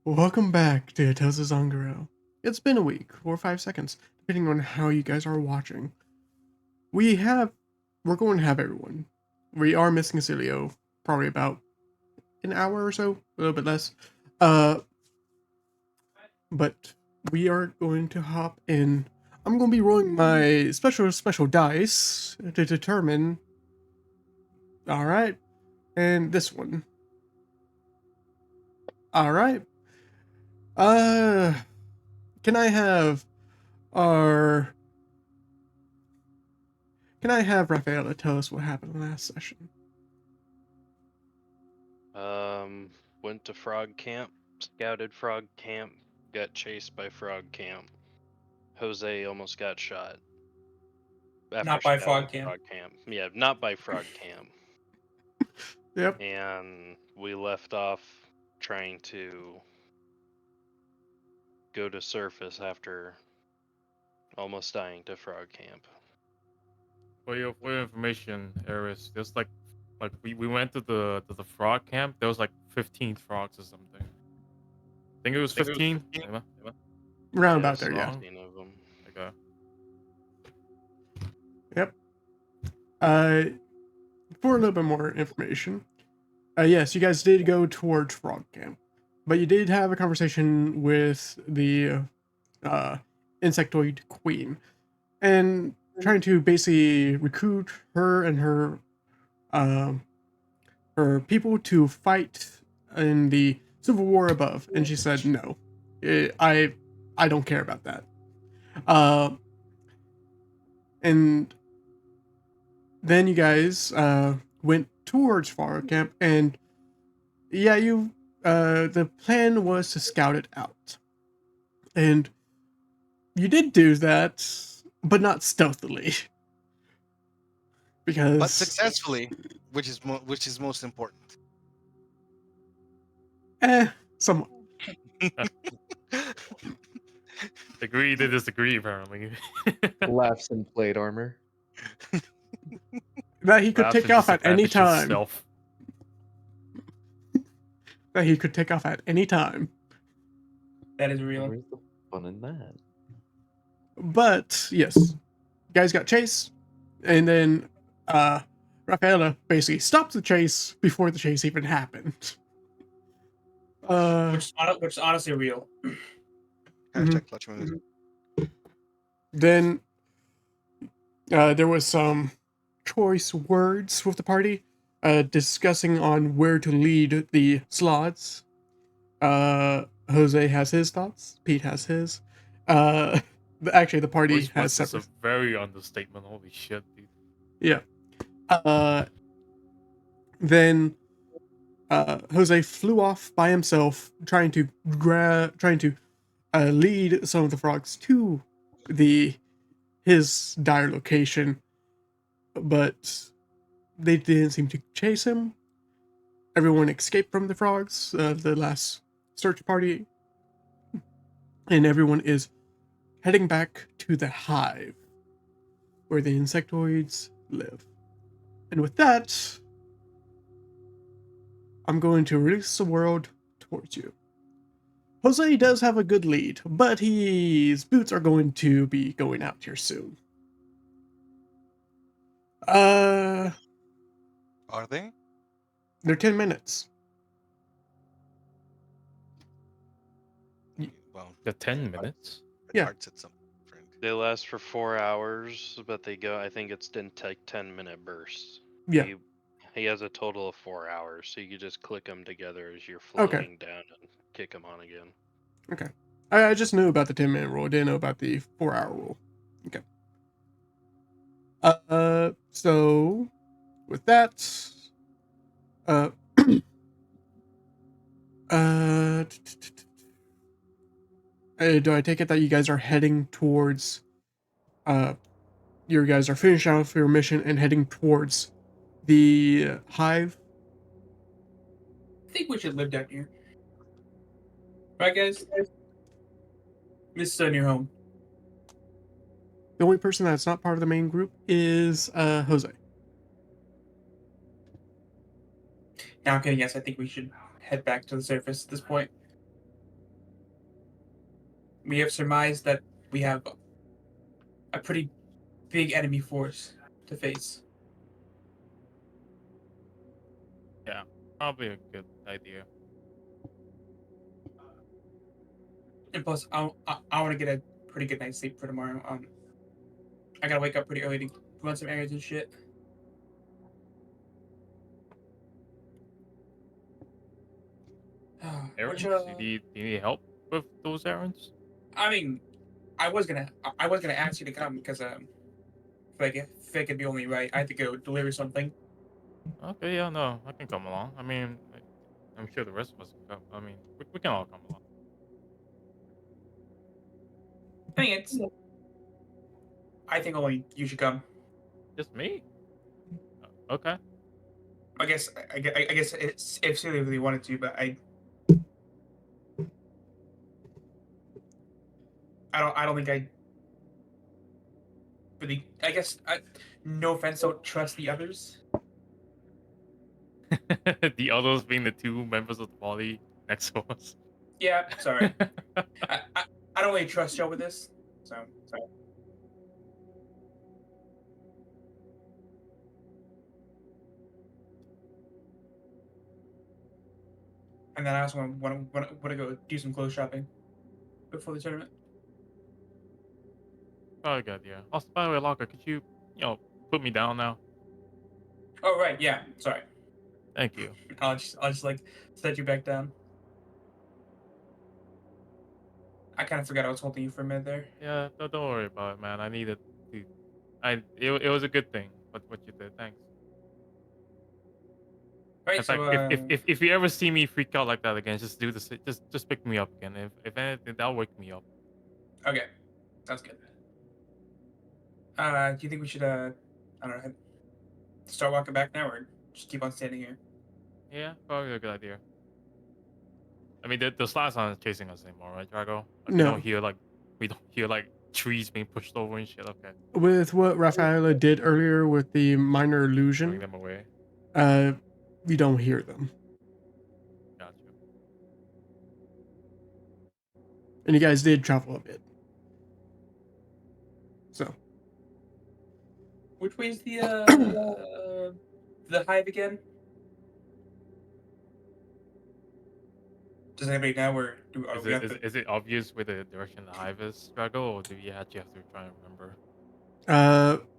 Welcome back to Tales of Zoggirial. It's been a week, or 5 seconds, depending on how you guys are watching. We have, we're going to have everyone. We are missing Cilio, probably about an hour or so, a little bit less. But we are going to hop in. I'm going to be rolling my special dice to determine. All right, and this one. All right. Uh, can I have our Can I have Rafaela tell us what happened last session? Went to frog camp, scouted frog camp, got chased by frog camp. Jose almost got shot after Not by scouting frog camp. frog camp. Yeah, not by frog camp. Yep. And we left off trying to go to surface after almost dying to frog camp. For your information, Eris, there's like we went to the frog camp. There was like 15 frogs or something. I think it was 15. Round Yeah, about there, yeah. 16 of them. Okay. Yep. Uh, for a little bit more information, yes, you guys did go towards Frog Camp, but you did have a conversation with the insectoid queen, and trying to basically recruit her and her people to fight in the civil war above, and she said no, I don't care about that. And then you guys went towards Frog Camp, and yeah, the plan was to scout it out, and you did do that, but not stealthily, because but successfully, which is most important. somewhat. Agree to disagree, apparently. Laughs in plate armor. That he could take off at any time. Self. That he could take off at any time. That is real. Where's the fun in that? But yes, guys got chased, and then Rafaela basically stopped the chase before the chase even happened. Which is honestly real. Hashtag clutch moves. Then there was some choice words with the party, discussing on where to lead the slots. Jose has his thoughts. Pete has his. Actually, the party Voice has was separate. a very understatement. Holy shit, dude. Yeah. Then Jose flew off by himself, trying to lead some of the frogs to his dire location, but they didn't seem to chase him. Everyone escaped from the frogs, the last search party, and everyone is heading back to the hive where the insectoids live. And with that, I'm going to release the world towards you. Jose does have a good lead, but his boots are going to be going out here soon. Are they? They're 10 minutes. Well, The 10 minutes. Yeah. Hard said something different. They last for 4 hours, but they go. I think it's in 10-minute bursts. Yeah. He has a total of 4 hours, so you can just click them together as you're floating down and kick them on again. Okay. I just knew about the 10-minute rule. I didn't know about the 4-hour rule. Okay. So with that, do I take it that you guys are heading towards, you guys are finishing off your mission and heading towards the hive? I think we should live down here. Right, guys? This is a new home. The only person that's not part of the main group is Jose. Now I'm kidding. Yes, I think we should head back to the surface at this point. we have surmised that we have a pretty big enemy force to face. Probably a good idea. And plus, I want to get a pretty good night's sleep for tomorrow. I gotta wake up pretty early to run some errands and shit. Errands? Which, Do you need help with those errands? I mean, I was gonna ask you to come because if it could be only right, I had to go deliver something. Okay, yeah, no, I can come along. I mean, I'm sure the rest of us can come. I mean, we can all come along. I think only you should come. Just me? Okay. I guess it's if Celia really wanted to, but I don't think I really. I guess no offense, don't trust the others. The others being the two members of the party next to us. Yeah, sorry. I don't really trust y'all with this, so sorry. And then I also want to go do some clothes shopping before the tournament. Oh, good, yeah. Also, by the way, Locke, could you put me down now? Oh right, yeah. Sorry. Thank you. I'll just like set you back down. I kind of forgot I was holding you for a minute there. Yeah, don't worry about it, man. I needed to. It was a good thing. What you did. Thanks. Right. In So fact, if you ever see me freak out like that again, just do this. Just pick me up again. If anything, that'll wake me up. okay, sounds good. Do you think we should I don't know, start walking back now, or just keep on standing here? Yeah, probably a good idea. I mean, the slats aren't chasing us anymore, right, Drago? Like, No. we don't hear like trees being pushed over and shit. Okay, With what Rafaela did earlier with the minor throwing illusion, them away. you don't hear them. Gotcha. And you guys did travel a bit. So, Which way's the hive again? Does anybody know where? Is it obvious where the direction of the hive is, Drago, or do you actually have to try and remember?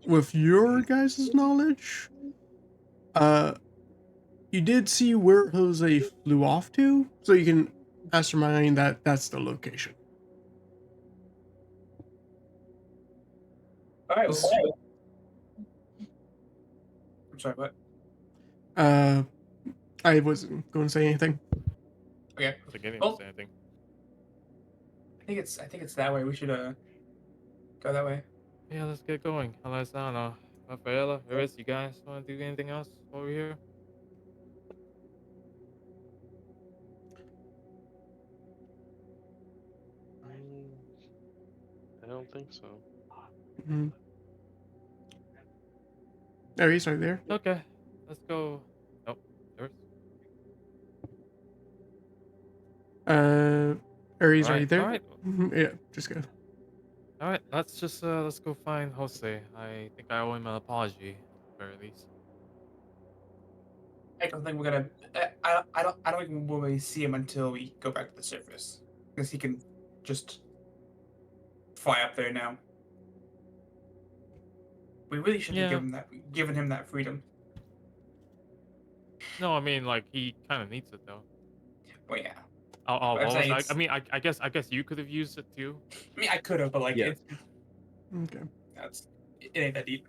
with your guys' knowledge, you did see where Jose flew off to, so you can mastermind that that's the location. All right. Well, I'm sorry. What? I wasn't going to say anything. Okay. So getting Well, anything. I think it's that way. We should go that way. Yeah, let's get going. Unless I don't know, Rafaela, Iris, you guys want to do anything else over here? I don't think so. Mm-hmm. Aries, are you there? Okay, let's go. Oh, Iris. Aries, are you there? All right. Yeah, just go. All right, let's go find Jose. I think I owe him an apology at the very least. I don't think we're gonna. I don't even really see him until we go back to the surface, because he can just fly up there now. We really should have given him that freedom. No, I mean like he kind of needs it though. Well, yeah. I guess you could have used it too. I mean, I could have, but like, Yeah. Okay. It ain't that deep.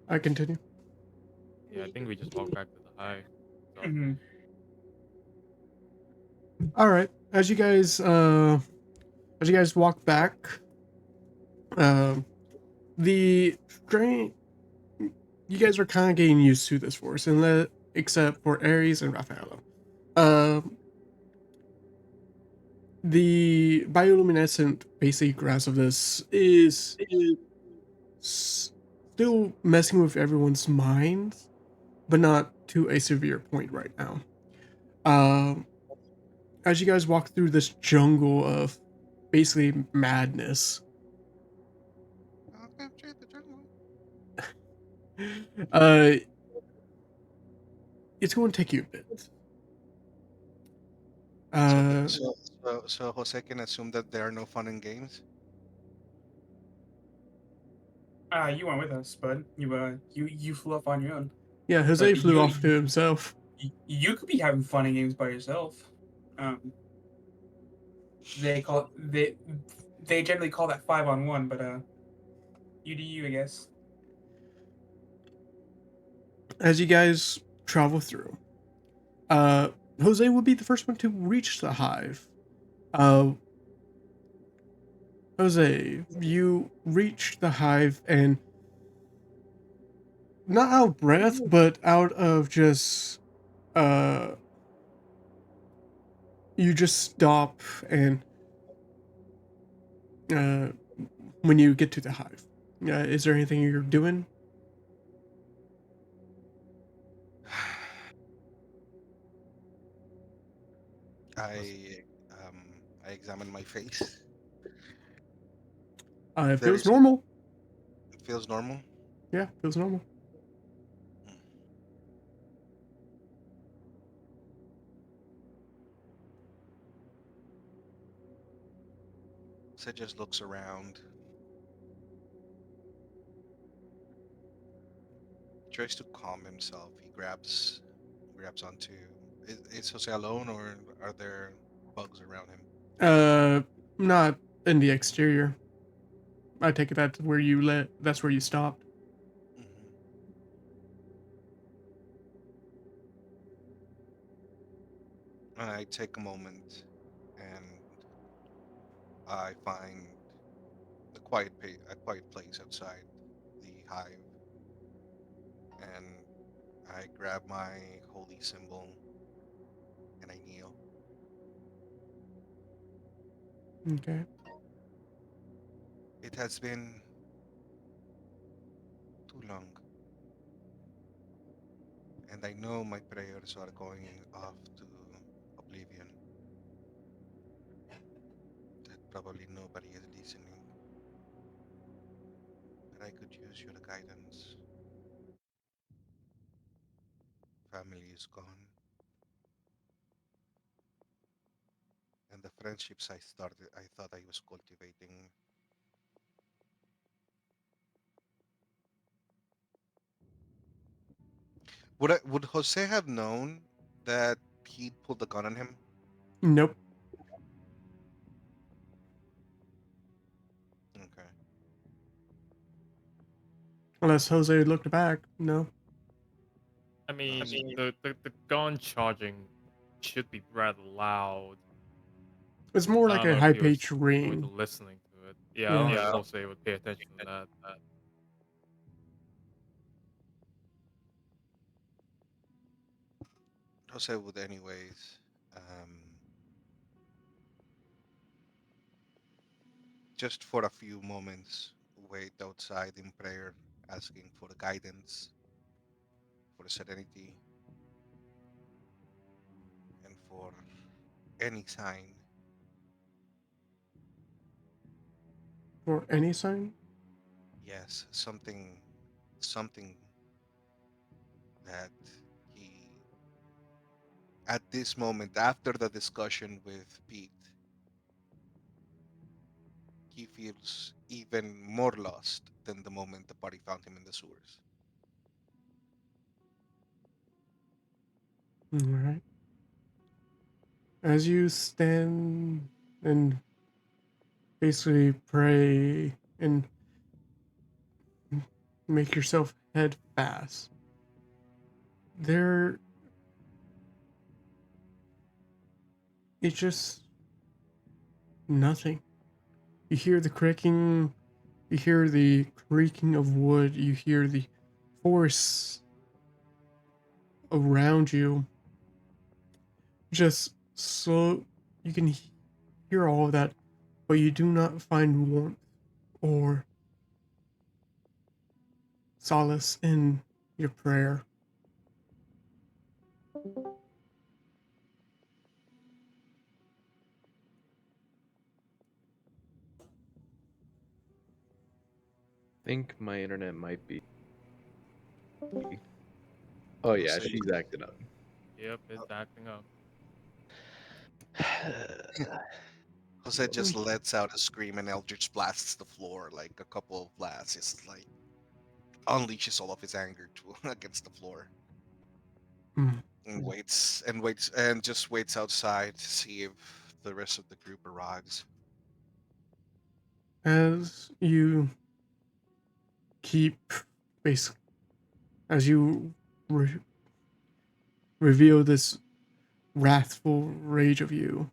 I continue. Yeah, I think we just walk back to the hive. So. Mm-hmm. All right. As you guys walk back, the train. You guys are kind of getting used to this force, except for Ares and Rafaela. The bioluminescent basic grass of this is still messing with everyone's minds, but not to a severe point right now. as you guys walk through this jungle of basically madness, I'll capture the jungle. uh, it's going to take you a bit. Uh, So Jose can assume that there are no fun and games. You weren't with us, bud. You flew off on your own. yeah, Jose But flew off to himself. You could be having fun and games by yourself. They call they generally call that 5-on-1, but you do you, I guess. As you guys travel through, Jose will be the first one to reach the hive. Uh, Jose, you reach the hive and not out of breath, but out of just you just stop and uh when you get to the hive. Is there anything you're doing? I I examine my face. It There feels is normal. it feels normal. Yeah, feels normal. So just looks around. Tries to calm himself. He grabs onto. Is Jose alone, or are there bugs around him? Uh, not in the exterior. I take it that's where you that's where you stopped. Mhm. And I take a moment, and I find a quiet place outside the hive, and I grab my holy symbol and I kneel. Okay. It has been too long, and I know my prayers are going off to oblivion. That probably nobody is listening, but I could use your guidance. Family is gone, and the friendships I thought I was cultivating. Would Jose have known that Pete pulled the gun on him? Nope. Okay. Unless Jose looked back. No. I mean, the gun charging should be rather loud. It's more I like don't a know if high he was pitched going to ring. listening to it. Yeah, I don't Yeah. know if Jose would pay attention to that. Jose would anyways. Um, just for a few moments, wait outside in prayer, asking for the guidance, for the serenity, and for any sign. For any sign? Yes, something that he, at this moment, after the discussion with Pete, he feels even more lost than the moment the party found him in the sewers. Alright. As you stand and basically pray and make yourself head fast, there it's just nothing. You hear the creaking, you hear the creaking of wood, you hear the force around you. Just slow, you can hear all of that, but you do not find warmth or solace in your prayer. think my internet might be. Oh yeah, Jose, she's acting up. Yep, it's acting up. Jose just lets out a scream and Eldritch blasts the floor like a couple of blasts. It's like unleashes all of his anger against the floor Hmm. and waits and just waits outside to see if the rest of the group arrives. As you keep, basically, as you reveal this wrathful rage of you,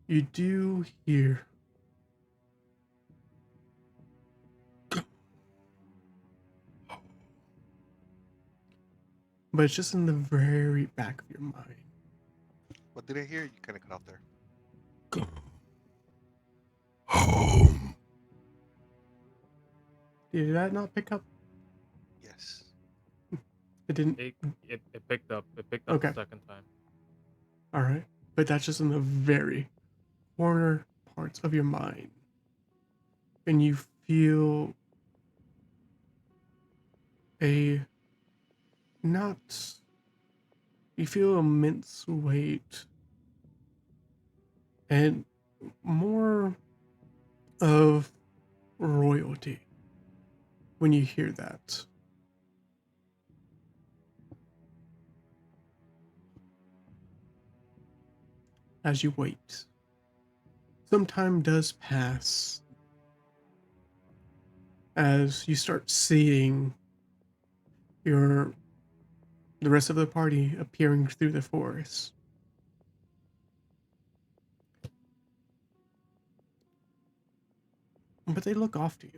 you do hear but it's just in the very back of your mind. What did I hear? You kind of cut off there. Go home. Did that not pick up? Yes. It didn't. It picked up. It picked up Okay. the second time. All right, but that's just in the very corner parts of your mind, and you feel a not. You feel immense weight and more of royalty when you hear that. As you wait, some time does pass as you start seeing your the rest of the party appearing through the forest. But they look off to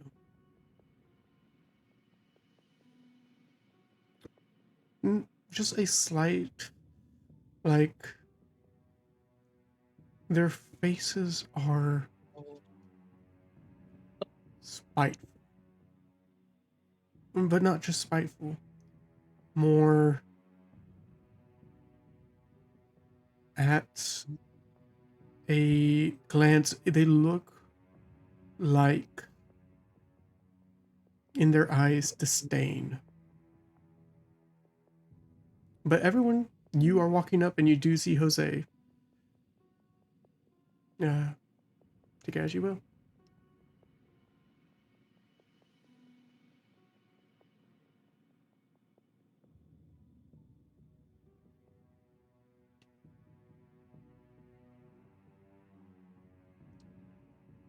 you. Just a slight, like, their faces are spiteful. But not just spiteful, more at a glance, they look like, in their eyes, disdain. But everyone, you are walking up and you do see Jose. Take it as you will.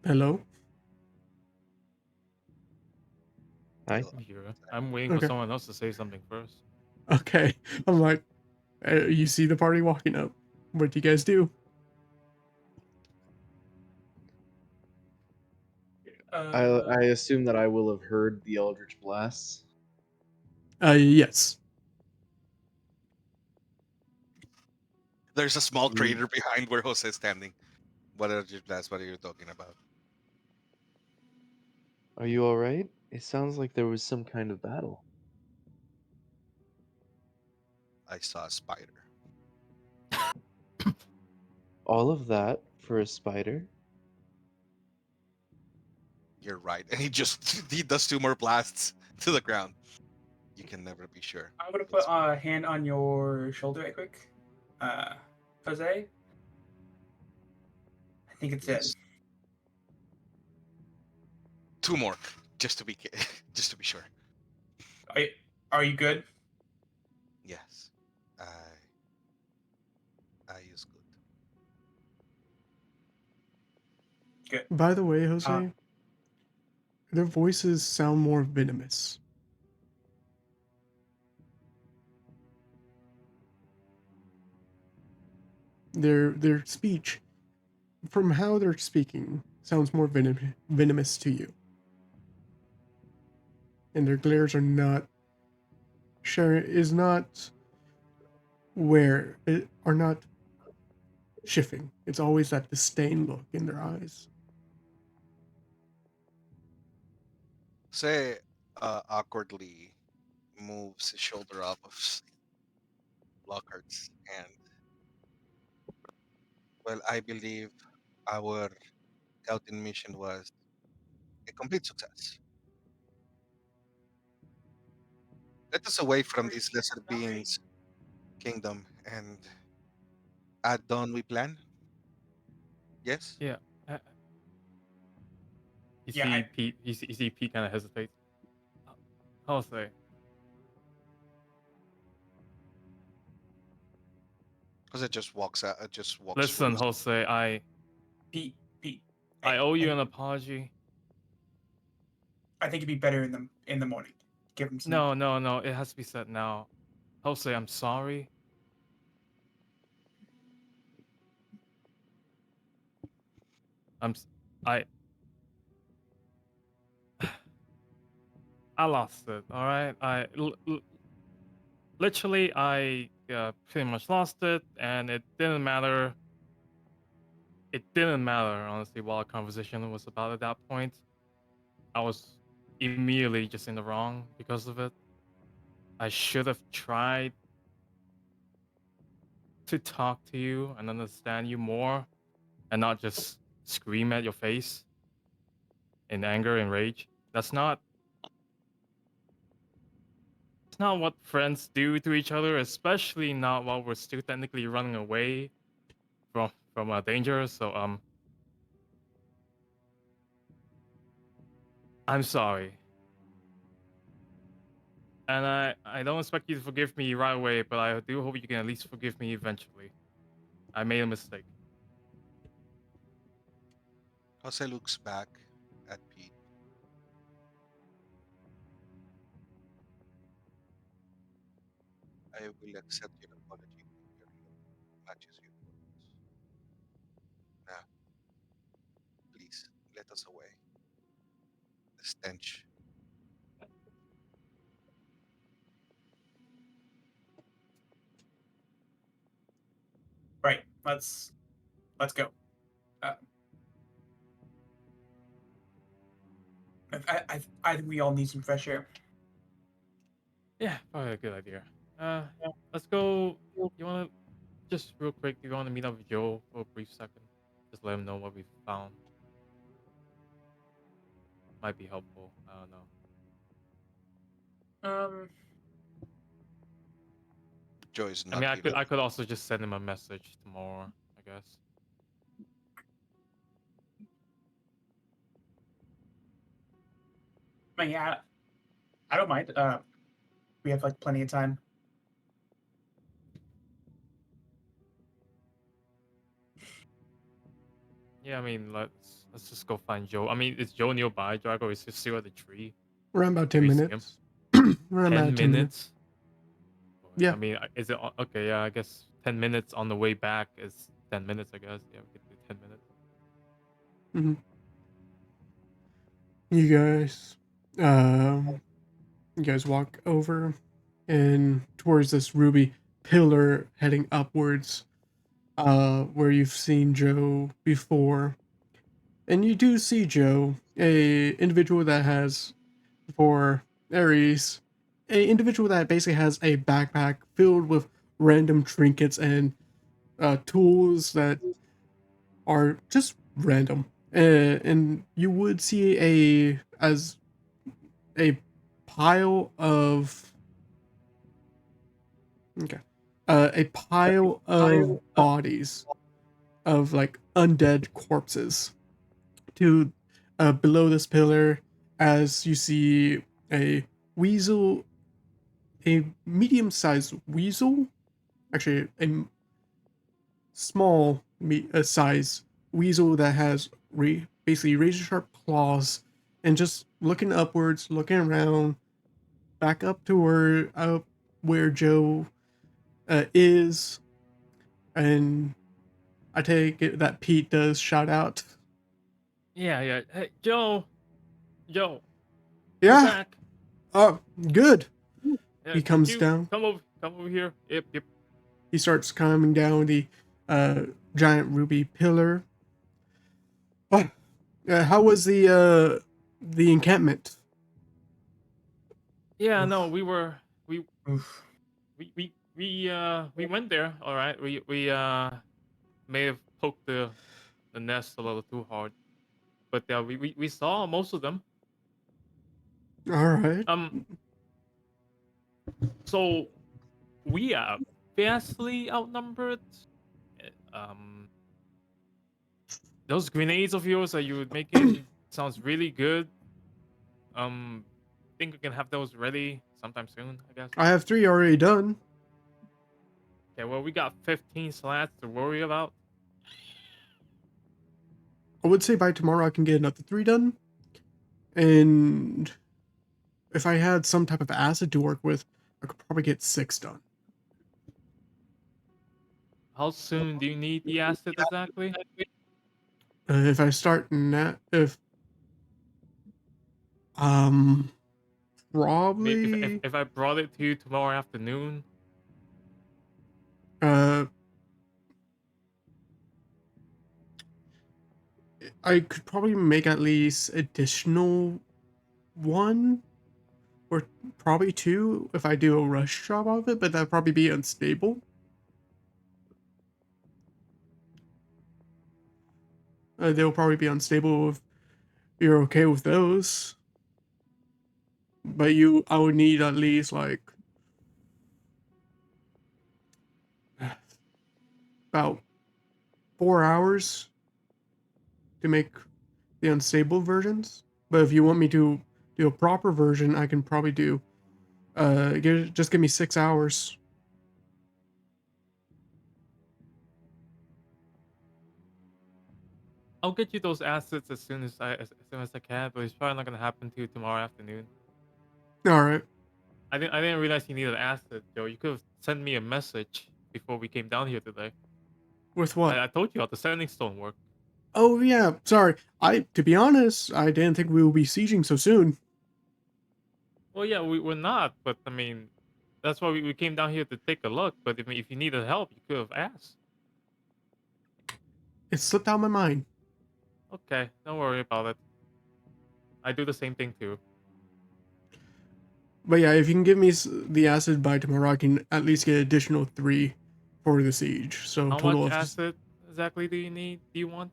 Hello? Hi. I'm here. I'm waiting for Okay. someone else to say something first. Okay. I'm like, you see the party walking up. What do you guys do? I assume that I will have heard the Eldritch blasts. Yes. There's a small Mm. crater behind where Jose is standing. What are you talking about? Are you all right? It sounds like there was some kind of battle. I saw a spider. All of that for a spider? You're right. And he does 2 more blasts to the ground. You can never be sure. I'm gonna put a hand on your shoulder right quick. Jose. I think it's Yes. it. 2 more, just to be just to be sure. Are you good? Yes. I is good. Good. By the way, Jose, their voices sound more venomous. Their speech, from how they're speaking, sounds more venomous to you. And their glares are not is not are not shifting. It's always that disdain look in their eyes. Say awkwardly moves his shoulder off of Lockhart's hand. Well, I believe our scouting mission was a complete success. Let us away from these lesser beings' kingdom and at dawn we plan. Yes. Yeah. Uh, you Yeah, see Pete. You see Pete kind of hesitates. I'll say. Because it just walks out. It just walks Listen, through. Jose. Pete. I owe you I, an apology. I think it'd be better in the morning. Give him some. No. It has to be said now. Jose, I'm sorry. I I lost it. All right. Literally I pretty much lost it, and it didn't matter. It didn't matter honestly what our conversation was about at that point. I was immediately just in the wrong because of it. I should have tried to talk to you and understand you more, and not just scream at your face in anger and rage. It's not what friends do to each other, especially not while we're still technically running away from danger. So I'm sorry, and I don't expect you to forgive me right away, but I do hope you can at least forgive me eventually. I made a mistake. Jose looks back at Pete. I will accept your apology when your love matches your words. Now, please let us away. The stench. Right. Let's go. Uh, I think we all need some fresh air. Yeah, probably a good idea. Let's go. You wanna just real quick? You wanna meet up with Joe for a brief second? Just let him know what we found. Might be helpful. I don't know. Um. Joe is I not mean, really. I could also just send him a message tomorrow, I guess. I mean, yeah, I don't mind. We have like plenty of time. Yeah, I mean, let's just go find Joe. I mean, is Joe nearby? Drago is he still at the tree? Around about 10 Do you see him? minutes. Around 10 about 10 minutes. minutes. Boy, Yeah. I mean, is it okay? Yeah, I guess 10 minutes on the way back is 10 minutes. I guess. Yeah, we could do 10 minutes. hmm You guys, um, you guys walk over and towards this ruby pillar heading upwards, where you've seen Joe before. And you do see Joe, a individual that has, for Ares, a individual that basically has a backpack filled with random trinkets and tools that are just random. And you would see a pile of okay, a pile of bodies of like undead corpses to below this pillar, as you see a weasel, a medium-sized weasel, actually a small size weasel that has basically razor sharp claws, and just looking upwards, looking around, back up to where Joe is, and I take it that Pete does shout out. Yeah. Hey, Joe, we're Yeah. back. Oh, good. Yeah, He could comes you down. come over here? Yep. He starts climbing down the uh, giant ruby pillar. Oh, how was the encampment? Yeah, Oof. no, we Oof. we went there. All right, we may have poked the nest a little too hard, but we saw most of them. All right. Um, So we are vastly outnumbered. Those grenades of yours that you were making sounds really good. Think we can have those ready sometime soon, I guess. I have 3 already done. Okay, well, we got 15 slats to worry about. I would say by tomorrow I can get another 3 done. And if I had some type of acid to work with, I could probably get 6 done. How soon do you need the acid exactly? If I start now, um, Maybe probably if I brought it to you tomorrow afternoon. uh, I could probably make at least additional 1 or probably 2 if I do a rush job of it, but that'd probably be unstable. They'll probably be unstable if you're okay with those. But I would need at least like about 4 hours to make the unstable versions. But if you want me to do a proper version, I can probably do just give me 6 hours. I'll get you those assets as soon as I can, but it's probably not gonna happen to you tomorrow afternoon. All right. I didn't realize you needed acid, Joe. You could have sent me a message before we came down here today. With what? I told you how the sending stone worked. Oh yeah, sorry. To be honest, I didn't think we would be sieging so soon. Well, yeah, we're not, but I mean, that's why we came down here to take a look. But if you needed help, you could have asked. It slipped out of my mind. Okay, don't worry about it. I do the same thing too. But yeah, if you can give me the acid by tomorrow, I can at least get additional 3 for the siege. So How total much of acid exactly do you need? Do you want?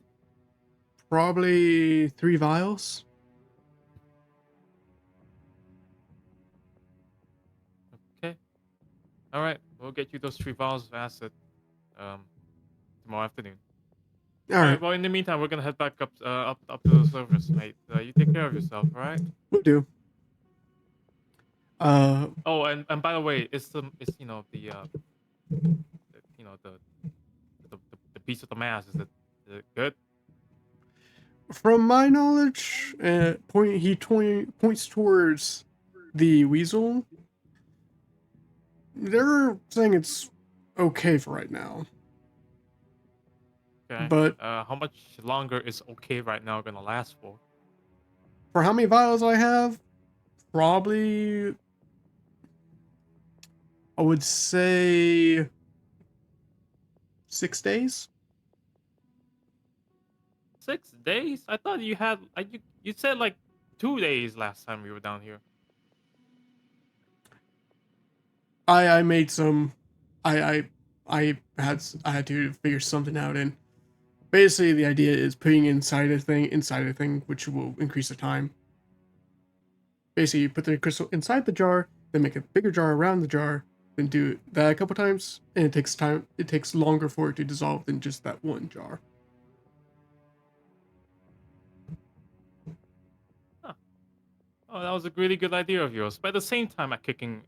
probably 3 vials. Okay. All right, we'll get you those 3 vials of acid tomorrow afternoon. All right, Well, in the meantime, we're gonna head back up to the surface, mate. You take care of yourself, all right? we'll do. Oh, and by the way, it's the piece of the mask. Is it good? From my knowledge, points towards the weasel. They're saying it's okay for right now. Okay. But how much longer is okay right now gonna last for? for how many vials I have, probably I would say 6 days. 6 days? I thought you had you said like 2 days last time we were down here. I made some. I had to figure something out, and basically the idea is putting inside a thing, which will increase the time. Basically, you put the crystal inside the jar, then make a bigger jar around the jar, then do that a couple times, and it takes time. It takes longer for it to dissolve than just that one jar. Huh. Oh, that was a really good idea of yours. But at the same time, I kick him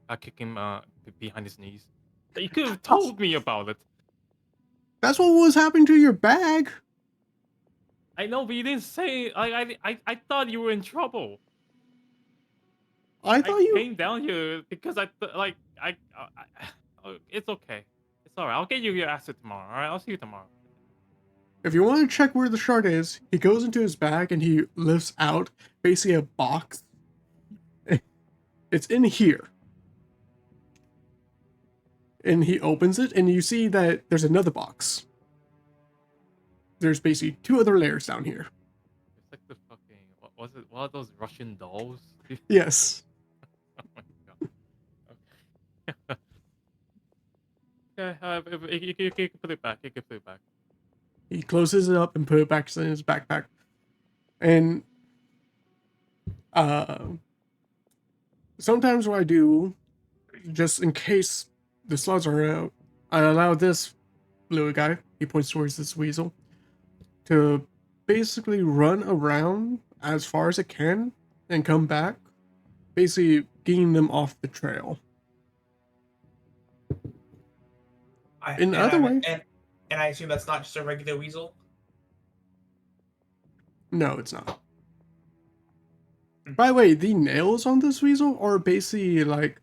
behind his knees. You could have told me about it. That's what was happening to your bag. I know, but you didn't say. I thought you were in trouble. I thought you. came down here because oh, it's okay. It's all right. I'll get you your acid tomorrow. All right, I'll see you tomorrow. If you want to check where the shard is, he goes into his bag and he lifts out basically a box. It's in here. And he opens it, and you see that there's another box. There's basically 2 other layers down here. It's like the fucking what was it? What are those Russian dolls? Yes. Oh my god. Okay, you can put it back. You can put it back. He closes it up and put it back in his backpack. And sometimes what I do just in case the slugs are out, I allow this little guy, he points towards this weasel, to basically run around as far as it can and come back, basically getting them off the trail. In other ways, and I assume that's not just a regular weasel. no, it's not. Hmm. By the way, the nails on this weasel are basically like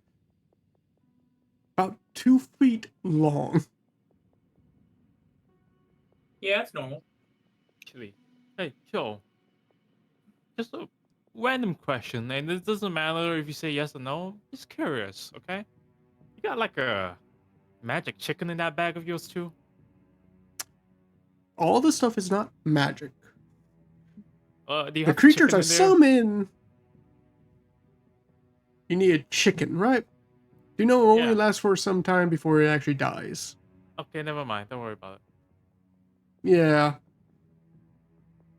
about 2 feet long. Yeah, that's normal. Actually, hey, Joe. Just a random question, and it doesn't matter if you say yes or no. Just curious, okay? You got like a magic chicken in that bag of yours too? All this stuff is not magic. Do you The have creatures chicken are in there? summoned. You need a chicken, right? You know it only Yeah. lasts for some time before it actually dies. Okay, never mind. Don't worry about it. Yeah.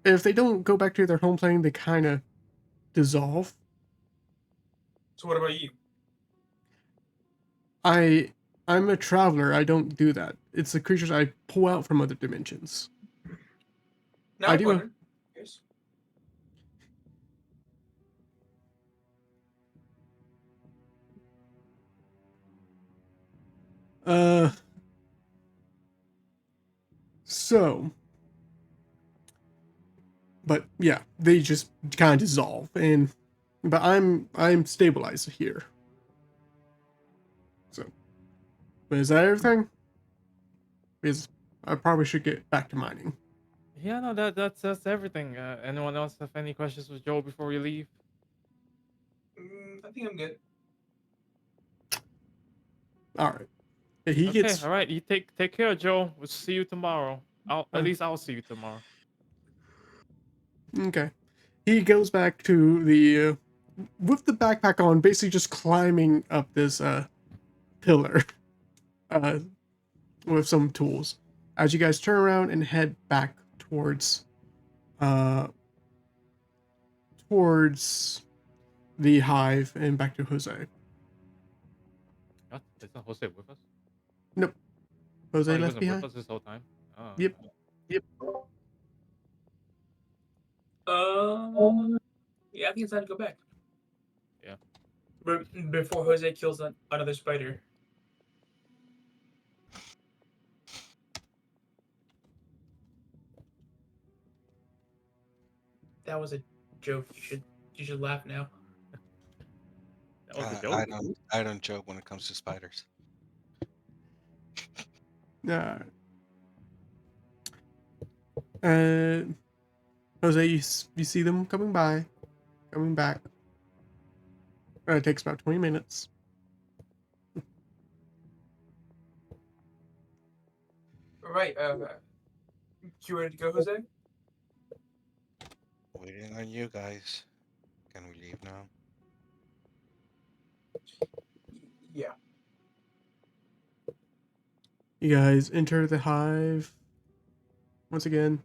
If they don't go back to their home plane, they kind of dissolve. So what about you? I'm a traveler. I don't do that. It's the creatures I pull out from other dimensions. No, I I do. wondered. Yes. Uh. So. But yeah, they just kind of dissolve, and but I'm stabilized here. So, but is that everything? Because I probably should get back to mining. Yeah, no, that's everything. Anyone else have any questions with Joe before we leave? I think I'm good. All right. He Okay, gets all right. You take care, Joe. We'll see you tomorrow. At least I'll see you tomorrow. okay. He goes back to the with the backpack on, basically just climbing up this pillar uh with some tools. As you guys turn around and head back uh towards the hive and back to Jose. What? Is not Jose with us? Nope. Jose Oh, he left wasn't with behind. us this whole time. Oh. Yep. Yeah, I think it's time to go back. Yeah. But before Jose kills another spider. That was a joke. You should laugh now. That was a I joke. don't joke when it comes to spiders. Uh, uh, Jose, you see them coming back. It takes about 20 minutes. Right. You ready to go, Jose? Waiting on you guys. Can we leave now? Yeah. You guys enter the hive once again.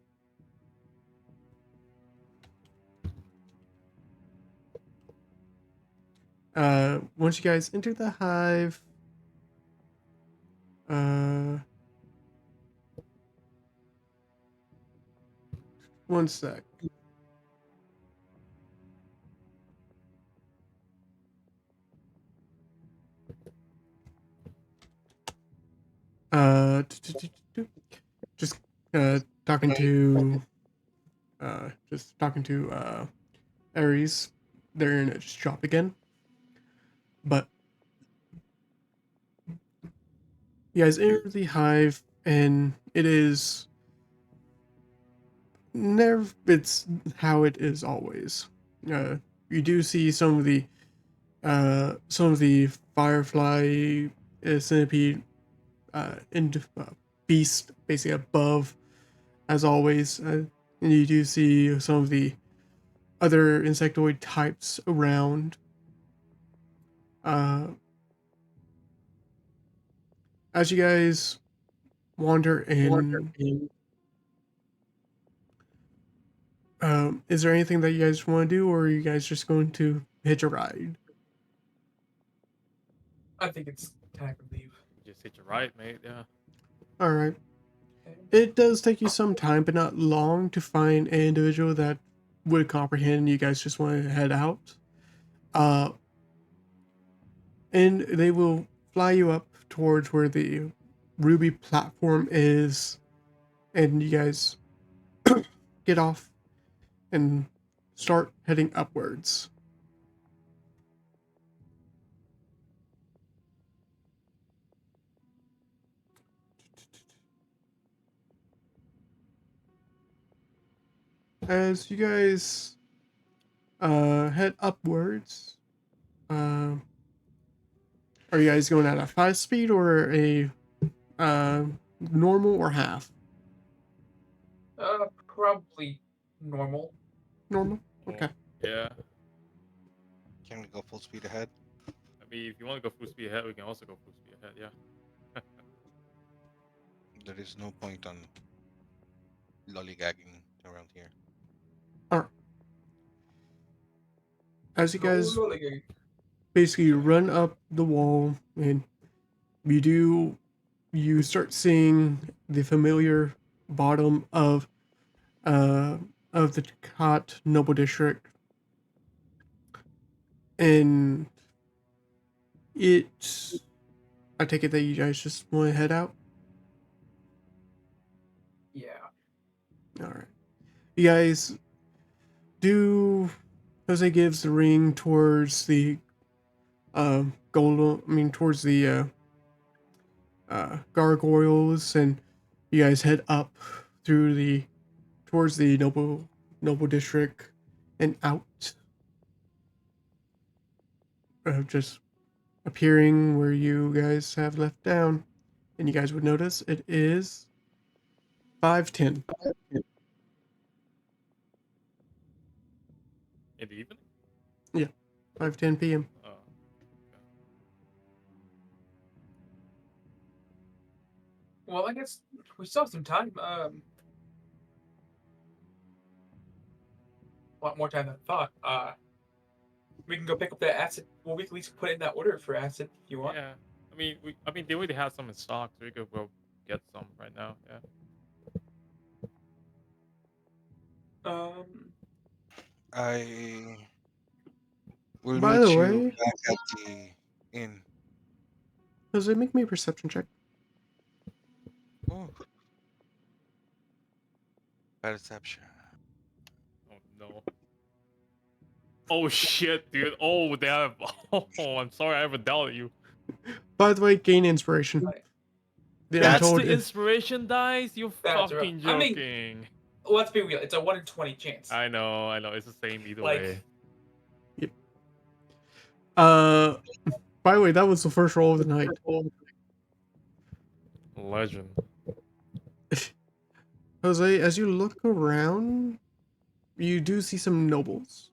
Once you guys enter the hive, one sec. Just talking to Ares. They're in a shop again. But you guys enter the hive, and it is never. It's how it is always. You do see some of the firefly, centipede, and beast basically above, as always. And you do see some of the other insectoid types around. As you guys wander in, is there anything that you guys want to do, or are you guys just going to hitch a ride? I think it's time to leave. Just hit your right, mate. Yeah. All right. It does take you some time, but not long, to find an individual that would comprehend. You guys just want to head out. And they will fly you up towards where the Ruby platform is, and you guys get off and start heading upwards. As you guys head upwards, are you guys going at a 5 speed or a uh, normal or half? Probably normal. Normal? Okay. Yeah. Can we go full speed ahead? I mean, if you want to go full speed ahead, we can also go full speed ahead. Yeah. There is no point on lollygagging around here. As you guys No, like, basically run up the wall, and you start seeing the familiar bottom uh of the Takot Noble District, and it I take it that you guys just want to head out. yeah. All right, you guys do. Jose gives the ring towards the towards the gargoyles, and you guys head up through the towards the noble district and out, just appearing where you guys have left down, and you guys would notice it is 5:10. In the evening. 5:10 p.m. Oh. Well, I guess we still have some time. A lot more time than I thought. We can go pick up the acid. Well, we can at least put in that order for acid if you want. Yeah. I mean, they already have some in stock, so we could go get some right now. Yeah. I will By meet the you way, back at the inn. does it make me a perception check? Oh, perception. Oh no. Oh shit, dude. Oh damn. Oh, I'm sorry. I ever doubted you. By the way, gain inspiration. Right. The That's untold. the inspiration dice. You That's fucking right. I mean- joking. Let's be real. It's a 1 in 20 chance. I know. It's the same either Like- way. uh, by the way, that was the first roll of the night. Legend. Jose, as you look around, you do see some nobles,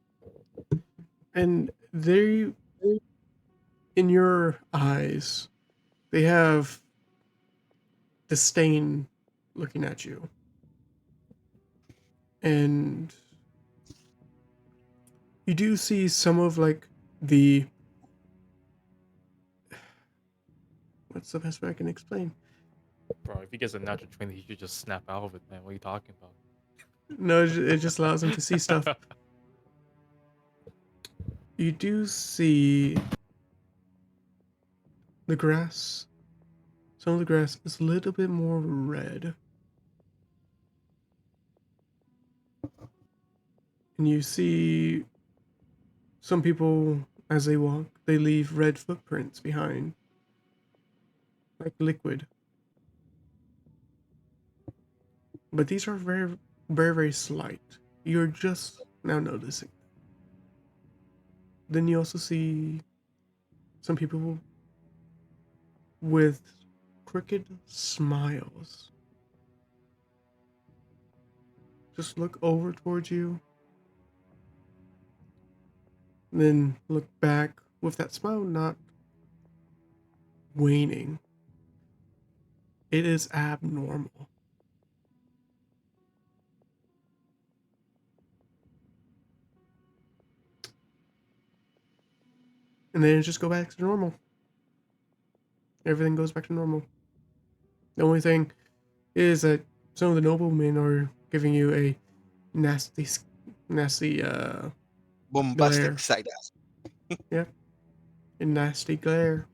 and they, in your eyes, they have disdain looking at you, and you do see some of like the what's the best way I can explain? Bro, if he gets a natural 20, he should just snap out of it, man. What are you talking about? No, it just allows him to see stuff. You do see the grass. Some of the grass is a little bit more red. And you see some people, as they walk, they leave red footprints behind, like liquid. But these are very, very, very slight. You're just now noticing. Then you also see some people with crooked smiles. Just look over towards you, then look back with that smile not waning. It is abnormal. And then it just go back to normal. everything goes back to normal. The only thing is that some of the noblemen are giving you a nasty, nasty Bombastic glare. side ass. A nasty glare.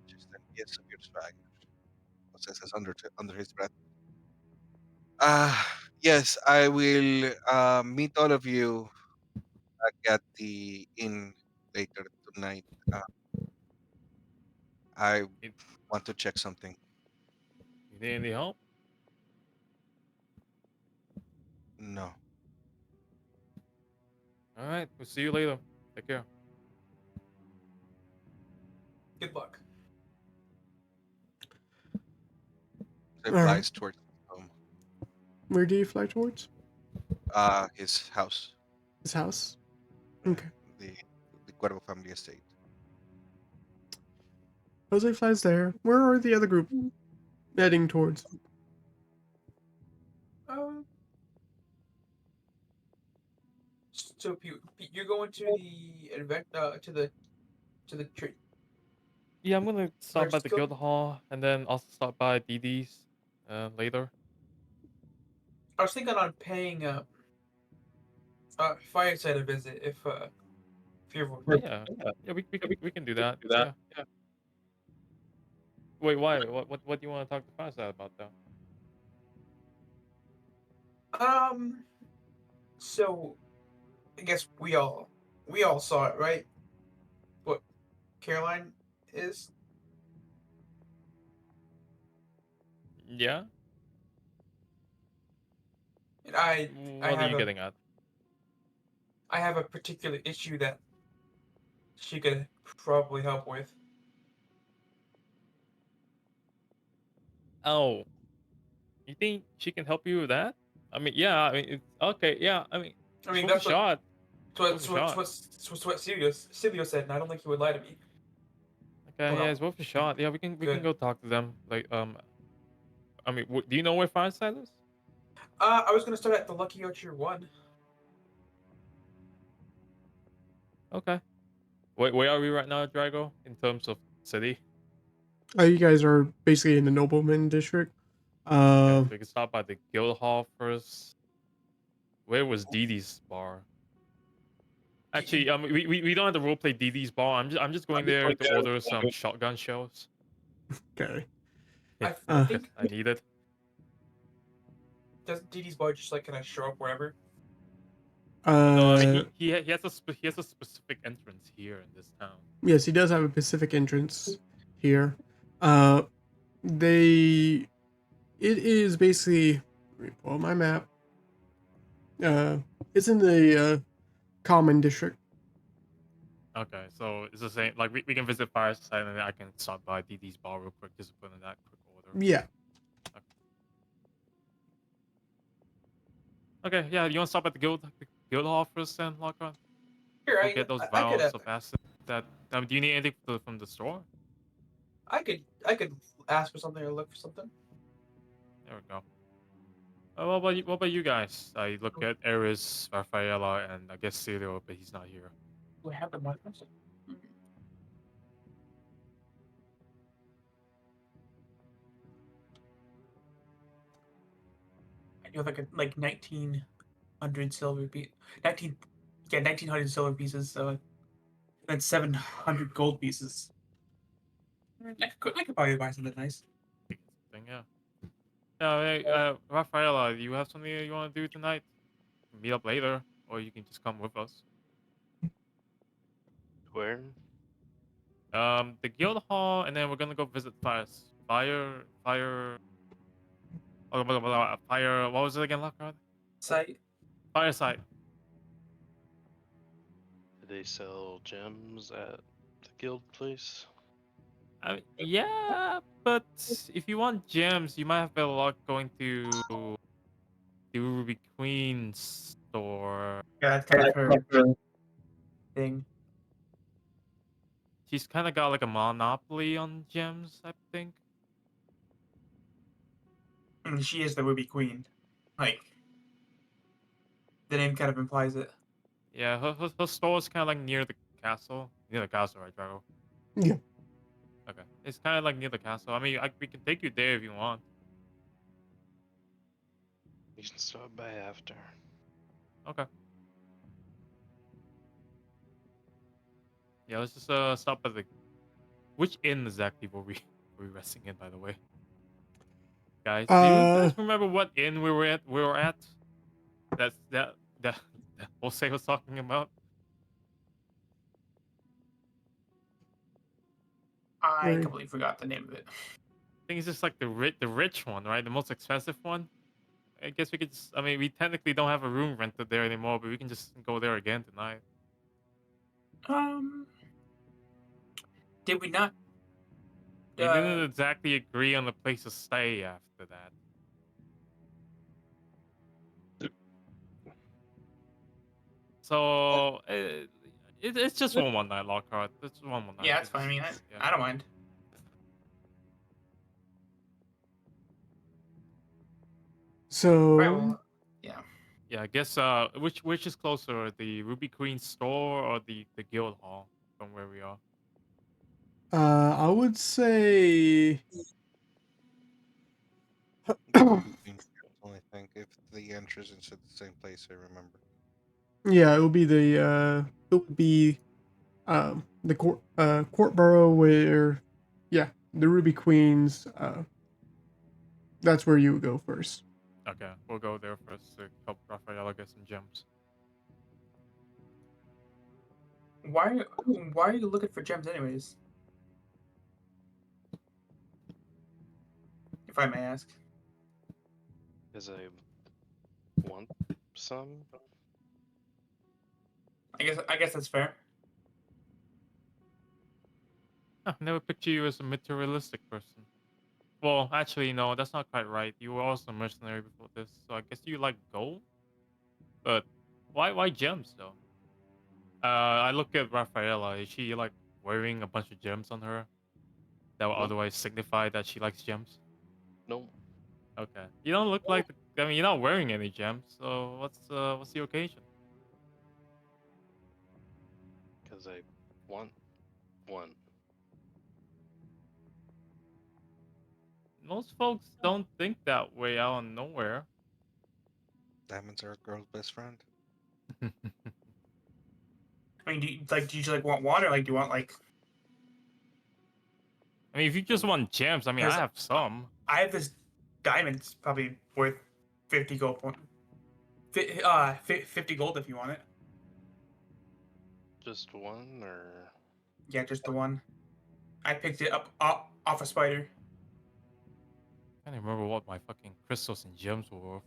Just then he disappears back. Says under his breath. Yes, I will meet all of you back at the inn later tonight. I You, want to check something. you need any help? No. All right, we'll see you later. Take care. Good luck. So he All right. flies towards Where do you fly towards? his house, His house. Okay. the Cuervo family estate. Jose flies there. Where are the other group heading towards? So you're going to the event to the tree. Yeah, I'm gonna stop by the Go. guild hall and then also stop by Dee Dee's later. I was thinking on paying Fireside a visit if you're Yeah, we can do that. Yeah. Wait, why? What do you want to talk to Fireside about though? So I guess we all saw it, right? What Caroline is. Yeah. And I What are have you a getting at? I have a particular issue that she could probably help with. Oh, you think she can help you with that? I mean, yeah. I mean, it's okay. Yeah. I mean, I mean, it's worth a that's what shot. that's what Cilio said, and I don't think he would lie to me. Okay, yeah, Well, it's worth a shot. Yeah, we can good. go talk to them. Like, I mean, do you know where Fireside is? I was gonna start at the Lucky Orchard 1. Okay. Wait, where are we right now, Drago? In terms of city? You guys are basically in the nobleman district. Okay, so we can stop by the guild hall first. Where was Dee Dee's bar? Actually, we don't have to roleplay Dee Dee's bar. I'm just going there to order some shotgun shells. Okay. I Uh, think I need it. does Dee Dee's bar just like kind of show up wherever? No, I uh, mean he has he has a specific entrance here in this town. yes, he does have a Pacific entrance here. Uh, they, it is basically. Let me pull up my map. It's in the common district. Okay, so it's the same. Like we can visit Fireside and then I can stop by Dee Dee's bar real quick just to put in that quick order. Yeah. Okay, yeah. You want to stop at the guild hall first, then, Lockhart? Sure, Go get those I could vials of acid. That do you need anything from the store? I could ask for something or look for something. There we go. What about you guys? I look at Eris, Rafaela, and I guess Celio, but he's not here. Do I have the markers? You have like 1900 silver piece, 1900 silver pieces. So that's 700 gold pieces. I could probably buy something nice. Thing, yeah. Yeah, hey, Rafaela, do you have something that you want to do tonight? Meet up later, or you can just come with us. Where? The guild hall, and then we're gonna go visit fire. Oh, blah, blah, blah, fire. What was it again, Lockhart? Site. Fireside. Do they sell gems at the guild place? I mean, yeah, but if you want gems, you might have better luck going to the Ruby Queen's store. Yeah, that's kind of her thing. She's kind of got like a monopoly on gems, I think. And she is the Ruby Queen. Like, The name kind of implies it. Yeah, her store is kind of like near the castle. Near the castle, right, Drago? Yeah. Okay. It's kind of like near the castle. I mean, we can take you there if you want. You can stop by after. Okay. Yeah, let's just stop at the. Which inn exactly were we resting in, by the way? Guys, do you Uh, guys remember what inn we were at? That that Jose was talking about. I Right. completely forgot the name of it. I think it's just like the rich one, right? The most expensive one. I guess we could just. I mean, we technically don't have a room rented there anymore, but we can just go there again tonight. Um, did we not? We didn't exactly agree on the place to stay after that. So it's just one night, Lockhart. It's one night. Yeah, that's fine. I mean, Yeah. I don't mind. so Right. Well, yeah. Yeah, I guess which is closer, the Ruby Queen store or the guild hall from where we are? I would say Between Castle, I think, if the entrance is at the same place, I remember. yeah, it would be the court borough where, yeah, the Ruby Queens. That's where you would go first. Okay, we'll go there first to help Rafaela get some gems. Why are you looking for gems, anyways? If I may ask. Because I want some. I guess that's fair. I never picture you as a materialistic person. Well, actually, no, that's not quite right. You were also a mercenary before this, so I guess you like gold. But why gems though? I look at Rafaela. Is she like wearing a bunch of gems on her that would Nope. otherwise signify that she likes gems? Nope. Okay, you don't look like. I mean, you're not wearing any gems. So what's the occasion? Because I want one. Most folks don't think that way out of nowhere. Diamonds are a girl's best friend. I mean, do you just like want water? Like, do you want like? I mean, if you just want gems, I mean, I Because have some. I have this diamond. It's probably worth 50 gold point. 50 gold if you want it. Just one, or Yeah, just the one. I picked it up off a spider. I can't remember what my fucking crystals and gems were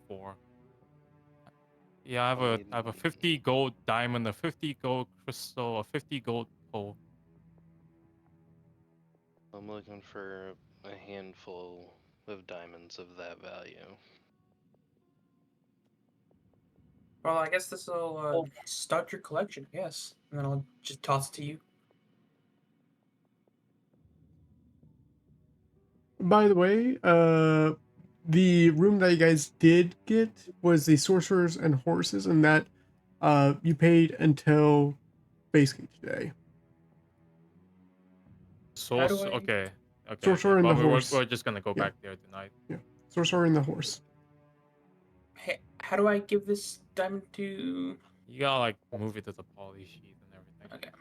for. Yeah, I have a 50 gold diamond, a 50 gold crystal, a 50 gold pole. I'm looking for a handful of diamonds of that value. Well, I guess this will start your collection. Yes, and then I'll just toss it to you. By the way, the room that you guys did get was the sorcerers and horses, and that you paid until basically today. Source. I- Okay. Okay. Sorcerer and Well, the horse. we're just gonna go Yeah. back there tonight. Sorcerer and the horse. Hey, how do I give this diamond to? You gotta like move it to the poly sheet and everything. Okay.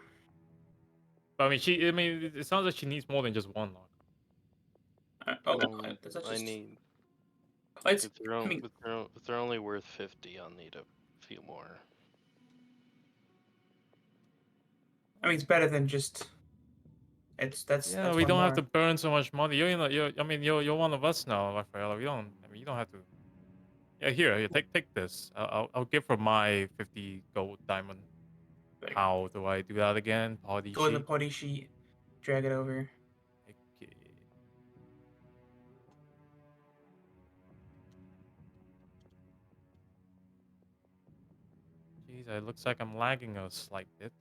But I mean, it sounds like she needs more than just one lock. Does that I just? need. It's. If they're, I mean, if they're only worth 50, I'll need a few more. it's better than just. That's. Yeah, that's we one don't have more. to burn so much money. You're one of us now, Rafaela. You don't have to. Yeah, here, take this. I'll give her my 50 gold diamond. Like, How do I do that again? Party go in the sheet. potty sheet, drag it over. Okay. Jeez, it looks like I'm lagging a slight bit.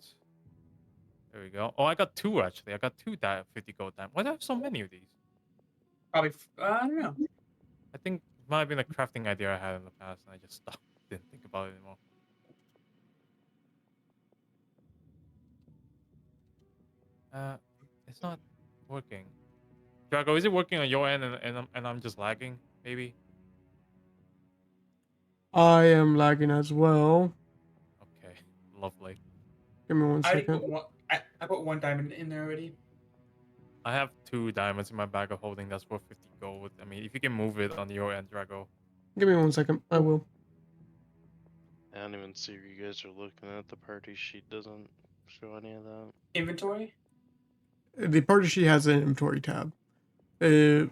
There we go. Oh, I got two actually. I got two 50 gold diamond. Why do I have so many of these? Probably. I don't know. I think it might have been a crafting idea I had in the past and I just stopped. Didn't think about it anymore. It's not working. Drago, is it working on your end and I'm just lagging? Maybe. I am lagging as well. Okay, lovely. Give me one I already second. put one. I put one diamond in there already. I have 2 diamonds in my bag of holding. That's worth 50 gold. I mean, if you can move it on your end, Drago. Give me one second. I will. I don't even see where you guys are looking at. The party sheet doesn't show any of that. Inventory. The party sheet has an inventory tab. Kind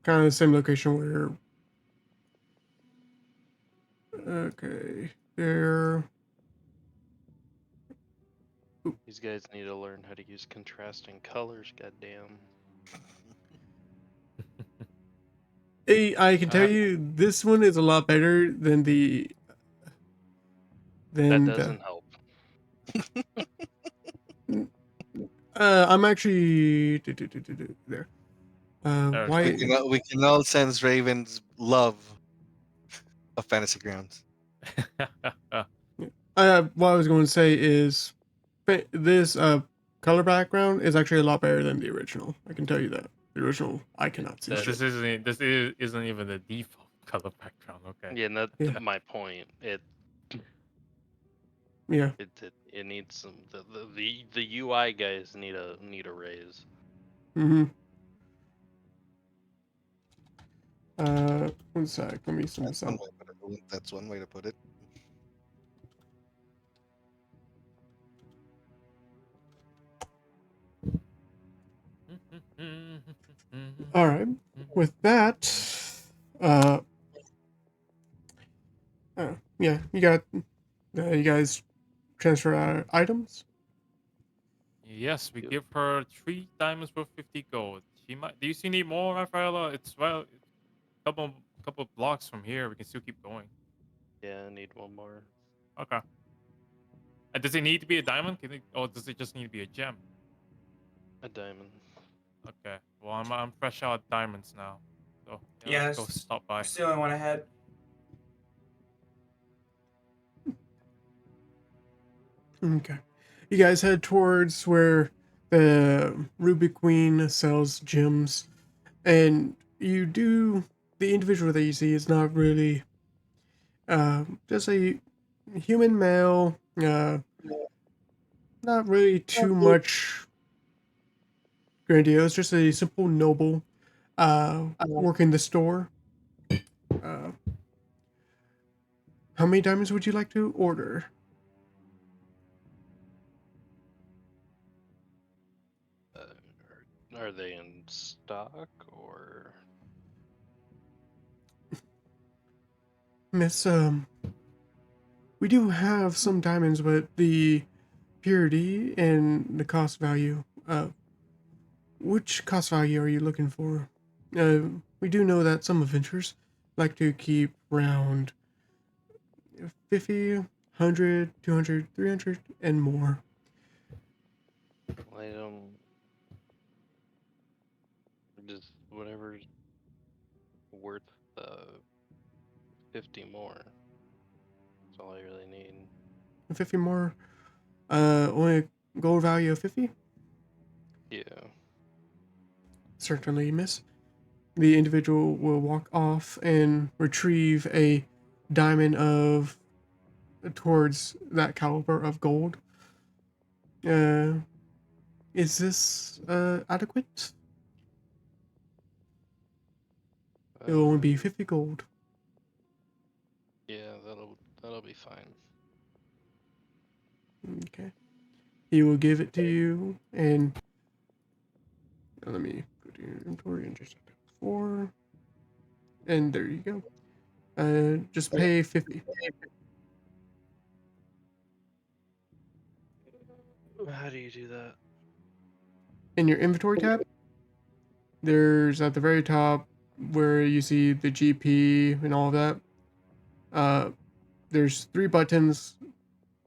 of the same location where. Okay, there. These guys need to learn how to use contrasting colors. Goddamn. I can tell you this one is a lot better than the. That Than the. doesn't help. I'm actually there. There's Why? We can all sense Raven's love of Fantasy Grounds. What I was going to say is, this color background is actually a lot better than the original. I can tell you that. The original, I cannot see That- shit. This isn't even the default color background. Okay. Yeah, and that's Yeah. my point. Yeah. It needs some. The UI guys need a raise. Mm-hmm. 1 sec. Let me sum That's this one out. way, that's one way to put it. All right. With that, yeah, you got, you guys transfer items. Yes, we Yep. give her 3 diamonds for 50 gold. She might. Do you see need more, Rafaela? It's couple blocks from here. We can still keep going. Yeah, I need one more. Okay. And does it need to be a diamond? Or does it just need to be a gem? A diamond. Okay. Well, I'm fresh out diamonds now. So yeah, Yeah, let's go stop by. It's the only one I had. Okay. You guys head towards where the Ruby Queen sells gems, and you do. The individual that you see is not really just a human male. Not really too much grandiose. Just a simple noble working the store. Uh, how many diamonds would you like to order? Are they in stock or? Miss, we do have some diamonds, but the purity and the cost value, which cost value are you looking for? We do know that some adventurers like to keep around 50, 100, 200, 300, and more. I don't. Just whatever's worth 50 more. That's all I really need. 50 more, only a gold value of 50? Yeah. Certainly, miss. The individual will walk off and retrieve a diamond of towards that caliber of gold. Is this adequate? It will only be 50 gold. Yeah, that'll be fine. Okay. He will give it to you, and let me go to your inventory and just 4. And there you go. Just pay 50. How do you do that? In your inventory tab, there's at the very top where you see the GP and all of that. There's 3 buttons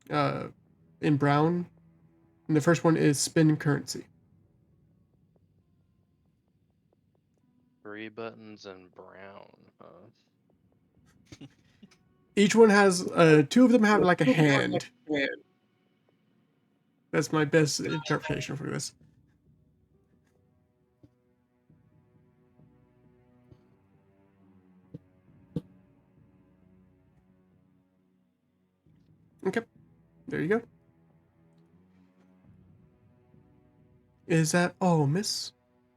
in brown, and the first one is spend currency. 3 buttons in brown, huh? Each one has two of them have like a hand. That's my best interpretation for this. Okay, there you go. Is that all, miss?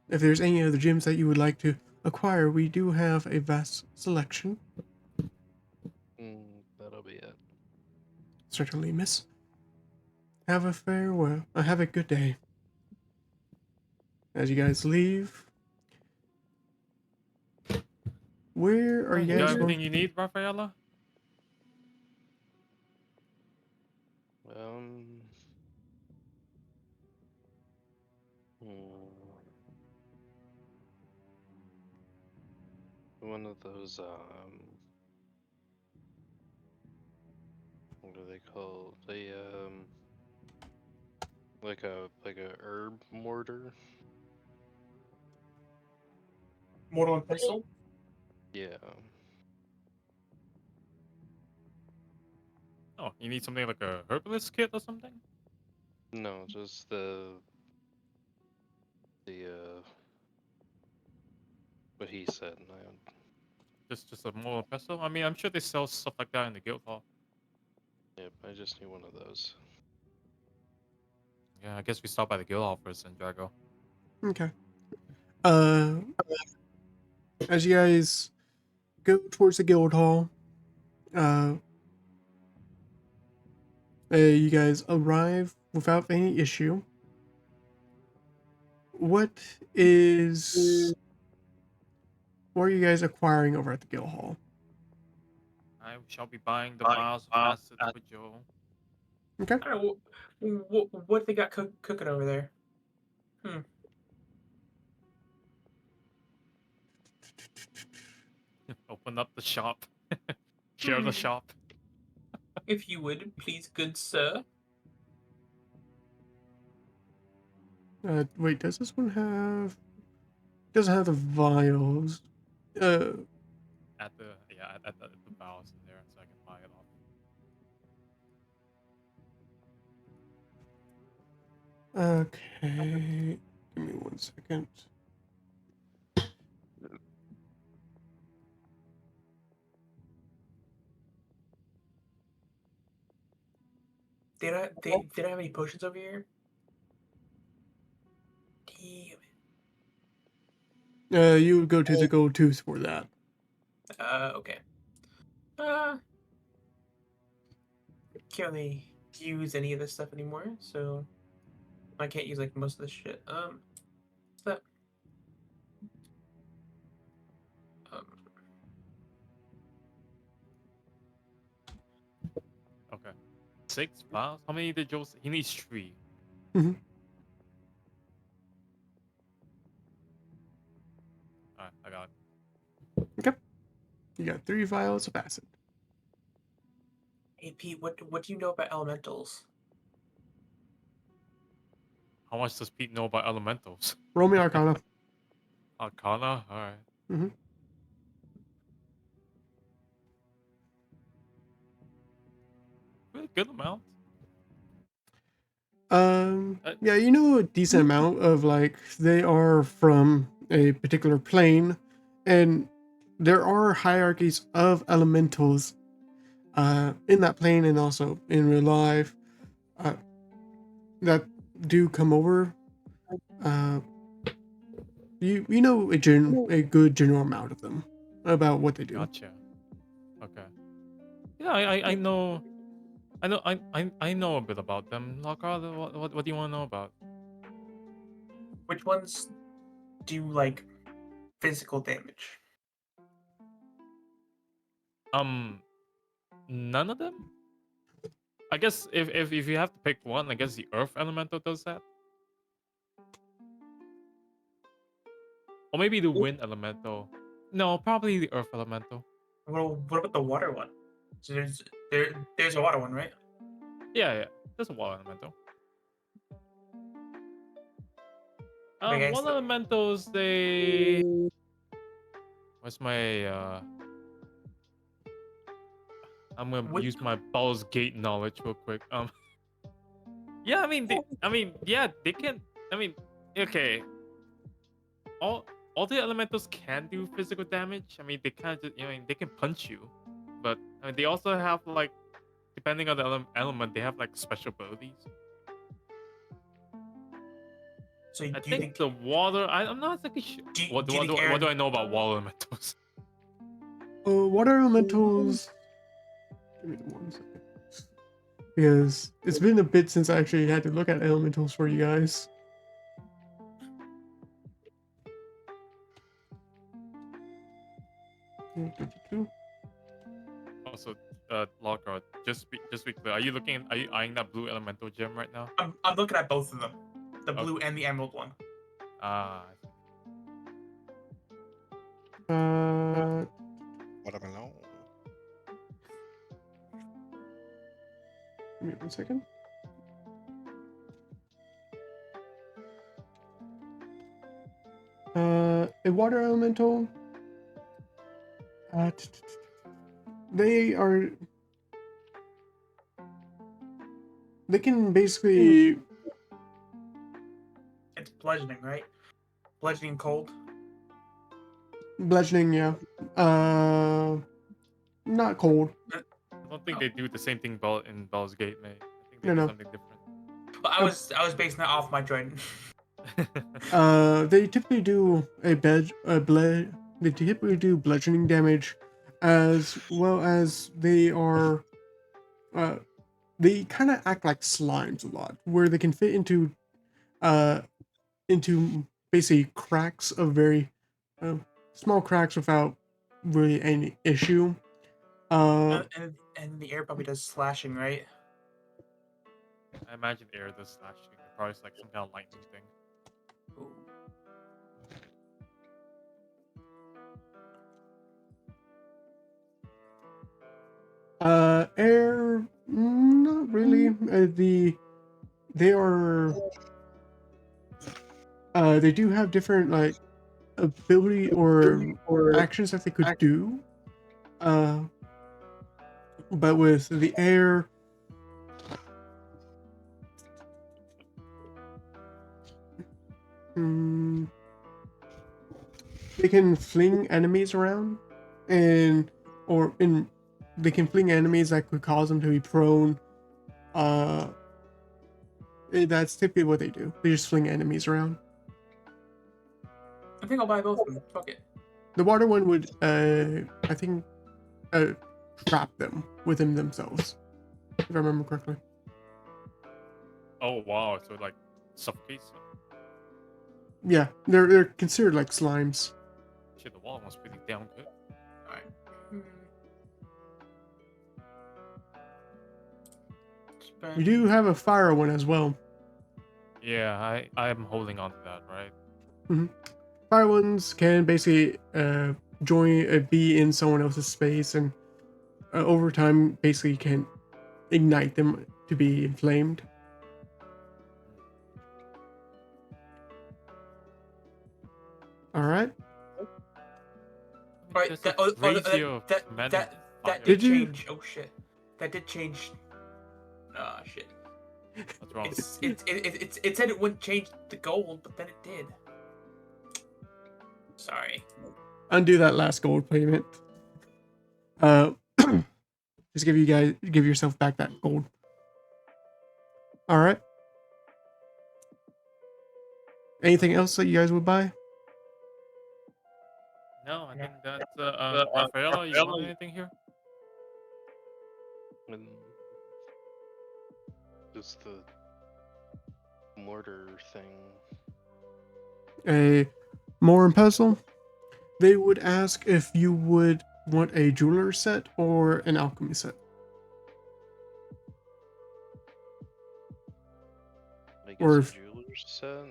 If there's any other gems that you would like to acquire, we do have a vast selection. That'll be it. Certainly, miss. Have a farewell. Have a good day. As you guys leave, where are you You got guys everything going? you need, Rafaela? Um. One of those what do they call like a herb mortar? Mortal and pestle. Yeah. Oh, you need something like a herbalist kit or something? No, just the what he said. Just a more pestle? I mean, I'm sure they sell stuff like that in the guild hall. Yep, I just need one of those. Yeah, I guess we stop by the guild hall first then, Drago. Okay. As you guys go towards the guild hall, you guys arrive without any issue. What are you guys acquiring over at the guild hall? I shall be buying the miles of acid for Joe. Okay. I don't know what they got cooking over there. Open up the shop. Share the shop. If you would, please, good sir. Wait, does this one have? Doesn't have the vials. At the vials in there so I can buy it off. Okay. Give me 1 second. They don't have any potions over here. Damn it. You would go to the gold tooth for that. Okay. Can't really use any of this stuff anymore, so I can't use like most of this shit. What's that? Okay. 6 vials? How many did Joe say? He needs 3. Mhm. Alright, I got it. Okay. You got 3 vials of acid. Hey Pete, what do you know about elementals? How much does Pete know about elementals? Roll me Arcana. Arcana? Alright. Mm-hmm. Good amount. Yeah, you know a decent amount of like they are from a particular plane, and there are hierarchies of elementals in that plane and also in real life that do come over. You know a good general amount of them about what they do. Gotcha. Okay. Yeah, I know. I know a bit about them. Lockhart, what do you want to know about? Which ones do like physical damage? None of them. I guess if you have to pick one, I guess the Earth Elemental does that, or maybe the Wind Elemental. No, probably the Earth Elemental. What about the water one? So there's a water one, right? Yeah, there's a Water Elemental. I guess Water Elementals, they. Where's my I'm gonna What- use my Baldur's Gate knowledge real quick. Yeah, yeah, they can. I mean, okay, all all the elementals can do physical damage. I mean, they can't just, they can punch you, but I mean, they also have like, depending on the element, they have like special abilities. So I do you think think the water. I'm not exactly sure. Do you- What do you think what Aaron- do I know about water elementals? Water elementals. Give me 1 second. Because it's been a bit since I actually had to look at elementals for you guys. Also, Lockhart, just be clear. Are you eyeing that blue elemental gem right now? I'm looking at both of them, the blue Okay. and the emerald one. Ah, Watermelon. Give me 1 second. A water elemental. They are. They can basically. It's bludgeoning, right? Bludgeoning cold. Bludgeoning, yeah. Not cold. I don't think they do the same thing in Baldur's Gate, mate. I think they No, do no. something different. But I was basing that off my Jordan. They typically do They typically do bludgeoning damage, as well as they are. They kind of act like slimes a lot, where they can fit into basically cracks of very small cracks without really any issue. And the air probably does slashing, right? I imagine air does slashing. Probably it's like some kind of lightning thing. Ooh. Air, not really. They are. They do have different like ability or actions that they could do. But with the air, they can fling enemies around, they can fling enemies that could cause them to be prone. That's typically what they do. They just fling enemies around. I think I'll buy both of them. Fuck it. The water one would, I think, trap them within themselves, if I remember correctly. Oh wow! So it, like suffocates them. Yeah, they're considered like slimes. Shit, the wall was pretty damn good. Alright. We do have a fire one as well. Yeah, I'm holding on to that, right? Fire ones can basically be in someone else's space, and over time basically can ignite them to be inflamed. All right. Right, There's that- a oh, ratio of that tremendous fire. did Did you- change. Oh shit. That did change. Ah shit. What's wrong? It said it wouldn't change the gold, but then it did. Sorry. Undo that last gold payment. Just give yourself back that gold. All right. Anything else that you guys would buy? No, I think that's Rafaela. You want anything here? And just the mortar thing. A more in puzzle. They would ask if you would want a jeweler set or an alchemy set. I guess Or a if- jeweler's set.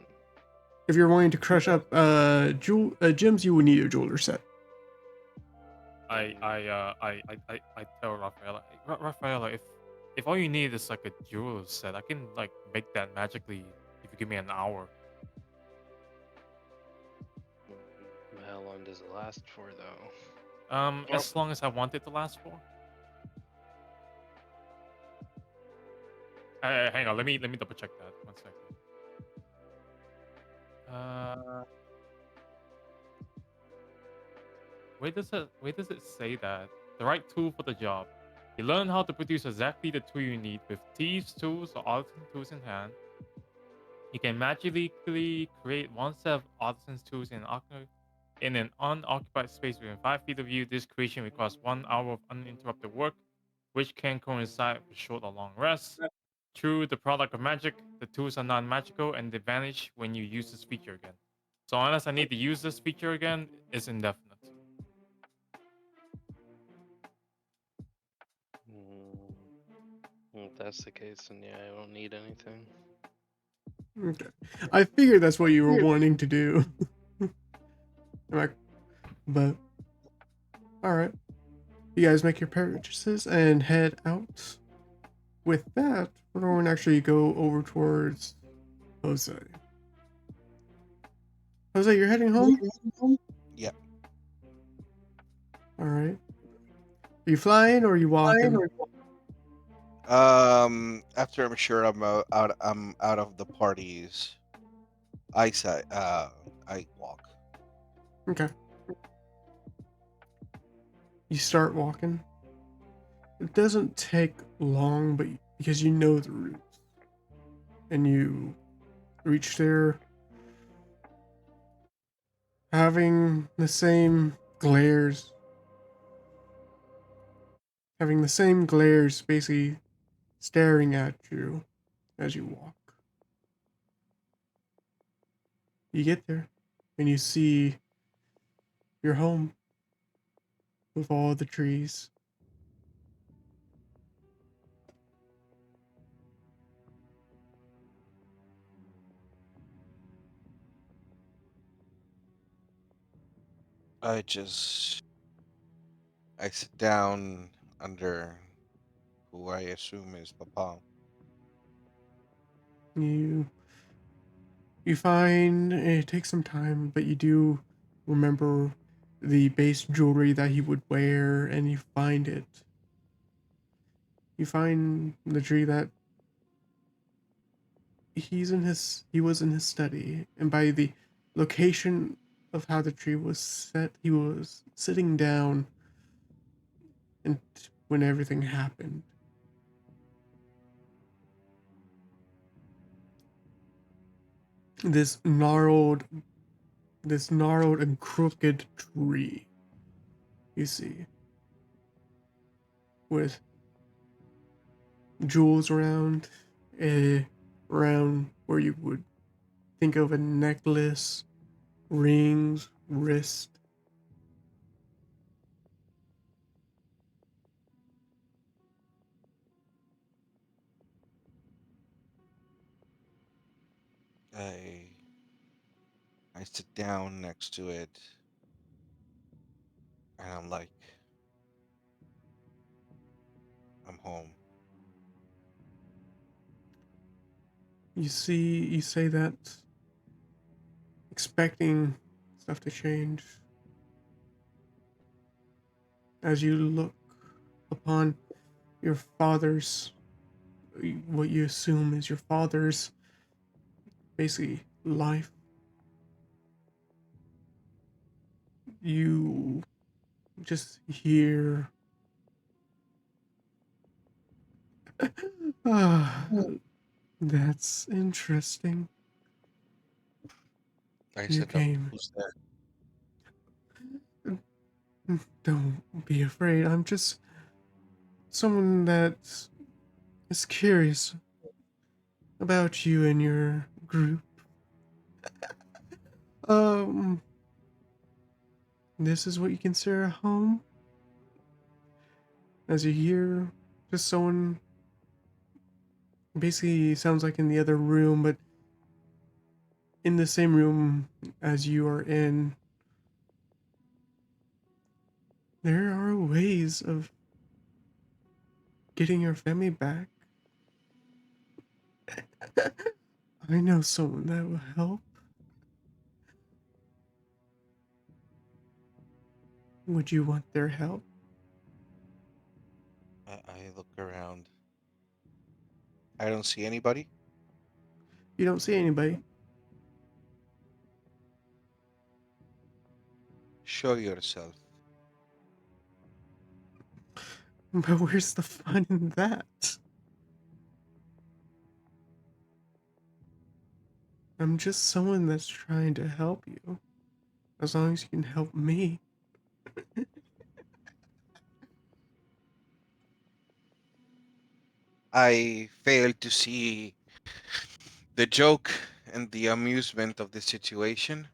If you're wanting to crush up gems, you would need a jeweler set. I tell Rafaela, Rafaela, if all you need is like a jewel set, I can like make that magically if you give me an hour. How long does it last for, though? As long as I want it to last for. Hang on, let me double check that. 1 second. Where does it say that? The right tool for the job. You learn how to produce exactly the tool you need with thieves' tools or artisan tools in hand. You can magically create one set of artisan's tools in an unoccupied space within 5 feet of you. This creation requires 1 hour of uninterrupted work, which can coincide with short or long rests. Through the product of magic, the tools are non-magical and they vanish when you use this feature again. So unless I need to use this feature again, it's indefinite. If that's the case, then yeah, I don't need anything. Okay. I figured that's what you were wanting to do. But all right, you guys make your purchases and head out. With that, we're going to actually go over towards Jose. Jose, you're heading home? Yep. All right. Are you flying or are you walking? After I'm sure I'm out of the party's eyesight, I walk. Okay. You start walking. It doesn't take long, but because you know the route, and you reach there, having the same glares, basically staring at you as you walk. You get there, and you see your home with all the trees. I sit down under who I assume is Papa. You find it takes some time, but you do remember the base jewelry that he would wear, and you find it. You find the tree that he was in his study, and by the location of how the tree was set, he was sitting down and when everything happened. This gnarled and crooked tree, you see, with jewels around where you would think of a necklace, rings, wrist. I I sit down next to it, and I'm like, I'm home. You say that expecting stuff to change. As you look upon your father's, what you assume is your father's, basically life, you just hear, ah, that's interesting. I You sit up. came. Who's there? Don't be afraid. I'm just someone that is curious about you and your group. Um, this is what you consider a home? As you hear, just someone basically sounds like in the other room, but in the same room as you are in, there are ways of getting your family back. I know someone that will help. Would you want their help? I look around. I don't see anybody. You don't see anybody. Show yourself. But where's the fun in that? I'm just someone that's trying to help you. As long as you can help me. I fail to see the joke and the amusement of the situation.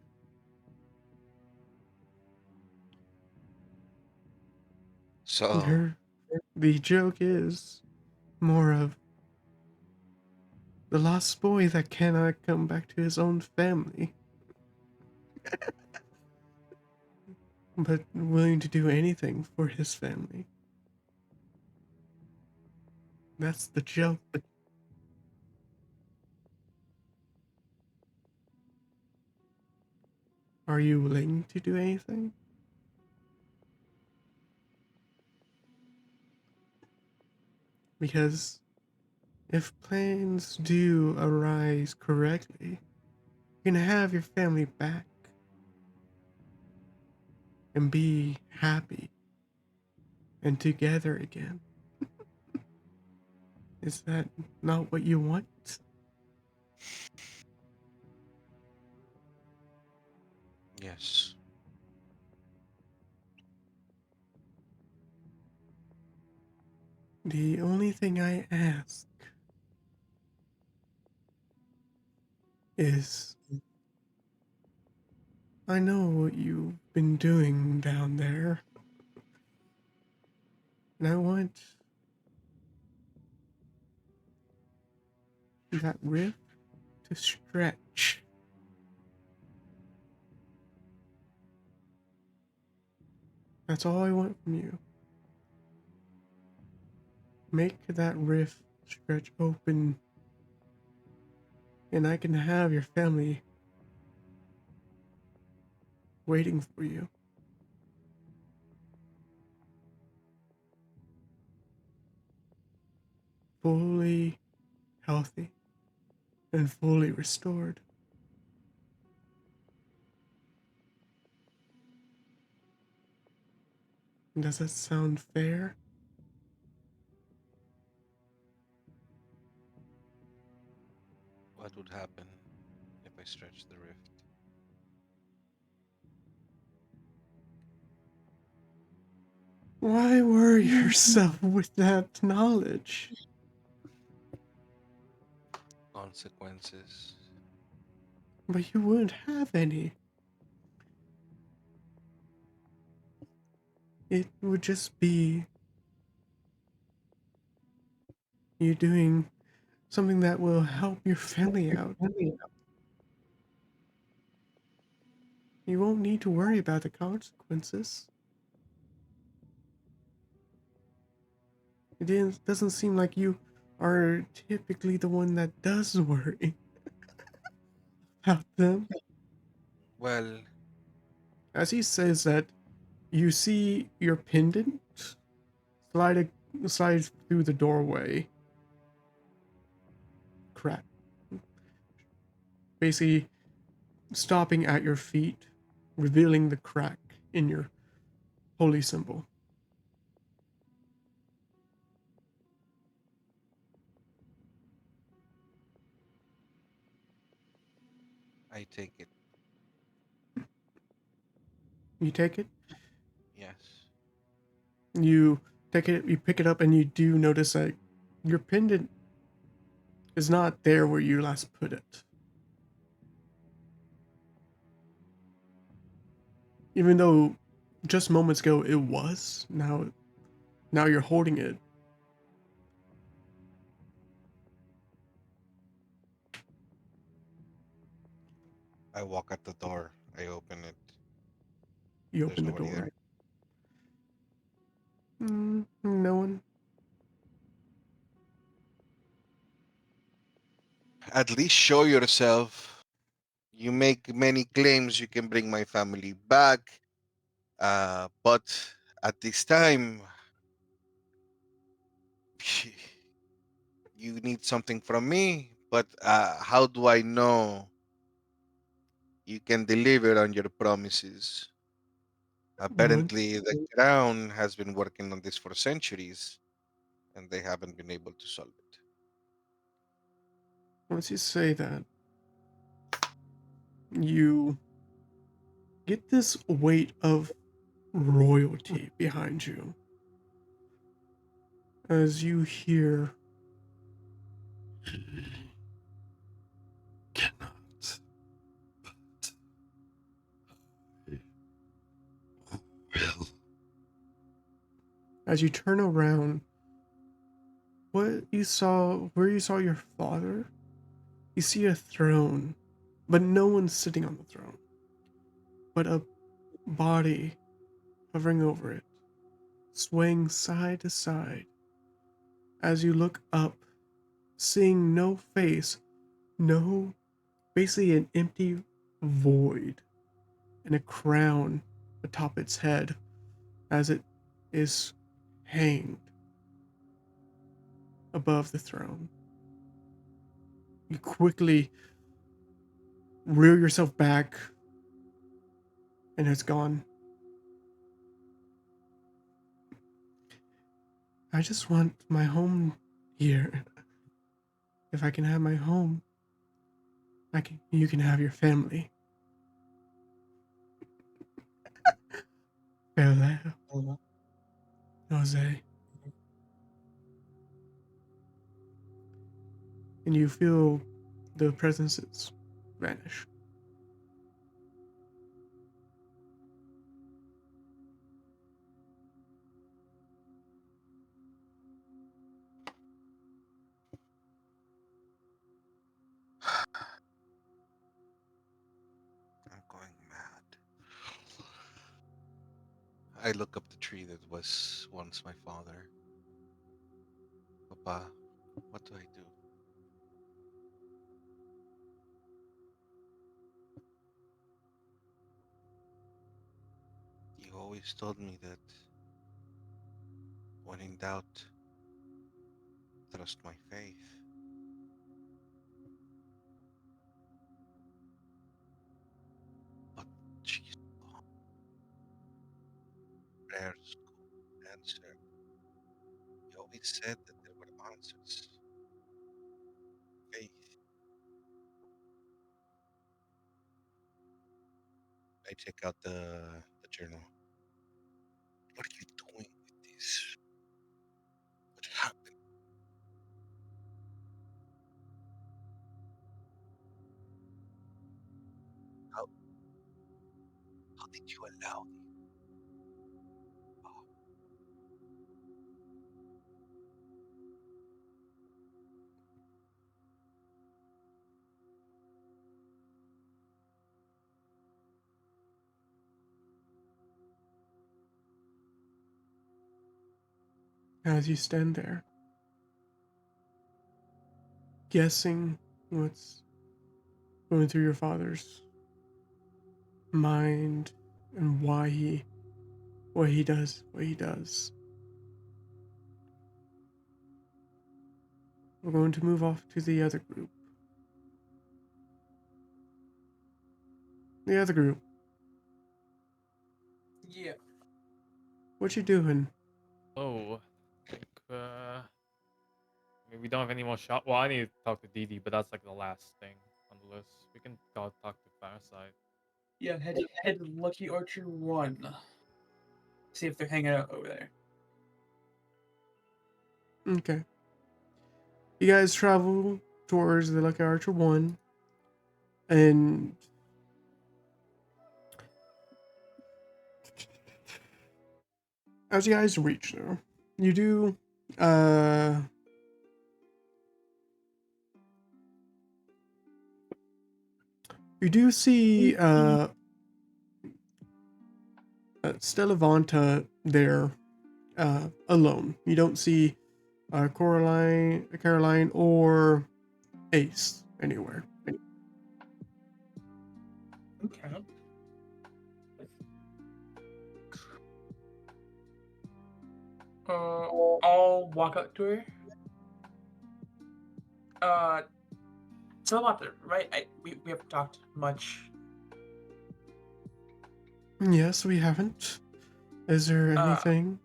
So, The joke is more of the lost boy that cannot come back to his own family, but willing to do anything for his family. That's the joke. Are you willing to do anything? Because if plans do arise correctly, you can have your family back and be happy and together again. Is that not what you want? yes. The only thing I ask is I know what you've been doing down there, and I want that rift to stretch. That's all I want from you. Make that rift stretch open, and I can have your family waiting for you. Fully healthy and fully restored. Does that sound fair? What would happen if I stretch the rift? Why worry yourself with that knowledge? Consequences. But you wouldn't have any. It would just be you doing something that will help your family out. You won't need to worry about the consequences. Doesn't seem like you are typically the one that does worry about them. Well, As he says that, you see your pendant slide slide through the doorway. Crack. Basically stopping at your feet, revealing the crack in your holy symbol. I take it. You take it, Yes. you you pick it up, and you do notice that your pendant is not there where you last put it. Even though just moments ago it was, now you're holding it. I walk at the door. I open it. You There's open the nobody door. there. No one. At least show yourself. You make many claims you can bring my family back. But at this time, you need something from me, but how do I know you can deliver on your promises? Once, Apparently, the crown has been working on this for centuries, and they haven't been able to solve it. once you say that, you get this weight of royalty behind you as you hear cannot will. As you turn around, where you saw your father, you see a throne, but no one's sitting on the throne, but a body hovering over it, swaying side to side. As you look up, seeing no face, no, basically an empty void, and a crown atop its head as it is hanged above the throne. You quickly rear yourself back, and it's gone. I just want my home here. If I can have my home, you can have your family. Farewell, Jose. And you feel the presences vanish. I'm going mad. I look up the tree that was once my father. Papa, what do I do? You always told me that when in doubt, trust my faith. But she's gone. Prayers couldn't answer. You always said that there were answers. Faith. I check out the journal. What are you doing with this? What happened? How, how did you allow me? As you stand there, guessing what's going through your father's mind and why he does what he does. We're going to move off to the other group. The other group, Yeah. what you doing? Oh, I think, I mean, we don't have any more shot. Well, I need to talk to Didi, but that's like the last thing on the list. We can go talk to Fireside. Yeah, head to Lucky Orchard 1. See if they're hanging out over there. Okay. You guys travel towards the Lucky Archer 1, and as you guys reach there, you do, uh, you do see, Stellavanta there, alone. You don't see, Caroline, or Ace anywhere. Okay. I'll walk up to her. So about the right. We haven't talked much. Yes, we haven't. Is there anything?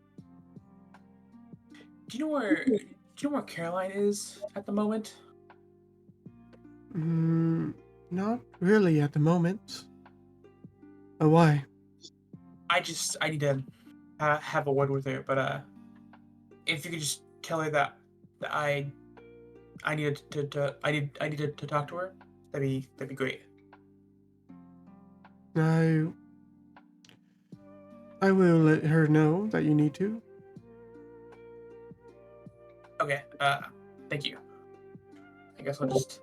Do you know where Caroline is at the moment? Not really at the moment. Why? I need to have a word with her, but if you could just tell her that I needed I needed to talk to her, that'd be great. I will let her know that you need to. Okay. Thank you. I guess I'll just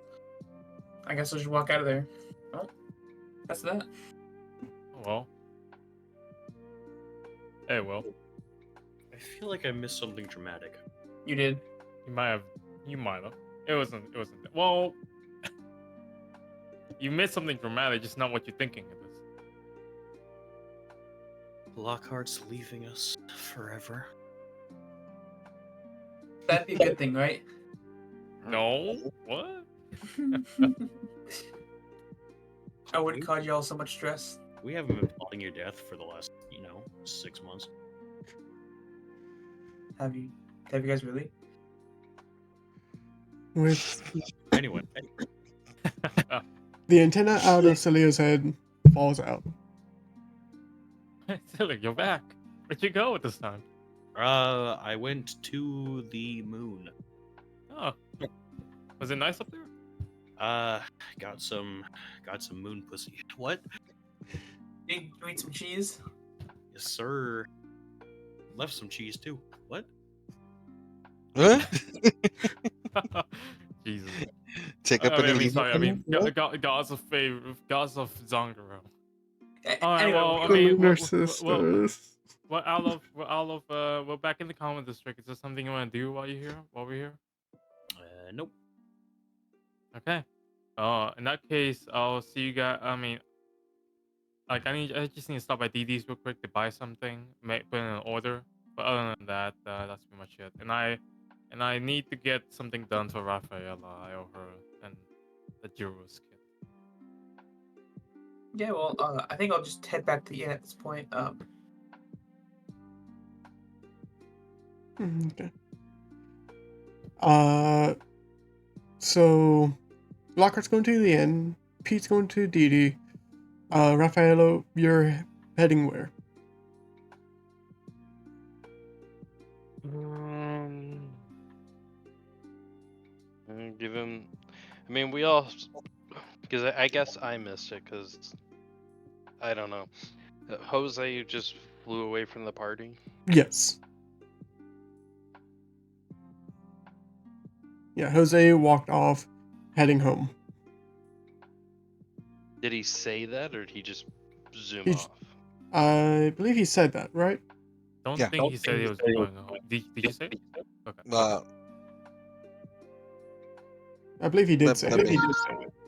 walk out of there. Well, that's that. Oh, well. Hey, well, I feel like I missed something dramatic. You did. you might have. You might have. It wasn't. It wasn't. Well, you missed something dramatic, just not what you're thinking it is. Lockhart's leaving us forever. That'd be a good thing, right? No. What? I wouldn't cause y'all so much stress. We haven't been plotting your death for the last, 6 months. Have you guys really? With Anyway, the antenna out of Celia's head falls out. Silly, you're back. Where'd you go at this time? I went to the moon. Oh, was it nice up there? Got some moon pussy. What? Did you eat some cheese? Yes, sir. Left some cheese too. What? Huh? Jesus. Take up I any mean, leave. sorry. I mean, gods of favor, gods of Zoggirial. All right. Anyway, Well, I The mean, lunar sisters. we're back in the common district. Is there something you want to do while you're here? While we're here? Nope. Okay. In that case, I'll see you guys. I mean, like, I just need to stop at DD's real quick to buy something, put in an order. But other than that, that's pretty much it. And I need to get something done for Rafaela. I owe her and the Juros kit. yeah. Well, I think I'll just head back to the inn at this point. Okay. So Lockhart's going to the inn. Pete's going to Didi. Raffaello, you're heading where? Give him. I mean, we all. Because I guess I missed it. Because I don't know. Jose just flew away from the party. Yes. Yeah, Jose walked off, heading home. Did he say that, or did he just zoom He- off? I believe he said that, right? Don't Yeah. think he said he was going home. Did you say? Okay. I believe he did say Let it. me-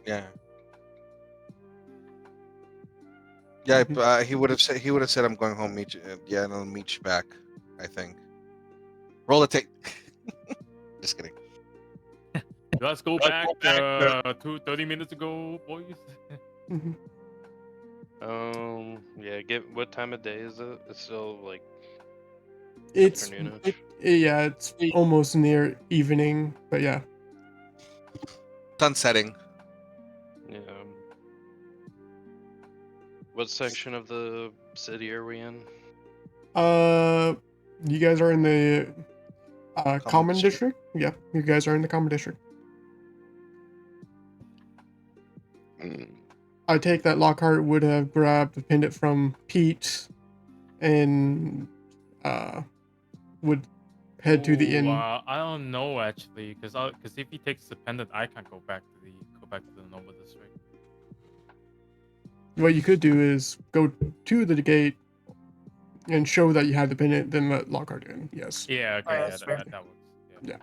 yeah. Yeah, Mhm. he would have said I'm going home. Meet you, yeah, and I'll meet you back. I think. Roll the tape. Just kidding. Let's go back 30 minutes ago, boys. Mhm. Yeah. What time of day is it? It's still like It's afternoonish. yeah, it's almost near evening, but yeah. Sun setting. Yeah. What section of the city are we in? You guys are in the common district. district? Yeah, you guys are in the common district. I take that Lockhart would have grabbed the pendant from Pete and would head to the inn. I don't know actually, because if he takes the pendant, I can't go back to the noble district. What you could do is go to the gate and show that you had the pendant, then let Lockhart in. Yes. Yeah. Okay. Oh, Yeah, that's fair. that works. Yeah.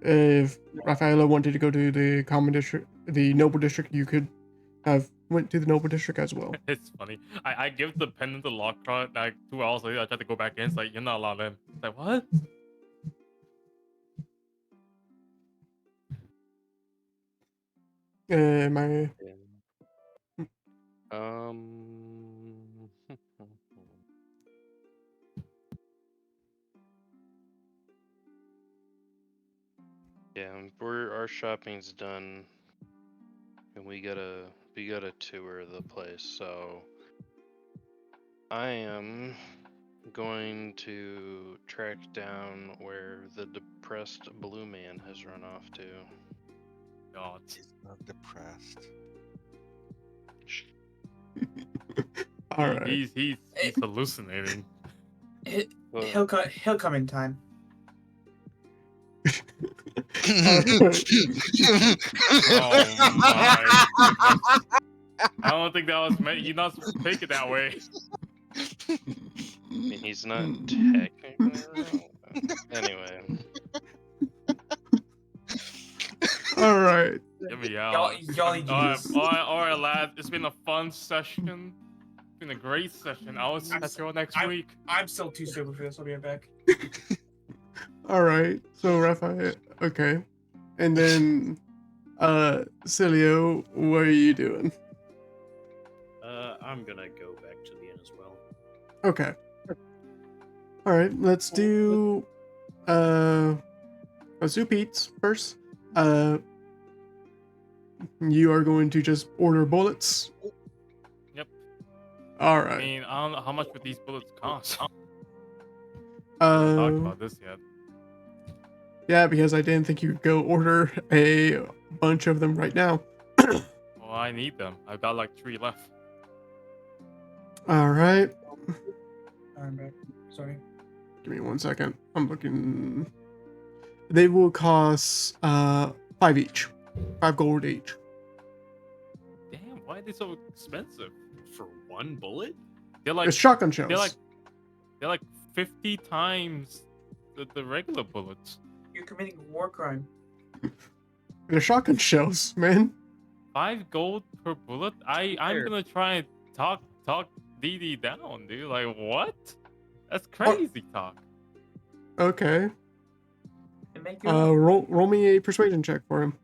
If Raffaella wanted to go to the common district, the noble district, you could have went to the noble district as well. It's funny. I give the pendant to Lockhart. Like 2 hours later, I tried to go back in. It's like, you're not allowed in. It's like, what? Am I? Um. Yeah, our shopping's done, and we gotta tour the place. So I am going to track down where the depressed blue man has run off to. God. He's not depressed. All right. He's hallucinating. Well, He'll come in time. All right. Oh my goodness. I don't think that was meant. You're not supposed to take it that way. I mean, he's not technically wrong. Anyway, All right. Get me Y'all out. need All right, Jesus. all right, lads. It's been a fun session. It's been a great session. I will catch you all next week. I'm still too sober for this. I'll be right back. All right. So Raphael. Okay. And then, Cilio, what are you doing? I'm gonna go back to the inn as well. Okay. All right. Let's do Pete's first. You are going to just order bullets. Yep. All I right. mean, I don't know how much would these bullets cost. We haven't talked Uh, about this yet. yeah, because I didn't think you'd go order a bunch of them right now. Well, I need them. I've got like 3 left. All right. I'm back. Sorry. Give me 1 second. I'm looking. They will cost 5 each. 5 gold each. Damn, why are they so expensive? For one bullet? They're like It's shotgun shells. they're like 50 times the regular bullets. You're committing a war crime. They're shotgun shells, man. 5 gold per bullet? I'm Fair. gonna try and talk DD down, dude. Like what? That's crazy talk. Okay. And make your Roll me a persuasion check for him.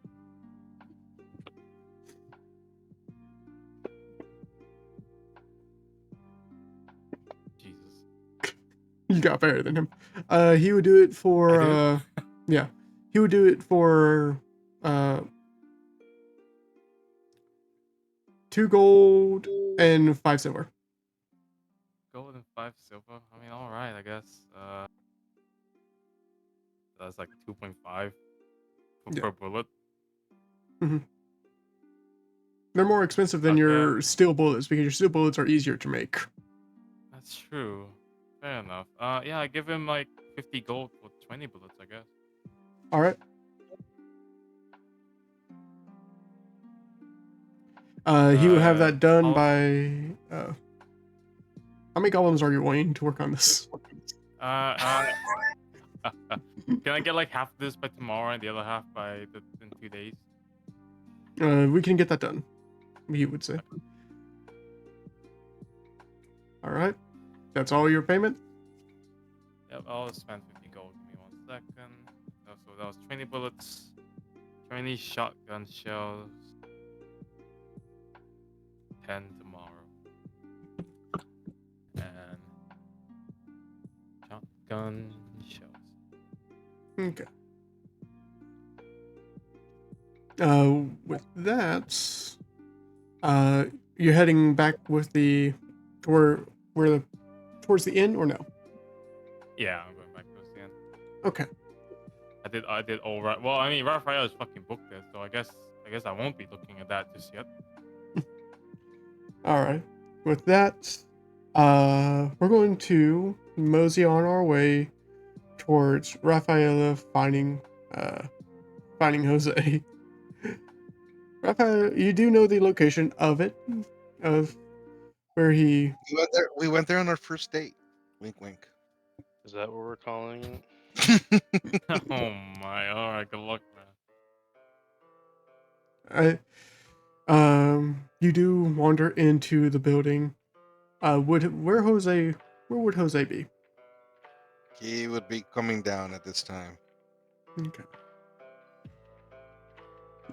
Jesus. You got better than him. He would do it for I yeah. He would do it for 2 gold and 5 silver. Gold and 5 silver. I mean, all right, I guess. That's like 2.5 Yeah. per bullet. They're more expensive than Okay. your steel bullets because your steel bullets are easier to make. That's true. Fair enough. Yeah, I give him like 50 gold for 20 bullets, I guess. All right. He would have that done by. How many golems are you wanting to work on this? Can I get like half of this by tomorrow and the other half in 2 days? We can get that done. He would say. All right. That's all your payment. Yep, I'll spend 50 gold. Give me 1 second. So that was 20 bullets, 20 shotgun shells, 10 tomorrow, and shotgun shells. Okay. With that, you're heading back with towards the inn or no? Yeah, I'm going back to the end. Okay. I did all right. Well, I mean, Raphael is fucking booked it, so I guess I won't be looking at that just yet. All right. With that, we're going to mosey on our way towards Rafaela finding Jose. Raphael, you do know the location of where he. We went there on our first date. Wink, wink. is that what we're calling it? Oh my! All right, good luck, man. You do wander into the building. Where would Jose be? He would be coming down at this time. Okay.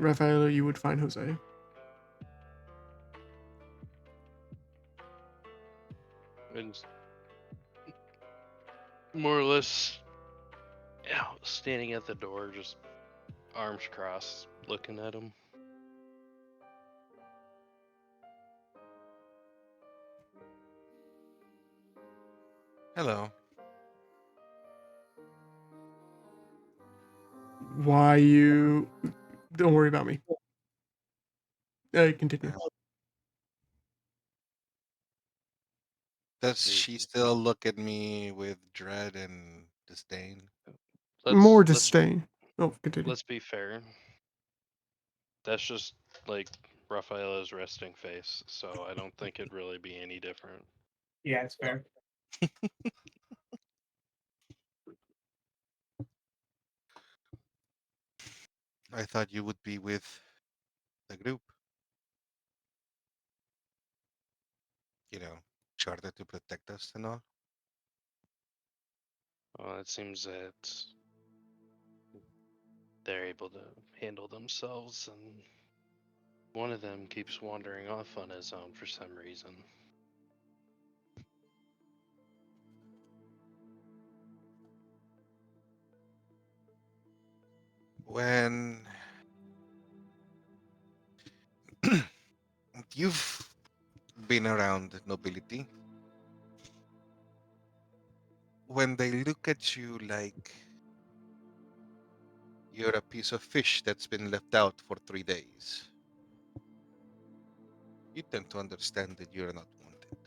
Rafaela, you would find Jose. And more or less, standing at the door, just arms crossed, looking at him. Hello. Why you? Don't worry about me. Continue. Does He- she still look at me with dread and disdain? More let's disdain. Oh, continue. let's be fair. That's just like Rafaela's resting face, so I don't think it'd really be any different. Yeah, it's fair. I thought you would be with the group. You know, chartered to protect us and all. Well, it seems that they're able to handle themselves, and one of them keeps wandering off on his own for some reason. When you've been around nobility, when they look at you like you're a piece of fish that's been left out for 3 days, you tend to understand that you're not wanted.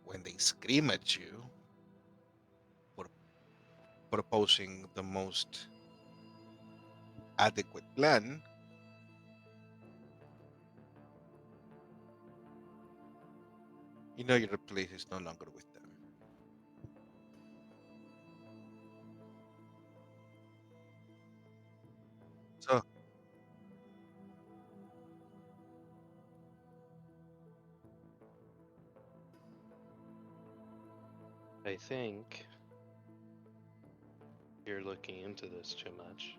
When they scream at you for proposing the most adequate plan, you know your place is no longer with them. So, I think you're looking into this too much.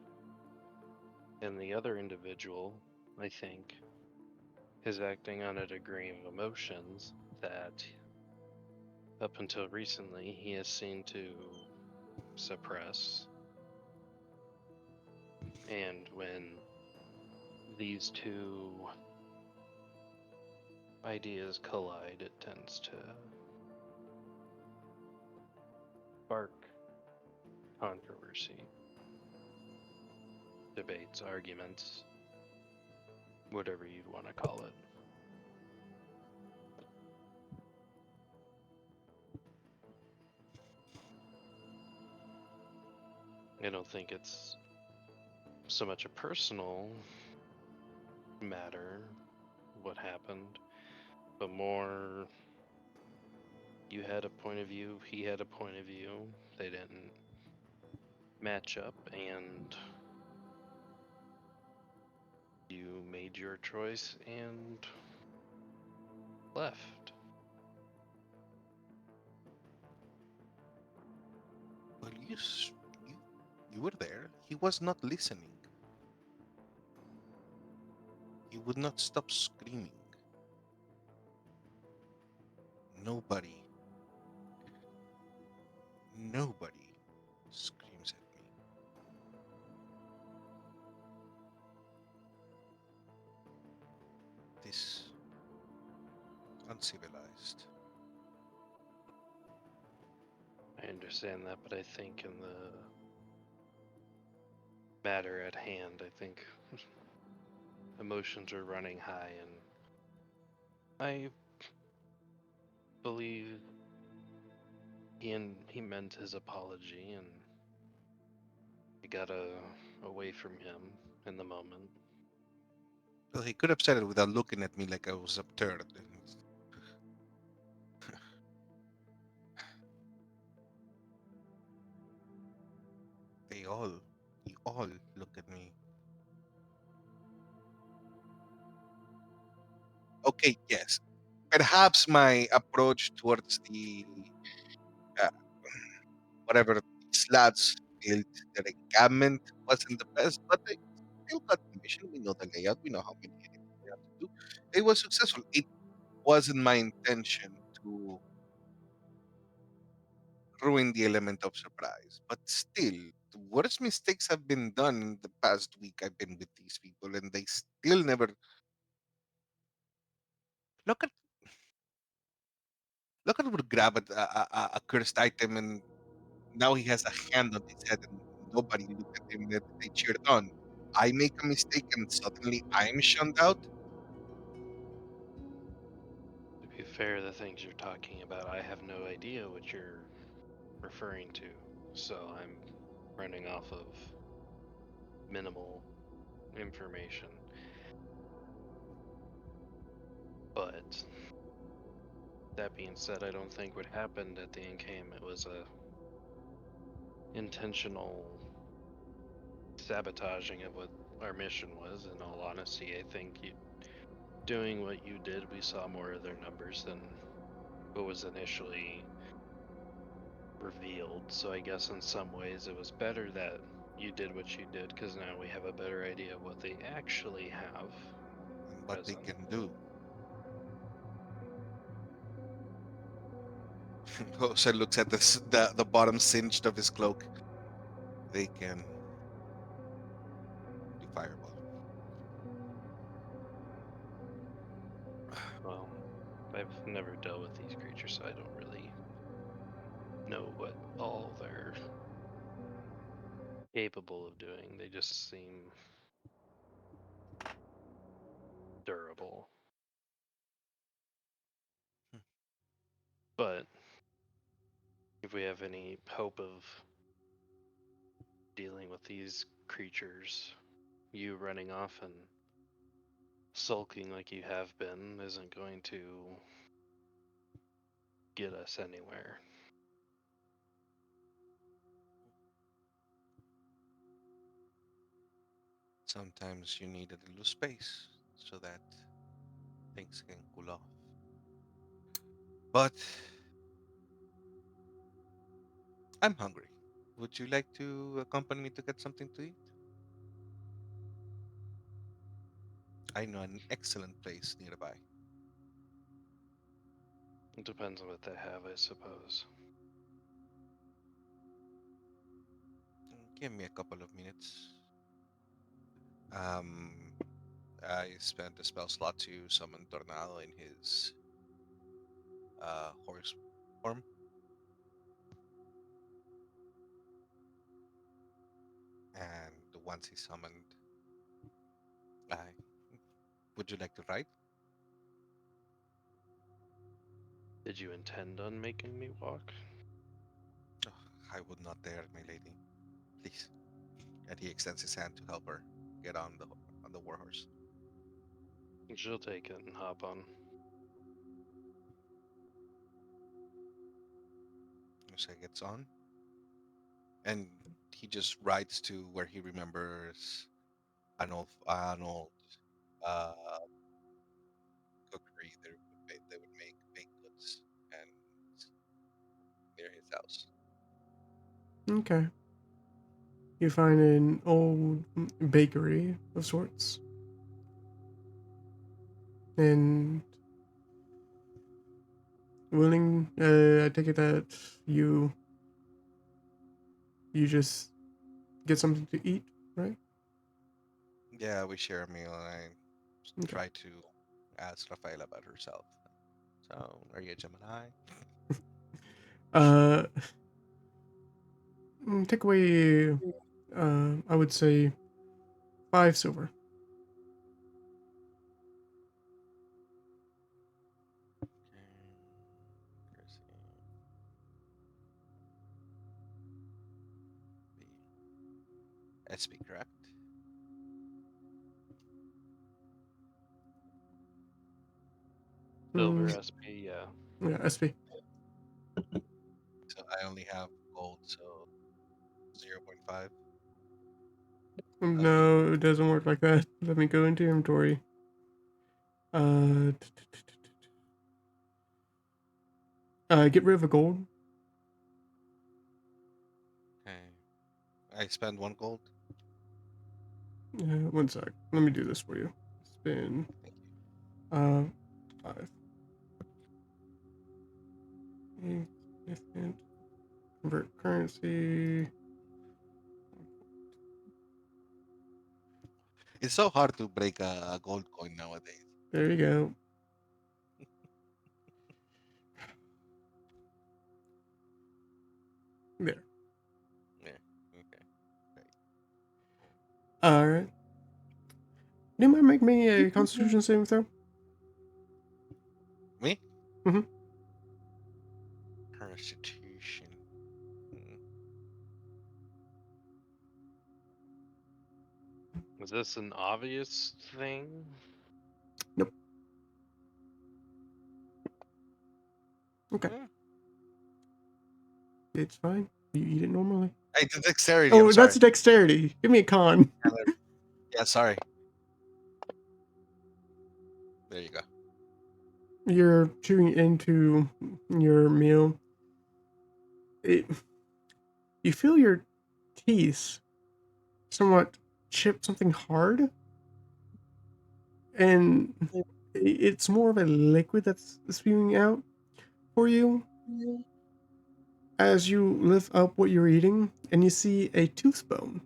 And the other individual, I think, is acting on a degree of emotions that, up until recently, he has seemed to suppress. And when these two ideas collide, it tends to spark controversy, debates, arguments, whatever you'd want to call it. I don't think it's so much a personal matter, what happened, but more you had a point of view, he had a point of view, they didn't match up, and you made your choice and left. well, you, you were there. He was not listening. He would not stop screaming. Nobody, nobody screams at me. This uncivilized. I understand that, but I think in the matter at hand, I think emotions are running high, and I believe he meant his apology, and it got away from him in the moment. Well, he could have said it without looking at me like I was absurd. They all look at me. Okay, yes. Perhaps my approach towards the uh, whatever these lads built. The encampment wasn't the best, but they still got the mission. We know the layout. We know how many enemies we have to do. It was successful. It wasn't my intention to ruin the element of surprise. But still, the worst mistakes have been done in the past week I've been with these people, and they still never look at would grab a cursed item, and now he has a hand on his head, and nobody looked at him that they cheered on. I make a mistake, and suddenly I'm shunned out. To be fair, the things you're talking about, I have no idea what you're referring to, so I'm running off of minimal information. But that being said, I don't think what happened at the encampment was a intentional sabotaging of what our mission was. In all honesty, I think doing what you did, we saw more of their numbers than what was initially revealed. So I guess in some ways it was better that you did what you did, because now we have a better idea of what they actually have And what they present. can do. Jose looks at the bottom singed of his cloak. They can do fireball. Well, I've never dealt with these creatures, so I don't really know what all they're capable of doing. They just seem durable. Hmm. But if we have any hope of dealing with these creatures, you running off and sulking like you have been isn't going to get us anywhere. Sometimes you need a little space so that things can cool off. But I'm hungry. Would you like to accompany me to get something to eat? I know an excellent place nearby. It depends on what they have, I suppose. Give me a couple of minutes. Um, I spent a spell slot to summon Tornado in his horse form. And once he's summoned, I would you like to ride? Did you intend on making me walk? Oh, I would not dare, my lady. Please. And he extends his hand to help her get on the warhorse. She'll take it and hop on. Musa gets on, and he just rides to where he remembers an old uh, cookery they would make baked goods, and it's near his house. Okay. You find an old bakery of sorts. And I take it that you just get something to eat, right? Yeah, we share a meal, and I Okay. try to ask Rafaela about herself. So, are you a Gemini? Uh, take away. I would say 5 silver. Okay. Chrissy. SB, correct? Silver Mm, SP, yeah. yeah, SP. So I only have gold, so 0.5. No, it doesn't work like that. Let me go into inventory. Uh, get rid of a gold. Okay. I spend 1 gold. One sec. Let me do this for you. Spin. Thank you. 5. Significant. Convert currency. It's so hard to break a gold coin nowadays. There you go. There. Yeah. Okay. All right. Do you mind making me a Constitution saving throw? Me? Mhm. Constitution. Was this an obvious thing? Okay. Hmm. It's fine. You eat it normally. Hey, the dexterity. Oh, I'm sorry. that's dexterity. Give me a con. Yeah, sorry. There you go. You're chewing into your meal. You feel your teeth somewhat chip something hard, and it's more of a liquid that's spewing out for you as you lift up what you're eating, and you see a tooth bone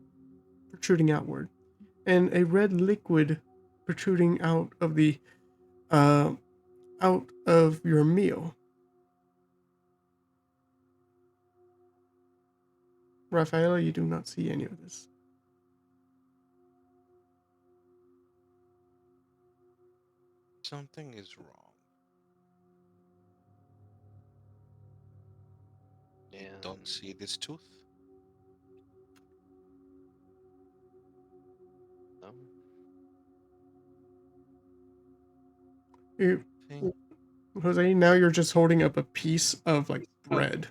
protruding outward, and a red liquid protruding out of your meal. Rafaela, you do not see any of this. Something is wrong. You Yeah. don't see this tooth? No? You, Thing. Jose, now you're just holding up a piece of like bread.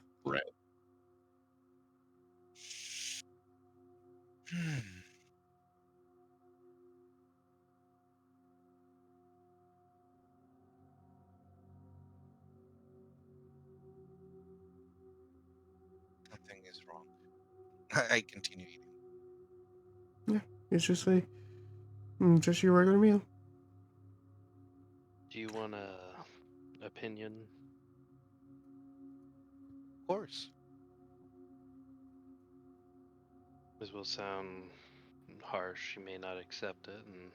Hmm. Something is wrong. I continue eating. Yeah, it's just just your regular meal. Do you want a opinion? Of course. This will sound harsh. You may not accept it, and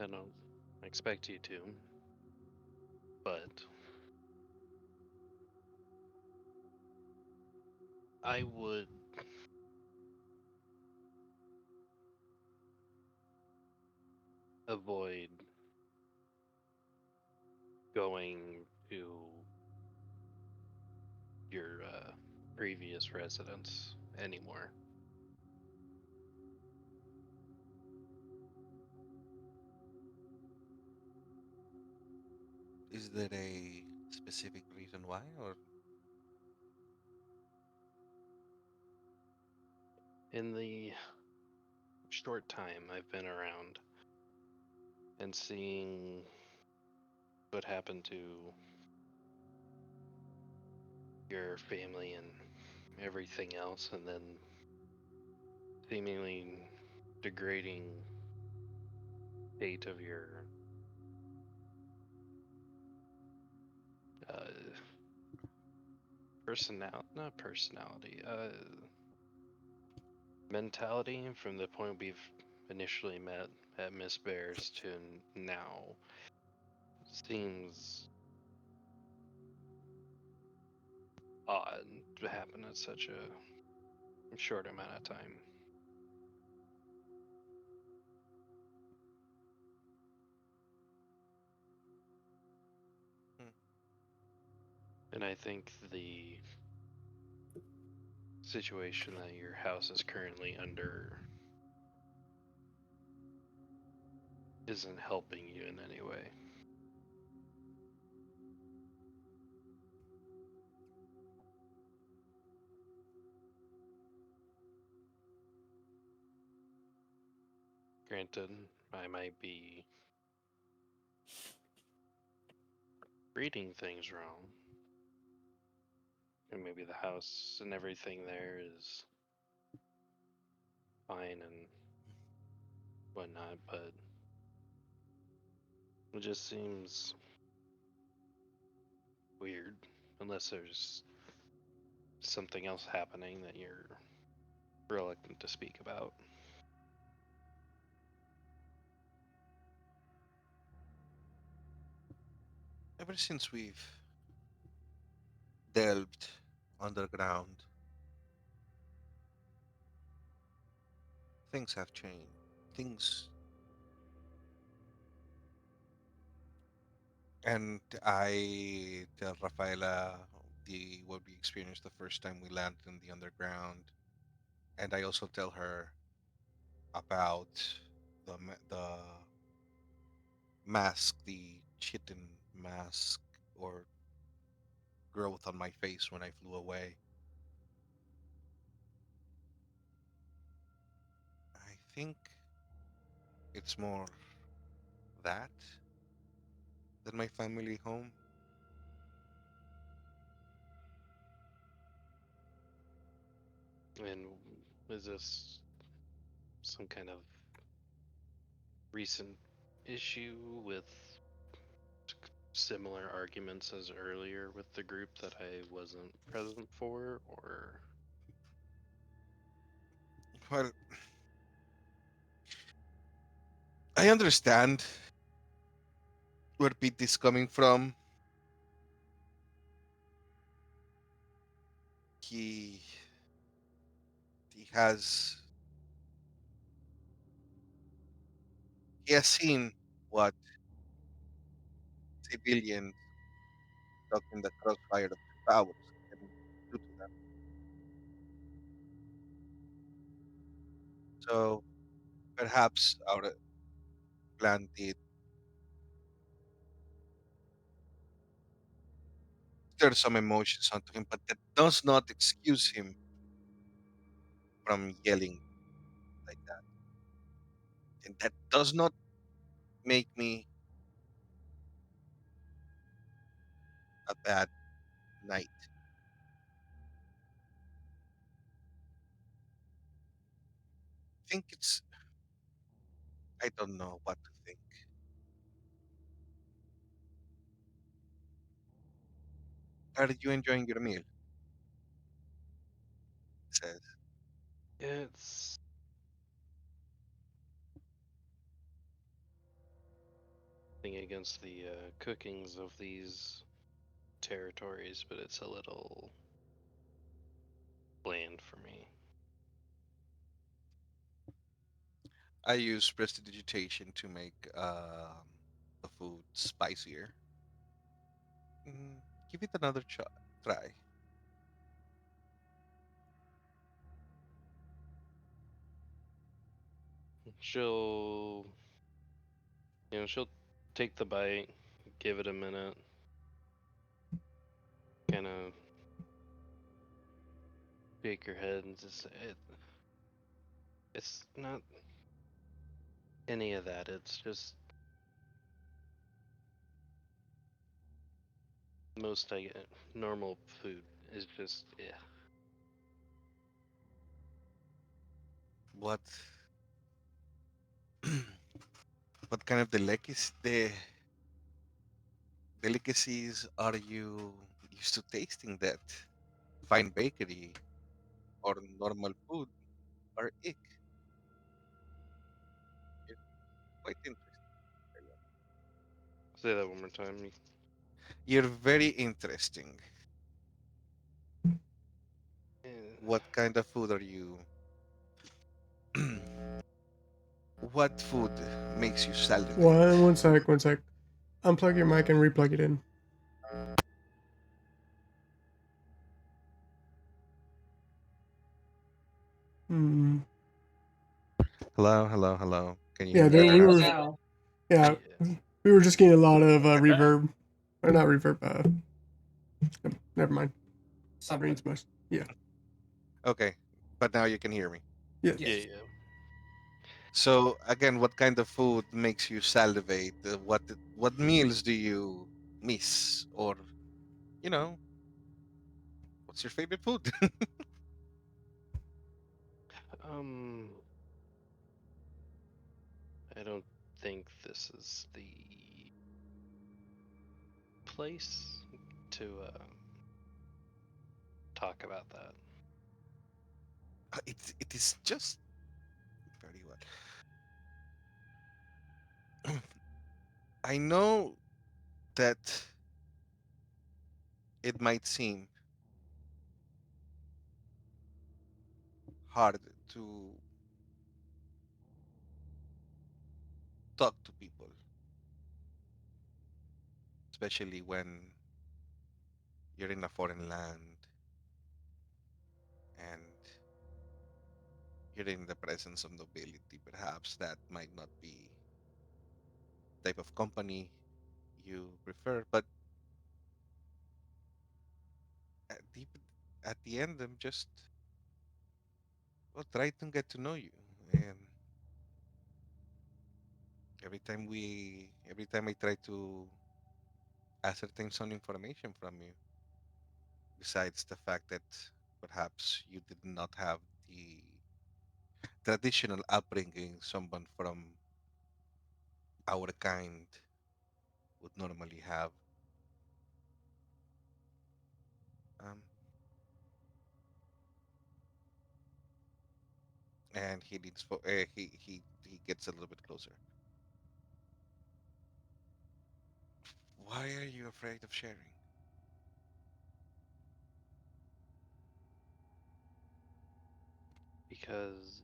I don't expect you to. But I would avoid going to your previous residence anymore. Is there a specific reason why, or In the short time I've been around and seeing what happened to your family and everything else, and then seemingly degrading state of your not personality, mentality from the point we've initially met at Miss Bear's to now seems odd to happen at such a short amount of time. Hmm. And I think the situation that your house is currently under isn't helping you in any way. Granted, I might be reading things wrong, and maybe the house and everything there is fine and whatnot, but it just seems weird unless there's something else happening that you're reluctant to speak about. Ever since we've delved underground, things have changed. Things, and I tell Rafaela the what we experienced the first time we landed in the underground, and I also tell her about the mask, the chitin mask or growth on my face when I flew away. I think it's more that than my family home. And is this some kind of recent issue with similar arguments as earlier with the group that I wasn't present for, or Well, I understand where Pete is coming from. He he has he has seen what civilians stuck in the crossfire of two powers can do to them. So perhaps our plan did stir some emotions onto him, but that does not excuse him from yelling like that. And that does not make me a bad knight. I think it's I don't know what to think. Are you enjoying your meal? He says. it's thing against the cookings of these territories, but it's a little bland for me. I use prestidigitation to make the food spicier. Mm, give it another try. She'll, she'll take the bite, give it a minute, kind of shake her head and just say, it's not any of that. It's just most I get normal food is just yeah. What what kind of delicacies are you used to tasting that fine bakery or normal food or ick? It's quite interesting. Say that one more time. You're very interesting. Eh, What kind of food are you? What food makes you salivate? One sec. Unplug your mic and replug it in. Hmm. Hello, hello, hello. Can you Yeah, hear me there, better we now? were. Now, Yeah, yeah. we were just getting a lot of Like that? reverb. Or not reverb. Never mind. something. Brains mush. Yeah. Okay, but now you can hear me. Yes. Yeah, Yes. yeah. So again, what kind of food makes you salivate? What meals do you miss, or you know, what's your favorite food? Um, I don't think this is the place to talk about that. It is just very well. I know that it might seem hard to talk to people, especially when you're in a foreign land and you're in the presence of nobility. Perhaps that might not be type of company you prefer, but at the, at the end, I'm just well, try to get to know you. And every time I try to ascertain some information from you, besides the fact that perhaps you did not have the traditional upbringing someone from our kind would normally have. Um, and he needs for he gets a little bit closer. Why are you afraid of sharing? Because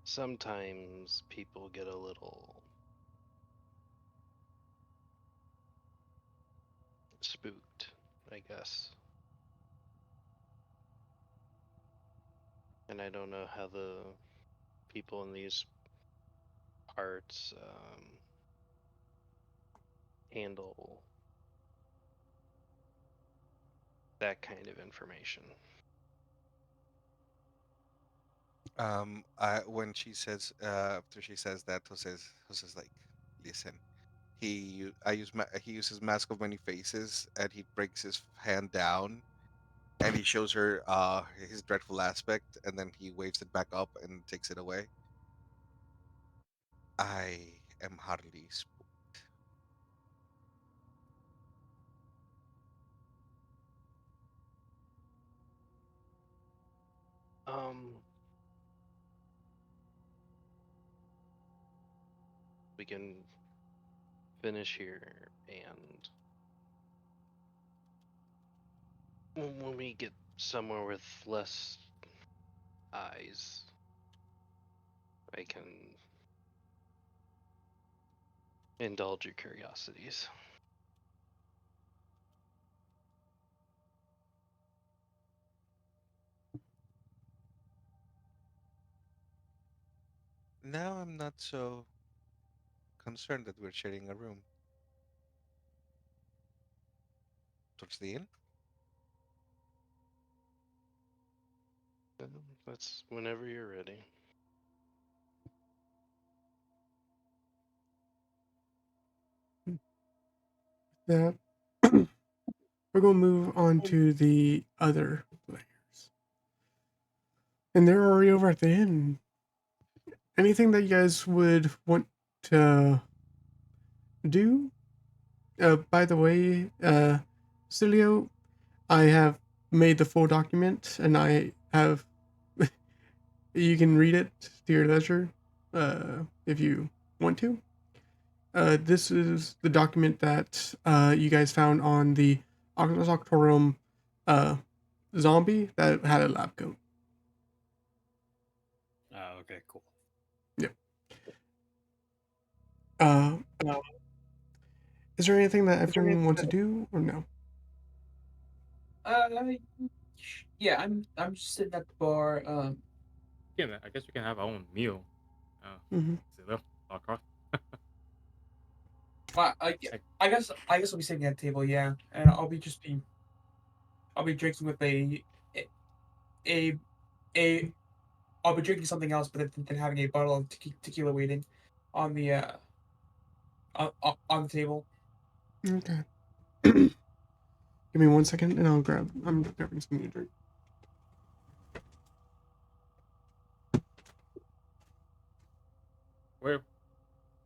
sometimes people get a little spooked, I guess. And I don't know how the people in these parts handle that kind of information. When she says after she says that, Jose's like, listen. He uses mask of many faces, and he breaks his hand down, and he shows her his dreadful aspect, and then he waves it back up and takes it away. I am hardly Um, we can finish here, and when we get somewhere with less eyes, I can indulge your curiosities. now. I'm not so concerned that we're sharing a room. Towards the end. That's whenever you're ready. That we're going to move on to the other players. And they're already over at the inn. Anything that you guys would want to do? By the way, Celio, I have made the full document and I have. You can read it to your leisure if you want to. This is the document that you guys found on the Oculus Octorum uh, zombie that had a lab coat. Oh, okay, cool. Yep. Uh, is there anything that everyone wants to do or no? Uh, yeah, I'm just sitting at the bar. Yeah, I guess we can have our own meal. Mm-hmm. Zilla, Starcraft. Well, I guess I'll be sitting at the table, yeah, and I'll be drinking with a a I'll be drinking something else, but then having a bottle of tequila waiting on the on the table. Okay. Give me 1 second and I'm grabbing something to drink.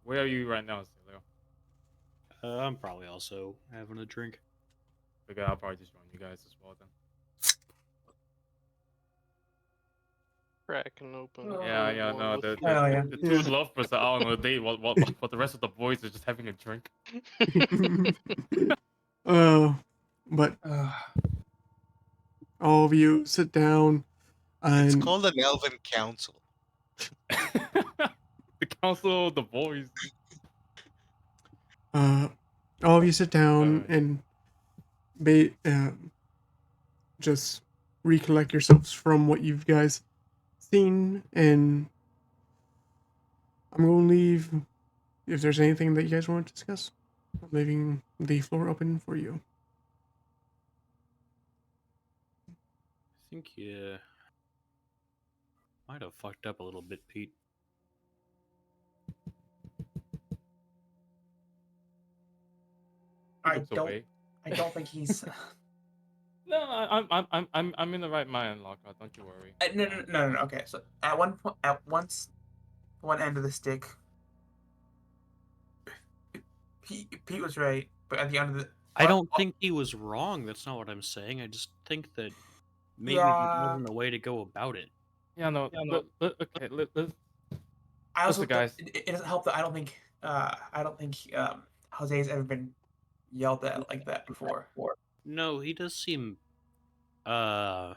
Where are you right now, Celio? I'm probably also having a drink. Okay, I'll probably just join you guys as well then. Cracking open. Yeah, Yeah, one no, with the Hell yeah. the two Yeah. lovebirds are out on a date while the rest of the boys are just having a drink. But Uh, all of you sit down It's and called an elven council. The council of the boys. uh, all of you sit down and just recollect yourselves from what you've guys seen, and I'm going to leave if there's anything that you guys want to discuss. I'm leaving the floor open for you. I think you might have fucked up a little bit, Pete. I Looks don't. away. I don't think he's. No, I'm in the right mind, Lockhart. Don't you worry. No. Okay, so at one point, one end of the stick, Pete was right, but at the end of the, I don't think he was wrong. That's not what I'm saying. I just think that maybe that yeah. wasn't the way to go about it. Yeah, no. Okay, let's. I also Listen, guys. it doesn't help that I don't think Jose's ever been yelled at like that before. No, he does seem, I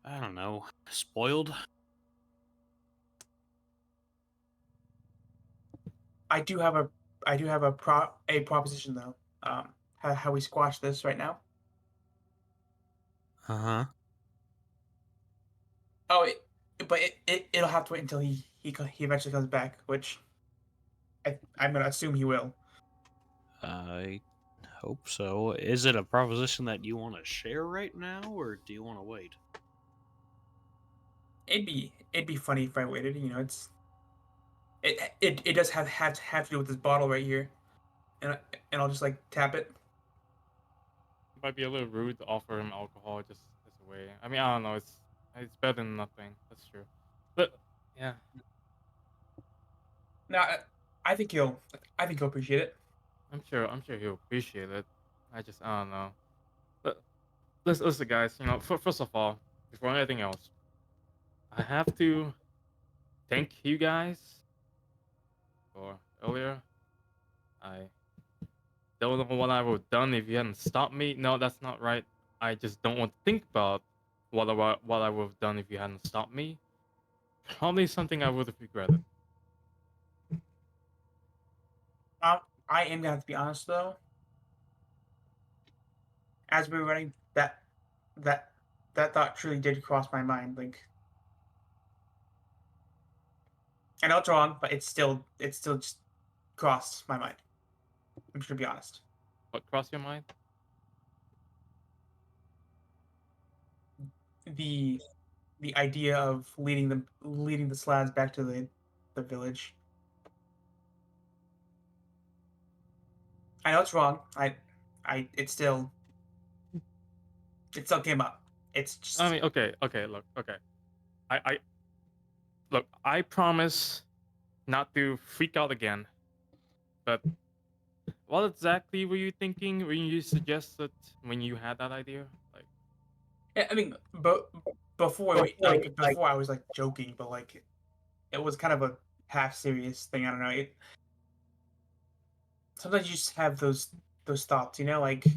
don't know, spoiled. I do have a proposition though. How we squash this right now? Uh huh. Oh, but it'll have to wait until he eventually comes back, which I'm gonna assume he will. I hope so. Is it a proposition that you want to share right now, or do you want to wait? It'd be funny if I waited. You know, it does have to do with this bottle right here, and I'll just like tap it. It might be a little rude to offer him alcohol just as a way. I mean, I don't know. It's better than nothing. That's true. But yeah, No, I think he'll appreciate it. I'm sure he'll appreciate it. I don't know. But listen, guys. You know, first of all, before anything else, I have to thank you guys for earlier. I don't know what I would have done if you hadn't stopped me. No, that's not right. I just don't want to think about what I would have done if you hadn't stopped me. Probably something I would have regretted. I am gonna have to be honest though. As we were running, that that thought truly did cross my mind. Like, I know it's wrong, but it's still just crossed my mind. I'm just gonna be honest. What crossed your mind? The the idea of leading the Slads back to the village. I know it's wrong. It still came up. It's just I mean, okay, look, okay. I look. I promise not to freak out again. But what exactly were you thinking when you suggested when you had that idea? Like, I mean, but before I was like joking, but like it was kind of a half serious thing. I don't know. Sometimes you just have those thoughts, you know, like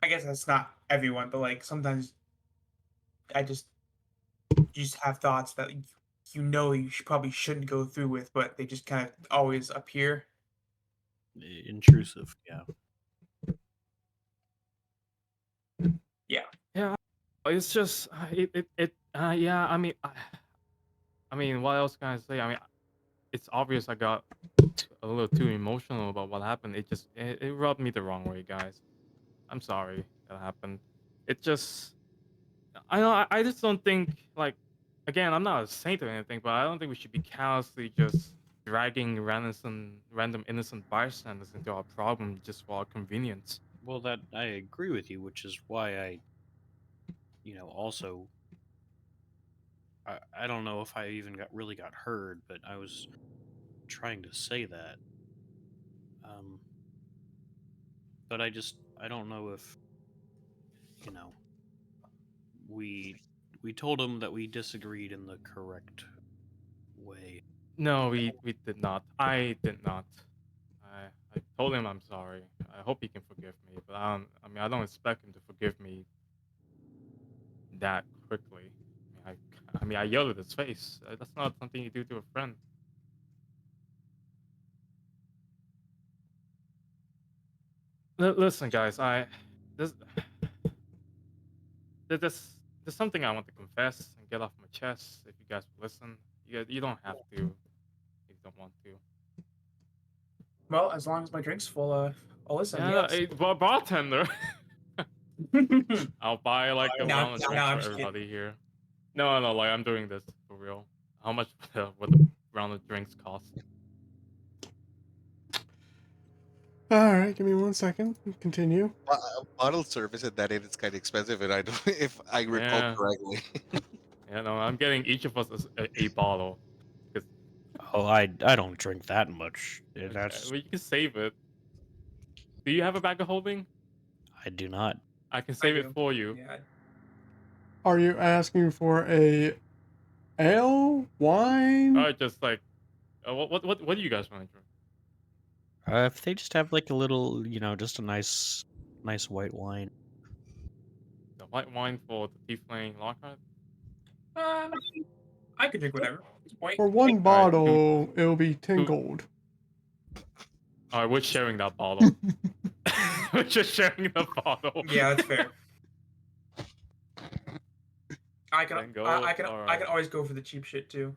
I guess that's not everyone, but like sometimes I just you just have thoughts that you know probably shouldn't go through with, but they just kind of always appear. Intrusive, yeah. yeah, it's just yeah. I mean, what else can I say? I mean, it's obvious I got a little too emotional about what happened. It rubbed me the wrong way, guys. I'm sorry that happened. It just I know I just don't think like again I'm not a saint or anything, but I don't think we should be callously just dragging random innocent bystanders into our problem just for our convenience. Well, that I agree with you, which is why I, also I don't know if I even really got heard, but I was trying to say that. But I don't know if, you know, we told him that we disagreed in the correct way. No, we did not. I did not. I told him I'm sorry. I hope he can forgive me, but I don't expect him to forgive me that quickly. I yelled at his face. That's not something you do to a friend. Listen, guys, there's there's there's something I want to confess and get off my chest. If you guys will listen, you don't have to if you don't want to. Well, as long as my drink's full, I'll listen. Yeah, Yes. hey, bartender. I'll buy like a Now, round of now drinks I'm for just kidding. everybody here. No, like I'm doing this for real. How much would the round of drinks cost? All right, give me 1 second. Continue. Bottle service at that end is kind of expensive, and I don't if I recall Yeah. correctly. Yeah, no, I'm getting each of us a bottle. Cause Oh, I don't drink that much. okay, That's well, you can save it. Do you have a bag of holding? I do not. I can I save it do. for you. Yeah. Are you asking for a ale, wine, Just like, what do you guys want to drink? If they just have like a little, just a nice white wine. The white wine for the tiefling Lockhart. Um, I could drink whatever. Wait. for one All right, bottle? It'll be 10 two- gold. All right, we're sharing that bottle. We're just sharing the bottle. Yeah, that's fair. I can. 10 gold. I can. All I can right. always go for the cheap shit too.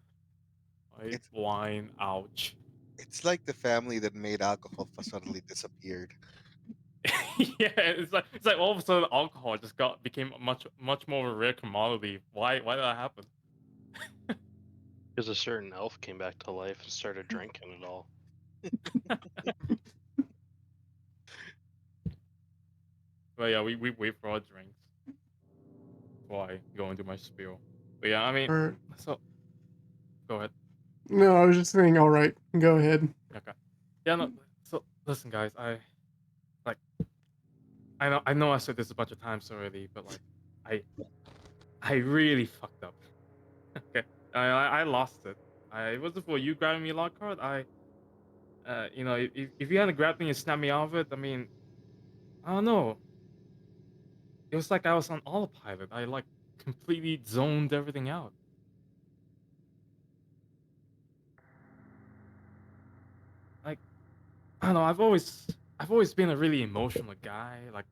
White wine. Ouch. It's like the family that made alcohol suddenly disappeared. Yeah, it's like all of a sudden alcohol just became much more of a rare commodity. Why did that happen? Because a certain elf came back to life and started drinking it all. But yeah, we wait for our drinks before I go into my spiel. But yeah, I mean, Or so go ahead. no, I was just saying. All right, go ahead. Okay. Yeah, no. So listen, guys, I know I said this a bunch of times already, but I really fucked up. Okay, I lost it. It wasn't for you grabbing me Lockhart. If you hadn't grabbed me and snapped me off it, I mean, I don't know. It was like I was on autopilot. I like completely zoned everything out. Like I don't know. I've always been a really emotional guy. Like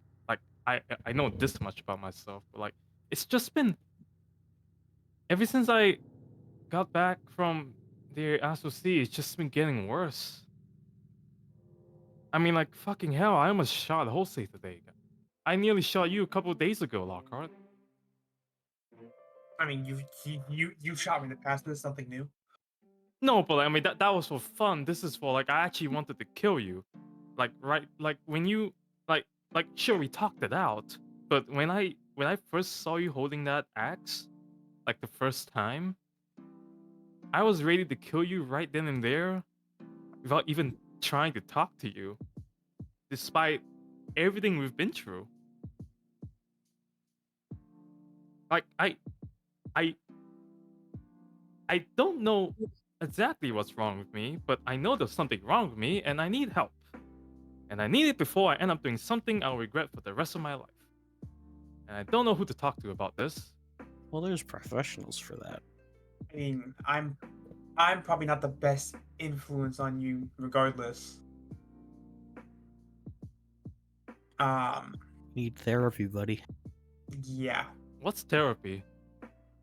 I know this much about myself, but like it's just been ever since I got back from the SOC, it's just been getting worse. I mean, like fucking hell, I almost shot Jose today. I nearly shot you a couple of days ago, Lockhart. I mean, you shot me in the past. This is something new. No, but I mean that was for fun. This is for like I actually wanted to kill you. Like when you like sure we talked it out, but when I first saw you holding that axe, like the first time, I was ready to kill you right then and there without even trying to talk to you, despite everything we've been through. Like I I don't know exactly what's wrong with me, but I know there's something wrong with me and I need help. And I need it before I end up doing something I'll regret for the rest of my life. And I don't know who to talk to about this. Well, there's professionals for that. I mean, I'm probably not the best influence on you, regardless. Need therapy, buddy. Yeah. What's therapy?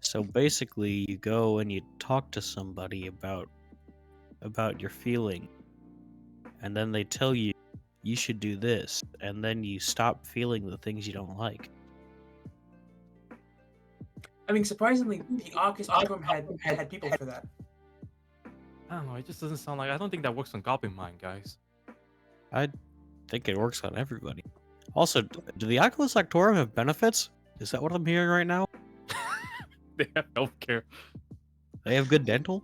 So basically, you go and you talk to somebody about your feeling, and then they tell you you should do this, and then you stop feeling the things you don't like. I mean, surprisingly, the Arcus Arkham had people for that. I don't know, it just doesn't sound like I don't think that works on Goblin Mind, guys. I think it works on everybody. Also, do the Oculus Actorum have benefits? Is that what I'm hearing right now? They have healthcare. They have good dental.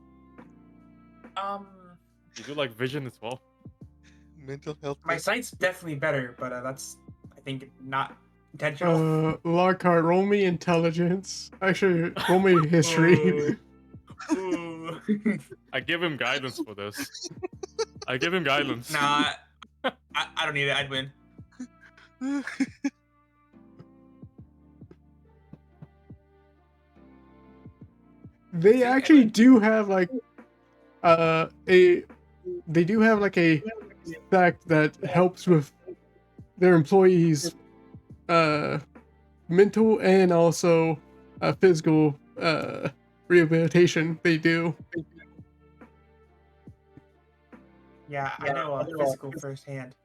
You do like vision as well. Mental health. My test? sight's definitely better, but that's, I think, not intentional. Lockhart, roll me intelligence. Actually, roll me history. Ooh. I give him guidance for this. I give him guidance. Nah, I don't need it. I'd win. They See, actually Edwin? do have like they do have like a fact that helps with their employees mental and also physical rehabilitation. They do. Yeah, I know physical firsthand.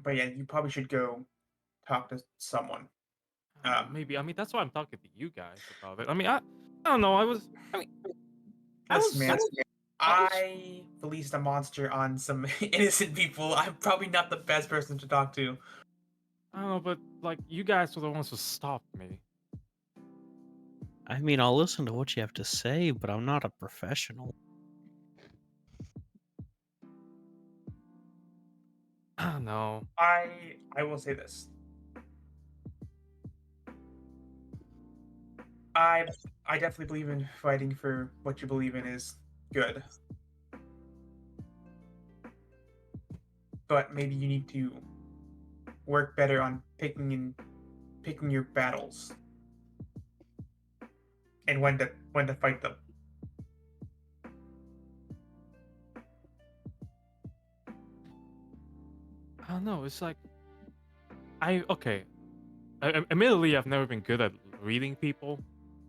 But yeah, you probably should go talk to someone. Maybe. I mean, that's why I'm talking to you guys about it. I mean, I don't know. I was. I mean, I was. Listen, man, I was- I released a monster on some innocent people. I'm probably not the best person to talk to. I don't know, but like, you guys were the ones who stopped me. I mean, I'll listen to what you have to say, but I'm not a professional. I don't know. I will say this. I I definitely believe in fighting for what you believe in is good. But maybe you need to work better on picking your battles and when to fight them. I don't know. It's like, okay. Admittedly, I've never been good at reading people.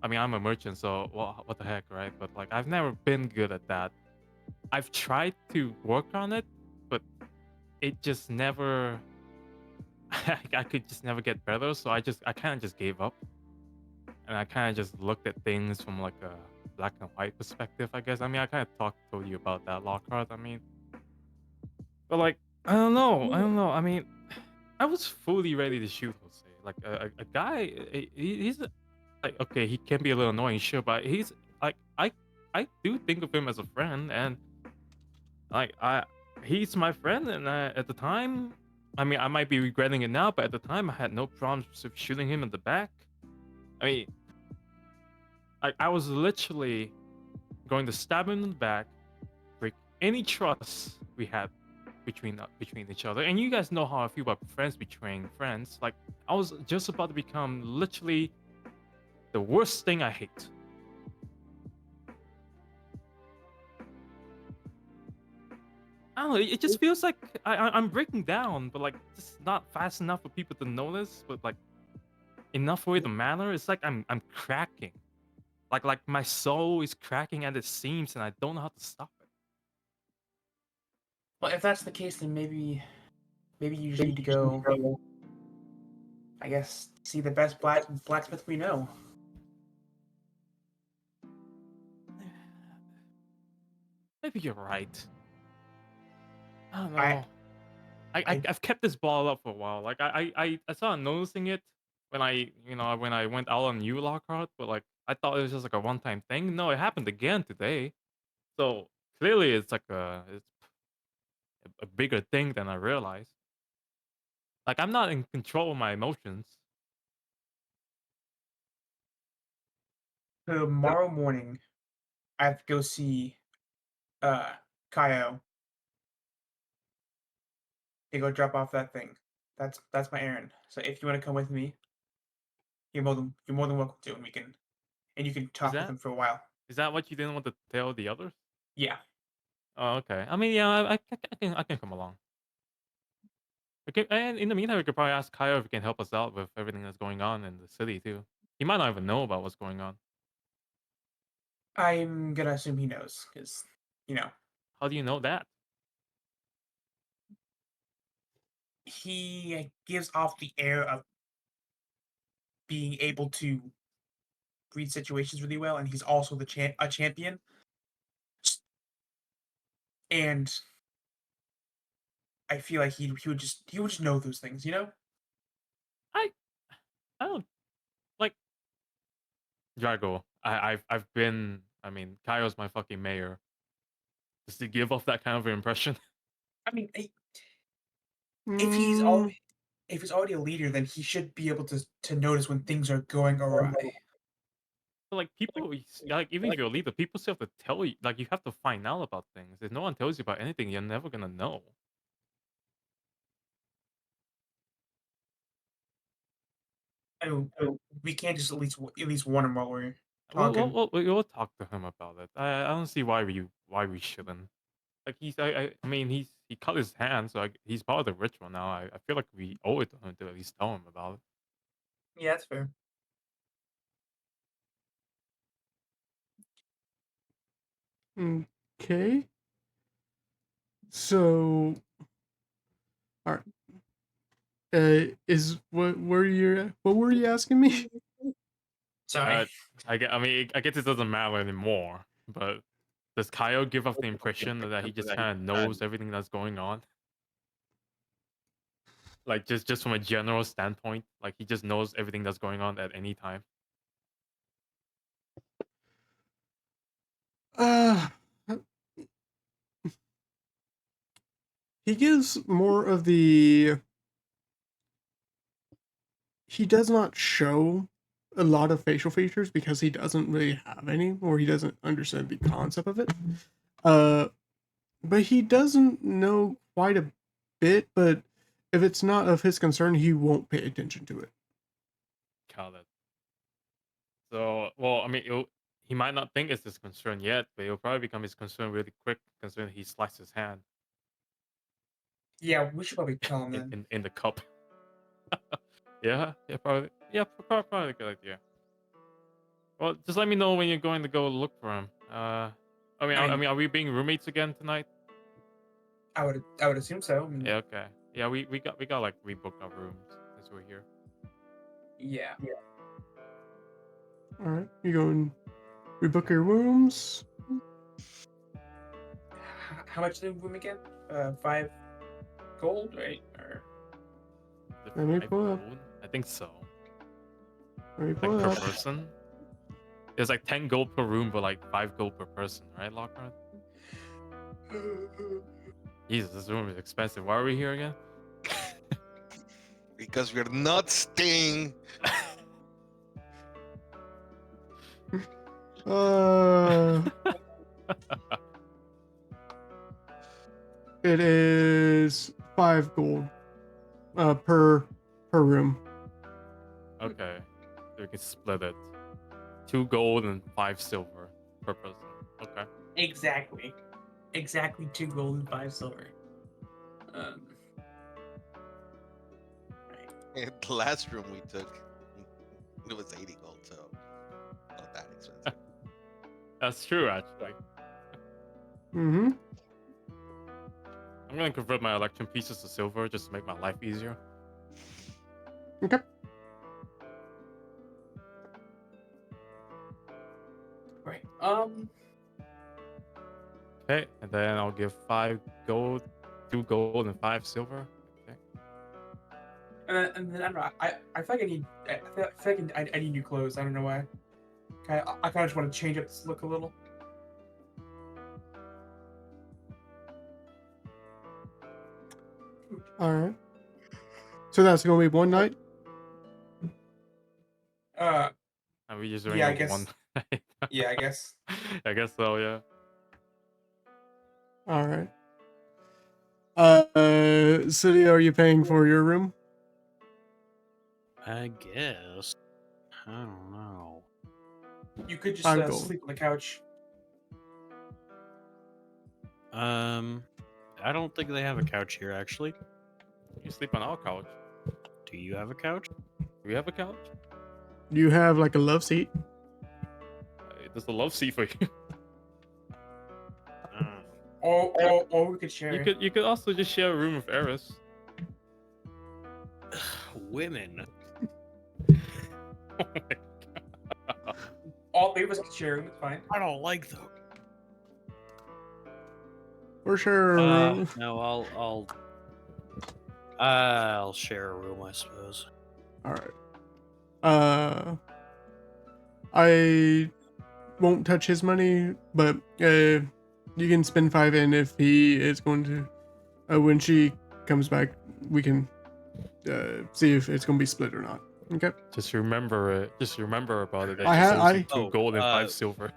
I mean, I'm a merchant, so what the heck, right? But like, I've never been good at that. I've tried to work on it, but it just never. I could just never get better, so I kind of just gave up, and I kind of just looked at things from like a black and white perspective, I guess. I mean, I kind of told you about that, Lockhart. I mean, but like, I don't know. I mean, I was fully ready to shoot Jose. Like a guy, he's like, okay, he can be a little annoying, sure, but he's like, I do think of him as a friend, and like he's my friend, and at the time, I mean, I might be regretting it now, but at the time, I had no problems with shooting him in the back. I mean, I was literally going to stab him in the back, break any trust we had between each other. And you guys know how I feel about friends betraying friends. Like, I was just about to become literally the worst thing I hate. I don't know. It just feels like I'm breaking down, but like just not fast enough for people to notice, but like enough for it to matter. It's like I'm cracking. Like my soul is cracking at the seams, and I don't know how to stop it. Well, if that's the case, then maybe you just need to go. I guess see the best blacksmith we know. Maybe you're right. I don't I- know. I've kept this ball up for a while. Like I started noticing it when I went out on you, Lockhart, but like I thought it was just like a one-time thing. No, it happened again today. So clearly it's like it's a bigger thing than I realized. Like I'm not in control of my emotions. Tomorrow morning, I have to go see Kaio to go drop off that thing. That's my errand. So if you want to come with me, you're more than welcome to, and you can talk with that- him for a while. Is that what you didn't want to tell the others? Yeah. Oh, okay. I mean, yeah, I can come along. Okay, and in the meantime, we could probably ask Kyle if he can help us out with everything that's going on in the city too. He might not even know about what's going on. I'm gonna assume he knows, because, How do you know that? he gives off the air of being able to read situations really well, and he's also a champion. And I feel like he would just know those things, I I don't like Drago, I've been. I mean, Kaio's my fucking mayor. Does he give off that kind of impression? I mean, if Mm, he's already a leader, then he should be able to notice when things are going awry. But like people, like even if you're a leader, people still have to tell you. Like you have to find out about things. If no one tells you about anything, you're never gonna know. I mean, we can't just at least warn him while we're We'll talking. we'll talk to him about it. I don't see why we shouldn't. Like I mean he cut his hand, so he's part of the ritual now. I feel like we owe it to him to at least tell him about it. Yeah, that's fair. okay. So, all right. Is what were you asking me? Sorry. I mean I guess it doesn't matter anymore. But does Kaio give off the impression that he just kind of knows everything that's going on? Like just from a general standpoint, like he just knows everything that's going on at any time. Uh, he gives more of the. He does not show a lot of facial features because he doesn't really have any, or he doesn't understand the concept of it. Uh, but he doesn't know quite a bit. But if it's not of his concern, he won't pay attention to it. Got it. So, well, I mean, he might not think it's his concern yet, but it'll probably become his concern really quick, considering he sliced his hand Yeah, we should probably tell him then. in the cup. Probably. Yeah, probably a good idea. Well, just let me know when you're going to go look for him. I mean, are we being roommates again tonight? I would assume so. I mean, Yeah, okay. Yeah, we got like rebook our rooms since we're here. yeah. All right, you go and rebook your rooms. How much is the room again? 5 gold, right? Or Is it Let me 5 pull up. gold? I think so. Let me Like pull per up. person. There's like 10 gold per room, but like 5 gold per person, right, Lockhart? Jesus, this room is expensive. Why are we here again? Because we're not staying. Uh, it is 5 gold per room. Okay, so we can split it. 2 gold and 5 silver per person. Okay. exactly 2 gold and 5 silver. Right. And the last room we took, it was 80 gold, so not that expensive. That's true, actually. Mm-hmm. I'm gonna convert my electrum pieces to silver just to make my life easier. Okay. Right. Okay, and then I'll give 5 gold, 2 gold, and 5 silver. Okay. And then I don't know. I feel like I need new clothes. I don't know why. I kind of just want to change up this look a little. All right. So that's gonna be one night. And we just doing Yeah, I it guess. one night. Yeah, I guess. I guess so, yeah. All right. City, are you paying for your room? I guess. I don't know. You could just 5 gold. sleep on the couch. I don't think they have a couch here, actually. You sleep on our couch. Do you have a couch? Do we have a couch? Do you have like a love seat? There's a love seat for you. Or we could share. You could also just share a room with Eris. Women. Oh my God. All 3 of us could share a room. It's fine. I don't like them. Or share a room? No, I'll share a room, I suppose. All right. I won't touch his money, but you can spend 5 in if he is going to. When she comes back, we can see if it's going to be split or not. Okay. Just remember it. Just remember about it. That I she ha- owes you I- 2 gold and 5 silver.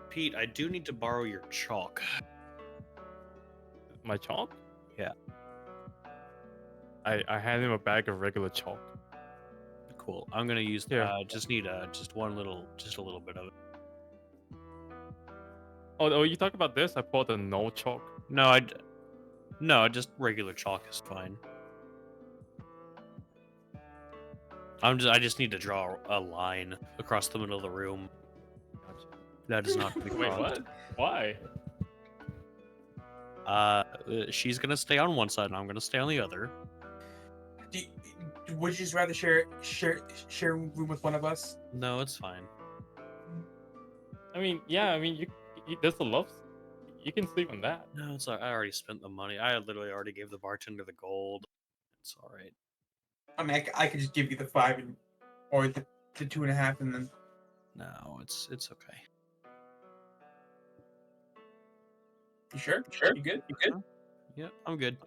Pete, I do need to borrow your chalk. My chalk? Yeah. I hand him a bag of regular chalk. Cool. I'm gonna use. Here. Just need just a little bit of it. Oh, you talk about this? I bought a no chalk. No, just regular chalk is fine. I just need to draw a line across the middle of the room. That is not gonna be Wait, crossed. what? Why? She's gonna stay on one side, and I'm gonna stay on the other. Would you just rather share a room with one of us? No, it's fine. I mean, yeah. I mean, there's a love. You can sleep on that. No, it's. I already spent the money. I literally already gave the bartender the gold. It's all right. I mean, I could just give you the 5 or the 2.5, and then. No, it's okay. You sure? Sure. You good? You good? Yeah, I'm good.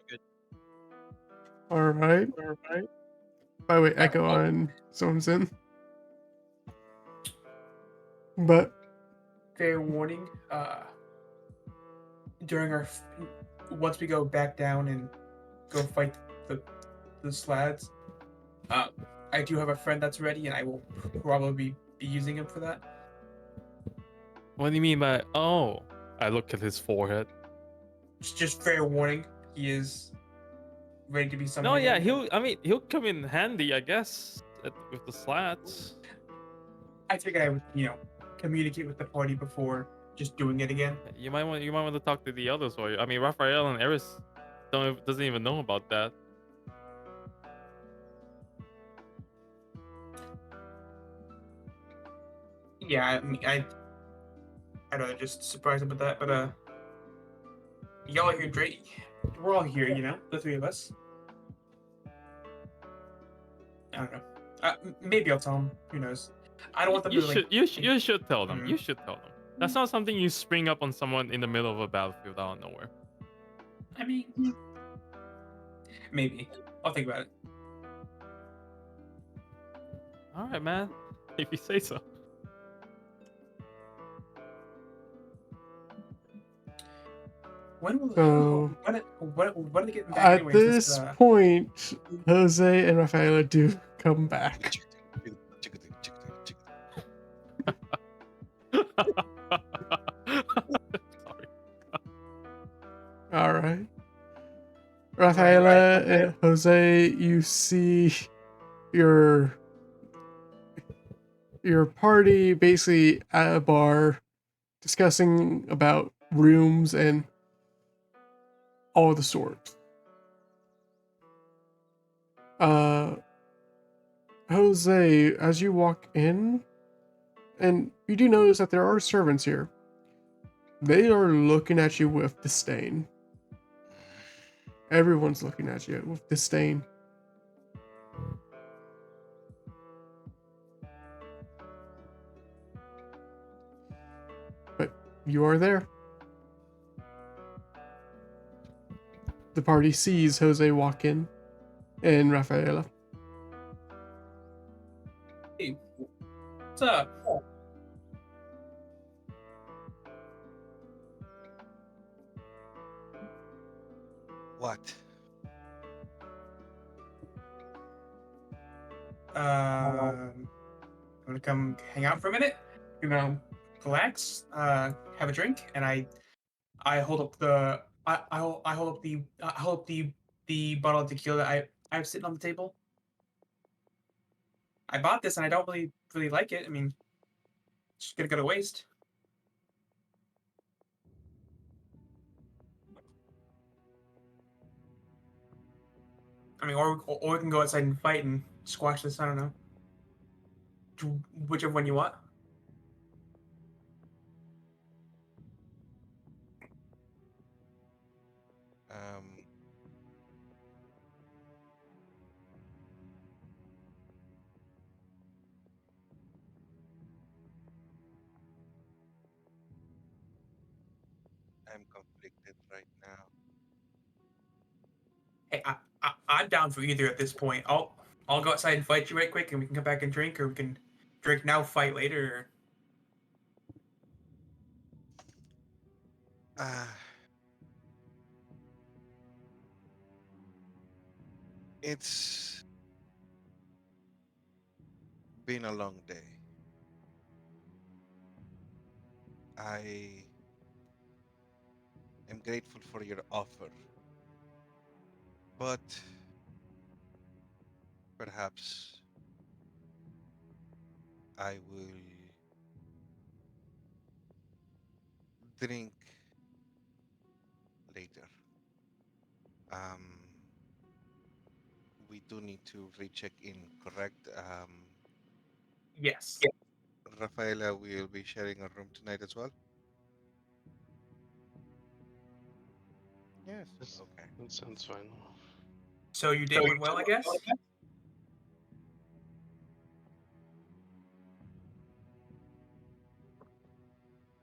All right. By the way, echo oh. on someone's in. But Fair warning. During once we go back down and go fight the slads, I do have a friend that's ready, and I will probably be using him for that. What do you mean by? Oh, I look at his forehead. It's just fair warning. He is ready to be summoned. No, yeah, again. he'll come in handy, I guess, with the slats. I figured I would, communicate with the party before just doing it again. You might want to talk to the others, or I mean, Raphael and Eris doesn't even know about that. Yeah, I mean, I'd rather just surprise him with that, but y'all are here, Drake. We're all here, the 3 of us. I don't know. Maybe I'll tell him. Who knows? I don't want them You to should you should tell them. Mhm. You should tell them. That's not something you spring up on someone in the middle of a battlefield out of nowhere. I mean, maybe. I'll think about it. All right, man. If you say so. When will So- when are they getting back at anyways? this point, Jose and Rafaela do come back. Sorry. All right. Rafaela and Jose, you see your party basically at a bar discussing about rooms and all the sorts. Jose, as you walk in, and you do notice that there are servants here. They are looking at you with disdain. Everyone's looking at you with disdain. But you are there. The party sees Jose walk in and Rafaela. Hey, what's up? What? Want to come hang out for a minute? Relax, have a drink, and I hold up the I hold up the bottle of tequila I have sitting on the table. I bought this and I don't really like it. I mean, it's just gonna go to waste. I mean, or we can go outside and fight and squash this. I don't know. Whichever one you want. Um, I'm conflicted right now. Hey, I'm down for either at this point. I'll go outside and fight you right quick, and we can come back and drink, or we can drink now, fight later. Uh, it's been a long day. I am grateful for your offer, but perhaps I will drink later. Um, we do need to recheck in, correct? Yes. Rafaela will be sharing a room tonight as well. Yes, Okay. that sounds fine. So your day went well, I guess.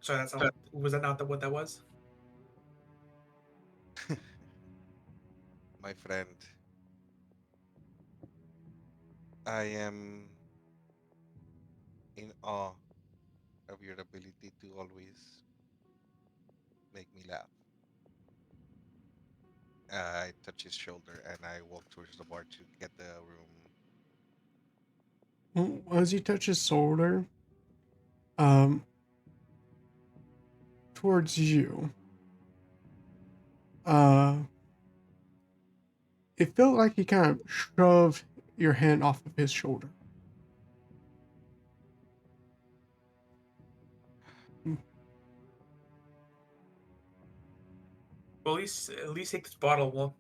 So that's not, was that not what that was? My friend, I am in awe of your ability to always make me laugh. I touch his shoulder and I walk towards the bar to get the room. As you touch his shoulder, um, towards you, uh, it felt like he kind of shoved your hand off of his shoulder. Well, at least take this bottle. Well,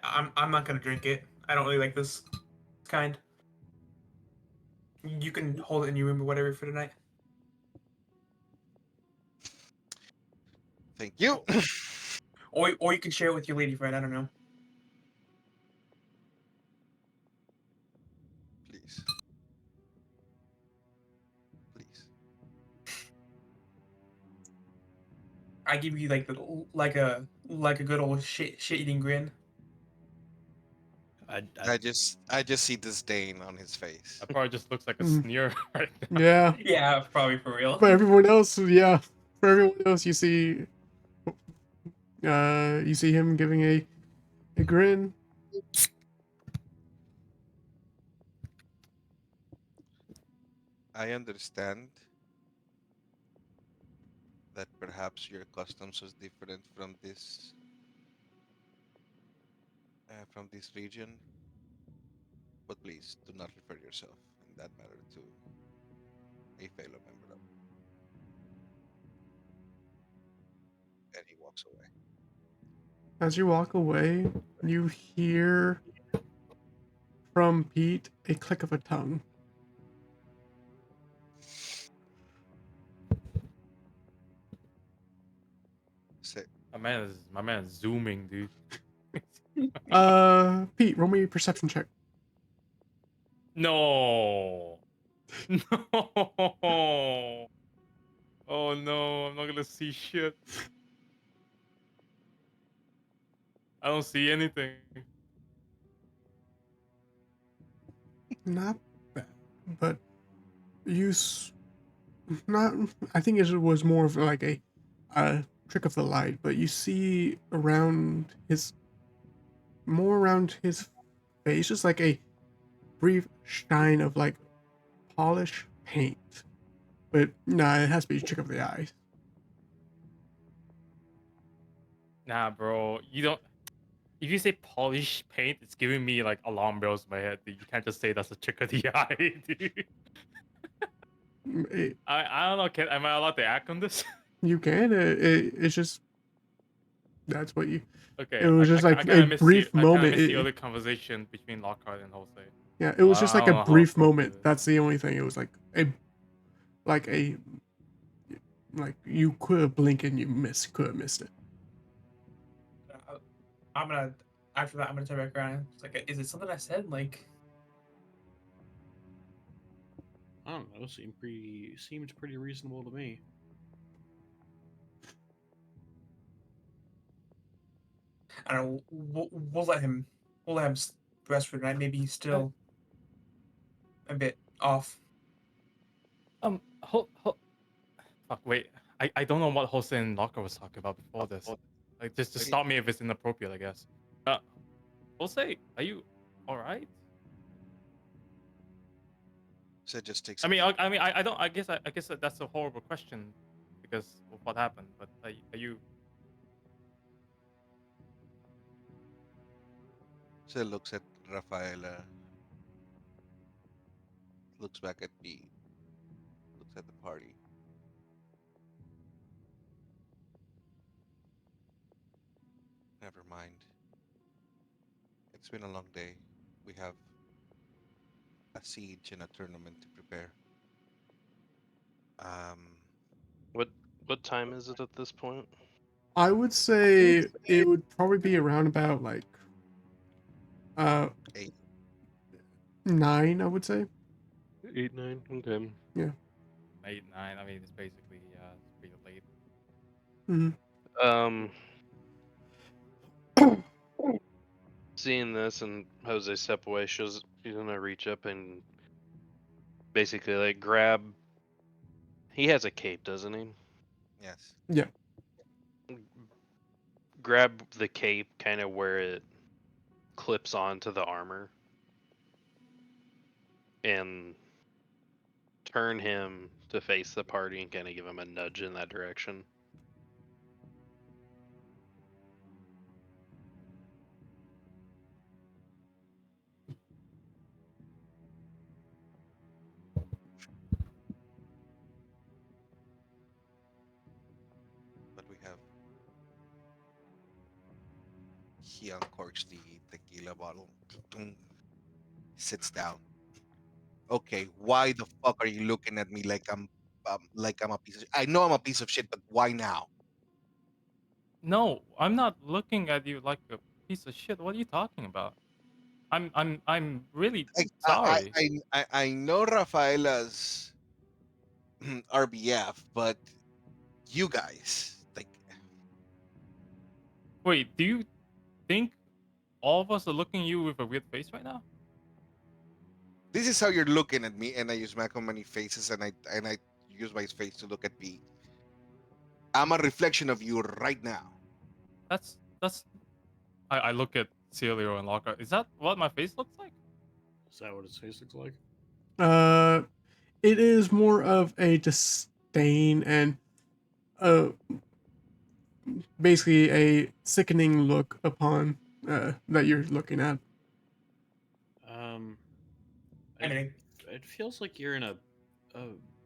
I'm not gonna drink it. I don't really like this kind. You can hold it in your room or whatever for tonight. Thank you. Or you can share it with your lady friend. I don't know. Please. Please. I give you like a good old shit eating grin. I just see disdain on his face. That probably just looks like a Mm. sneer right now. Yeah, Yeah, probably for real. but everyone else, yeah, for everyone else, you see him giving a grin. I understand that perhaps your customs was different from this region, but please do not refer yourself in that matter to a fellow member of. And he walks away. As you walk away, you hear from Pete a click of a tongue. Say, My man is zooming, dude. Pete, roll me a perception check. No. No. Oh no, I'm not gonna see shit. I don't see anything. Not bad, but not. I think it was more of like a trick of the light, but you see more around his face, just like a brief shine of like polished paint. But nah, it has to be a trick of the eye. Nah, bro. You don't. If you say polished paint, it's giving me like alarm bells in my head, dude. You can't just say that's a trick of the eye, dude. It, I don't know. Am I allowed to act on this? you can. It's just that's what you. Okay, It was just I like kind a of missed brief I kind of moment. missed the other conversation between Lockhart and Jose. Yeah, it was just like I a don't know how brief appropriate moment. it is. That's the only thing. It was like a like you could have blinked and you could have missed it. I'm gonna after that. I'm gonna turn back around. It's like, is it something I said? Like, I don't know. Seemed pretty reasonable to me. I don't know. We'll let him. We'll let him rest for the night. Maybe he's still a bit off. Fuck, wait. I don't know what Jose and Locker was talking about before this. Like, just Okay. stop me if it's inappropriate, I guess. Jose, are you all right? So it just takes. I mean, I don't. I guess that's a horrible question because of what happened. But are you? So it looks at Rafaela, looks back at me, looks at the party. Never mind. It's been a long day. We have a siege and a tournament to prepare. Um, What time is it at this point? I would say it would probably be around about like uh 8. 9, I would say. 8, 9. Okay. 8, 9. I mean, it's basically it's pretty late. Mm-hmm. Seeing this and Jose step away, she's gonna reach up and basically like grab. He has a cape, doesn't he? Yes. Yeah. Grab the cape, kind of where it clips onto the armor, and turn him to face the party and kind of give him a nudge in that direction. But we have. He uncorks the tequila bottle, sits down. Okay, why the fuck are you looking at me like I'm a piece of? I know I'm a piece of shit, but why now? No, I'm not looking at you like a piece of shit. What are you talking about? I'm really sorry. I know Rafaela's RBF, but you guys, like, Wait, do you think all of us are looking at you with a weird face right now? this is how you're looking at me, and I use Macro Money faces, and I use my face to look at me. I'm a reflection of you right now. That's I look at Celio and Lockhart. Is that what my face looks like? Is that what his face looks like? It is more of a disdain and uh basically a sickening look upon that you're looking at. Anything. It feels like you're in a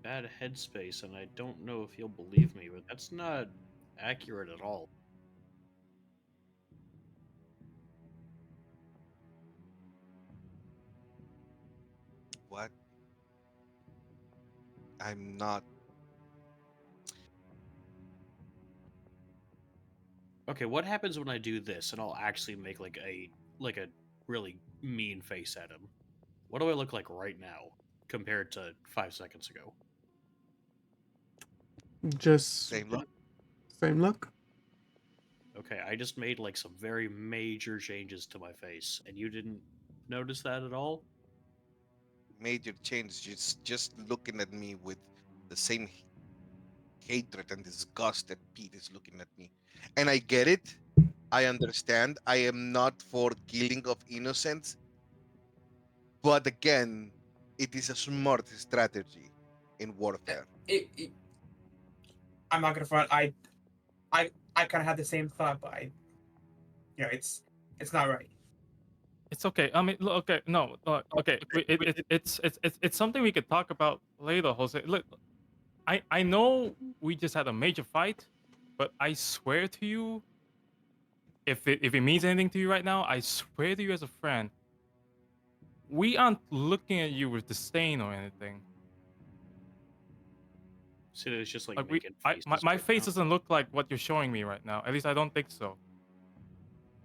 bad headspace, and I don't know if you'll believe me, but that's not accurate at all. What? I'm not. Okay, what happens when I do this and I'll actually make like a really mean face at him? What do I look like right now compared to 5 seconds ago? Just Same look. same look. Okay, I just made like some very major changes to my face, and you didn't notice that at all? Major change. Just looking at me with the same hatred and disgust that Pete is looking at me. And I get it. I understand. I am not for killing of innocents. But again, it is a smart strategy in warfare. I'm not gonna front. I kind of had the same thought, but it's not right. It's okay. I mean, look, okay, no, okay. It's something we could talk about later, Jose. Look, I know we just had a major fight, but I swear to you, if it means anything to you right now, I swear to you as a friend, we aren't looking at you with disdain or anything. So it's just like Like making faces. my right face now. doesn't look like what you're showing me right now. At least I don't think so.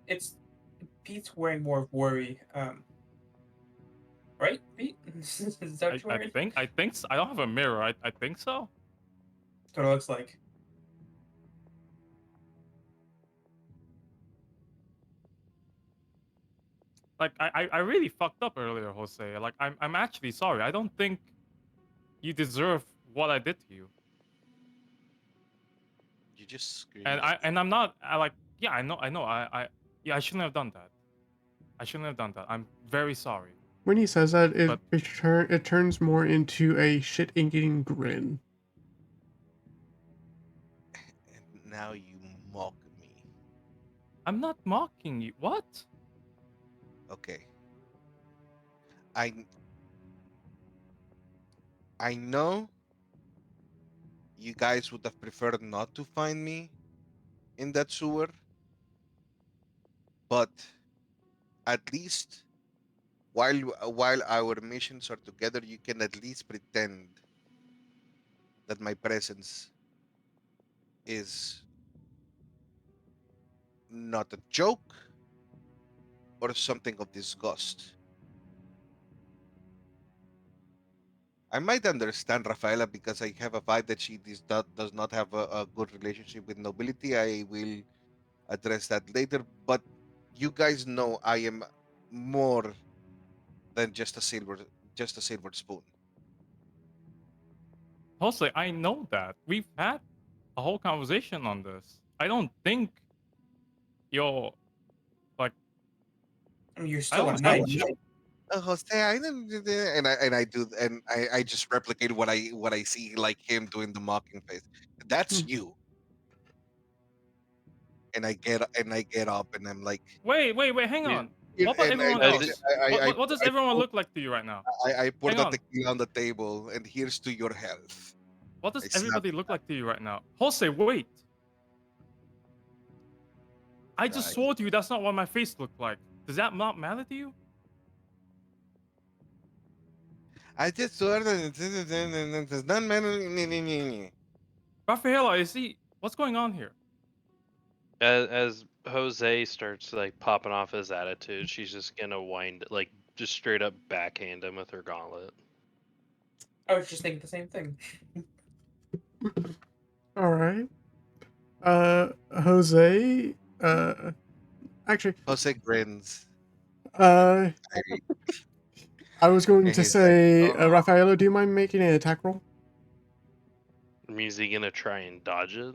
It's Pete's wearing more of worry. Right, Pete? Is that what you're wearing? I think so. I don't have a mirror. I think so. That's what it looks like. I really fucked up earlier, Jose. Like I'm actually sorry. I don't think you deserve what I did to you. You just scream And like I'm not like yeah, I know I shouldn't have done that. I shouldn't have done that. I'm very sorry. When he says that, But it turns more into a shit-eating grin. and now you mock me. I'm not mocking you. What? Okay. I I know you guys would have preferred not to find me in that sewer, but at least while our missions are together, you can at least pretend that my presence is not a joke or something of disgust. I might understand Rafaela because I have a vibe that she does not have a good relationship with nobility. I will address that later, but you guys know I am more than just a silver spoon. Jose, I know that. We've had a whole conversation on this. I don't think you're like I mean, you're I still don't a hate knight. you. Jose, I didn't do that," and I just replicate what I see like him doing the mocking face. That's Hmm. you. And I get up and I'm like, Wait, hang Yeah, on. What about and everyone as else? it, What does everyone look like to you right now? I pour Hang the on. tequila on the table, and here's to your health. What I does slap everybody look like to you right now? Jose, wait. I just the swore to you that's not what my face looked like. Does that not matter to you? I just ordered and does not matter. Rafaela, is he what's going on here? as Jose starts like popping off his attitude, she's just gonna like just straight up backhand him with her gauntlet. I was just thinking the same thing. All right. Jose. Actually, Jose grins. uh, I- I was going And to he's like, say, oh, Raffaello, do you mind making an attack roll? Is he gonna try and dodge it?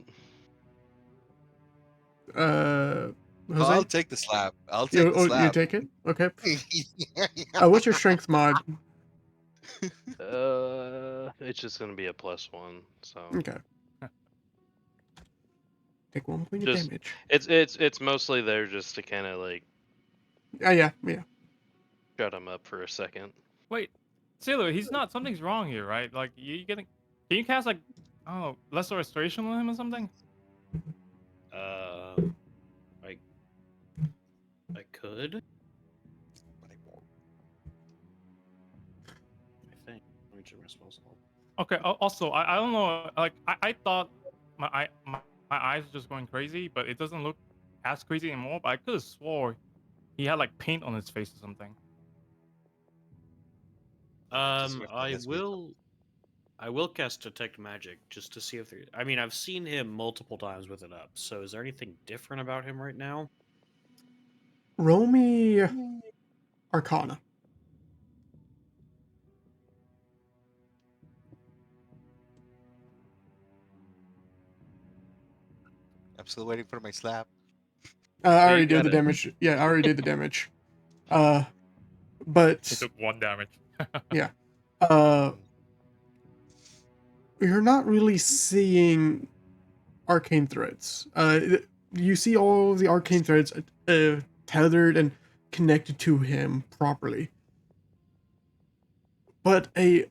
Uh, I'll Jose, take the slap. I'll you take the you slap. take it. Okay. Yeah. What's your strength mod? It's just gonna be a +1. So Okay. Take 1 point of just damage. it's mostly there just to kind of like Yeah. shut him up for a second. Wait, Sailor, he's not something's wrong here, right? Like you getting can you cast like I don't know, lesser restoration on him or something? I I could. But I won't. I think. Let me check my spell slot. Okay, also I don't know like I thought my eyes were just going crazy, but it doesn't look as crazy anymore, but I could have swore he had like paint on his face or something. Just I let's wait. will cast detect magic just to see if there. I mean, I've seen him multiple times with it up. So is there anything different about him right now? Roll me Arcana. I'm still waiting for my slap. I Oh, already you did got the it. damage. Yeah, I already did the damage. He But took 1 damage. yeah, uh, you're not really seeing arcane threads. You see all of the arcane threads tethered and connected to him properly, but a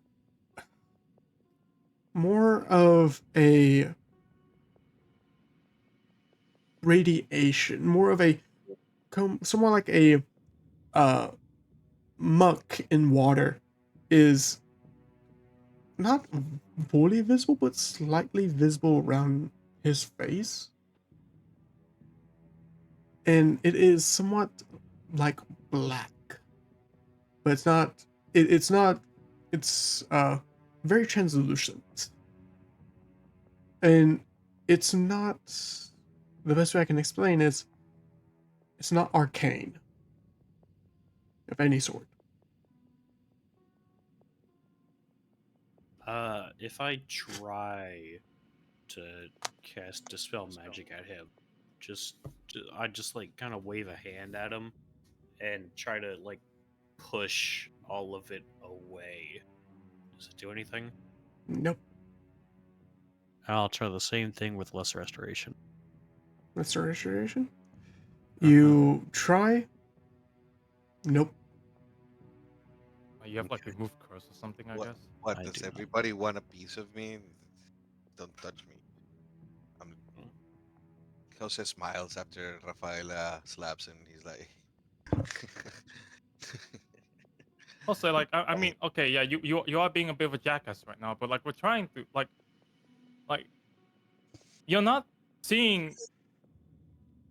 more of a radiation, more of a somewhat like a uh, muck in water, is not fully visible, but slightly visible around his face, and it is somewhat like black, but it's not. It's not. It's very translucent, and it's not. The best way I can explain is, it's not arcane. of any sort. If I try to cast Dispel Magic at him, I just like kind of wave a hand at him and try to like push all of it away. Does it do anything? Nope. I'll try the same thing with Lesser Restoration. That's the restoration. You try. Nope. You have like Okay. remove curse or something, I What? guess. What I does do not. everybody want a piece of me? Don't touch me. Jose smiles after Rafaela slaps him. He's like, Also, like I mean, okay, yeah, you are being a bit of a jackass right now, but like we're trying to like you're not seeing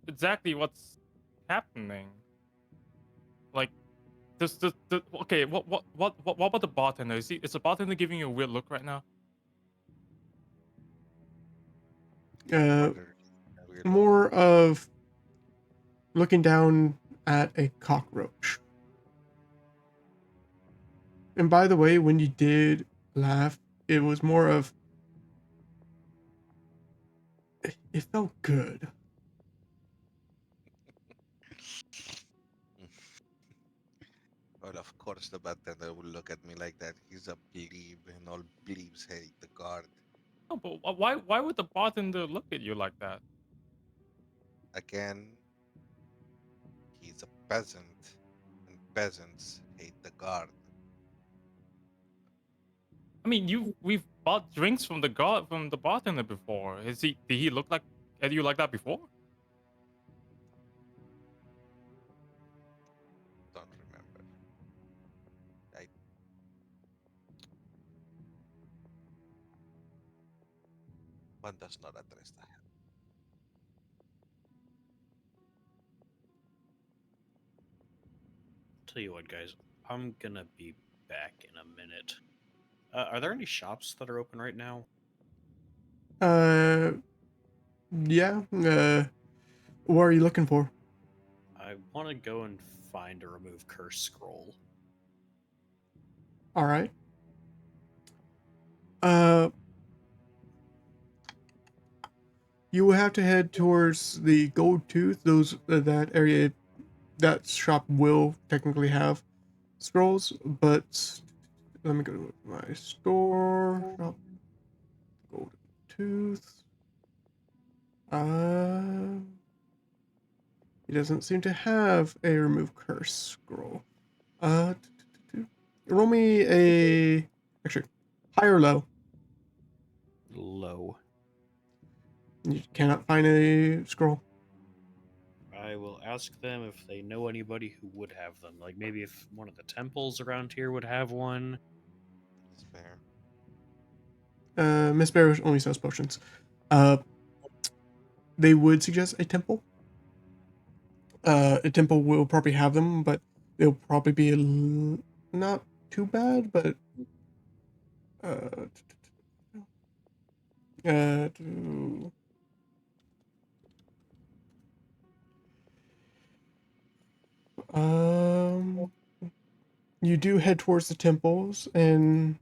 exactly what's happening. Like this okay, what about the bartender? Is the bartender giving you a weird look right now? Wonder- weird look. More of looking down at a cockroach. And by the way, when you did laugh, it was more of it felt good. Well, of course, the bartender will look at me like that. He's a plebe, and all plebes hate the guard. No, but why would the bartender look at you like that? Again, he's a peasant, and peasants hate the guard. I mean, we've bought drinks from the bartender before. Did he look like at you like that before? Don't remember. I One does not address that. Tell you what, guys, I'm gonna be back in a minute. Are there any shops that are open right now? Yeah. What are you looking for? I want to go and find a remove curse scroll. All right. Uh, you will have to head towards the Gold Tooth. That area, that shop will technically have scrolls, but let me go to my store. Shop Gold Tooth. He doesn't seem to have a remove curse scroll. Roll me a actually high or low. Low. You cannot find a scroll. I will ask them if they know anybody who would have them. Like maybe if one of the temples around here would have one. Spare. Miss Bear only sells potions. They would suggest a temple. A temple will probably have them, but they'll probably be not too bad. But uh, to, you do head towards the temples, and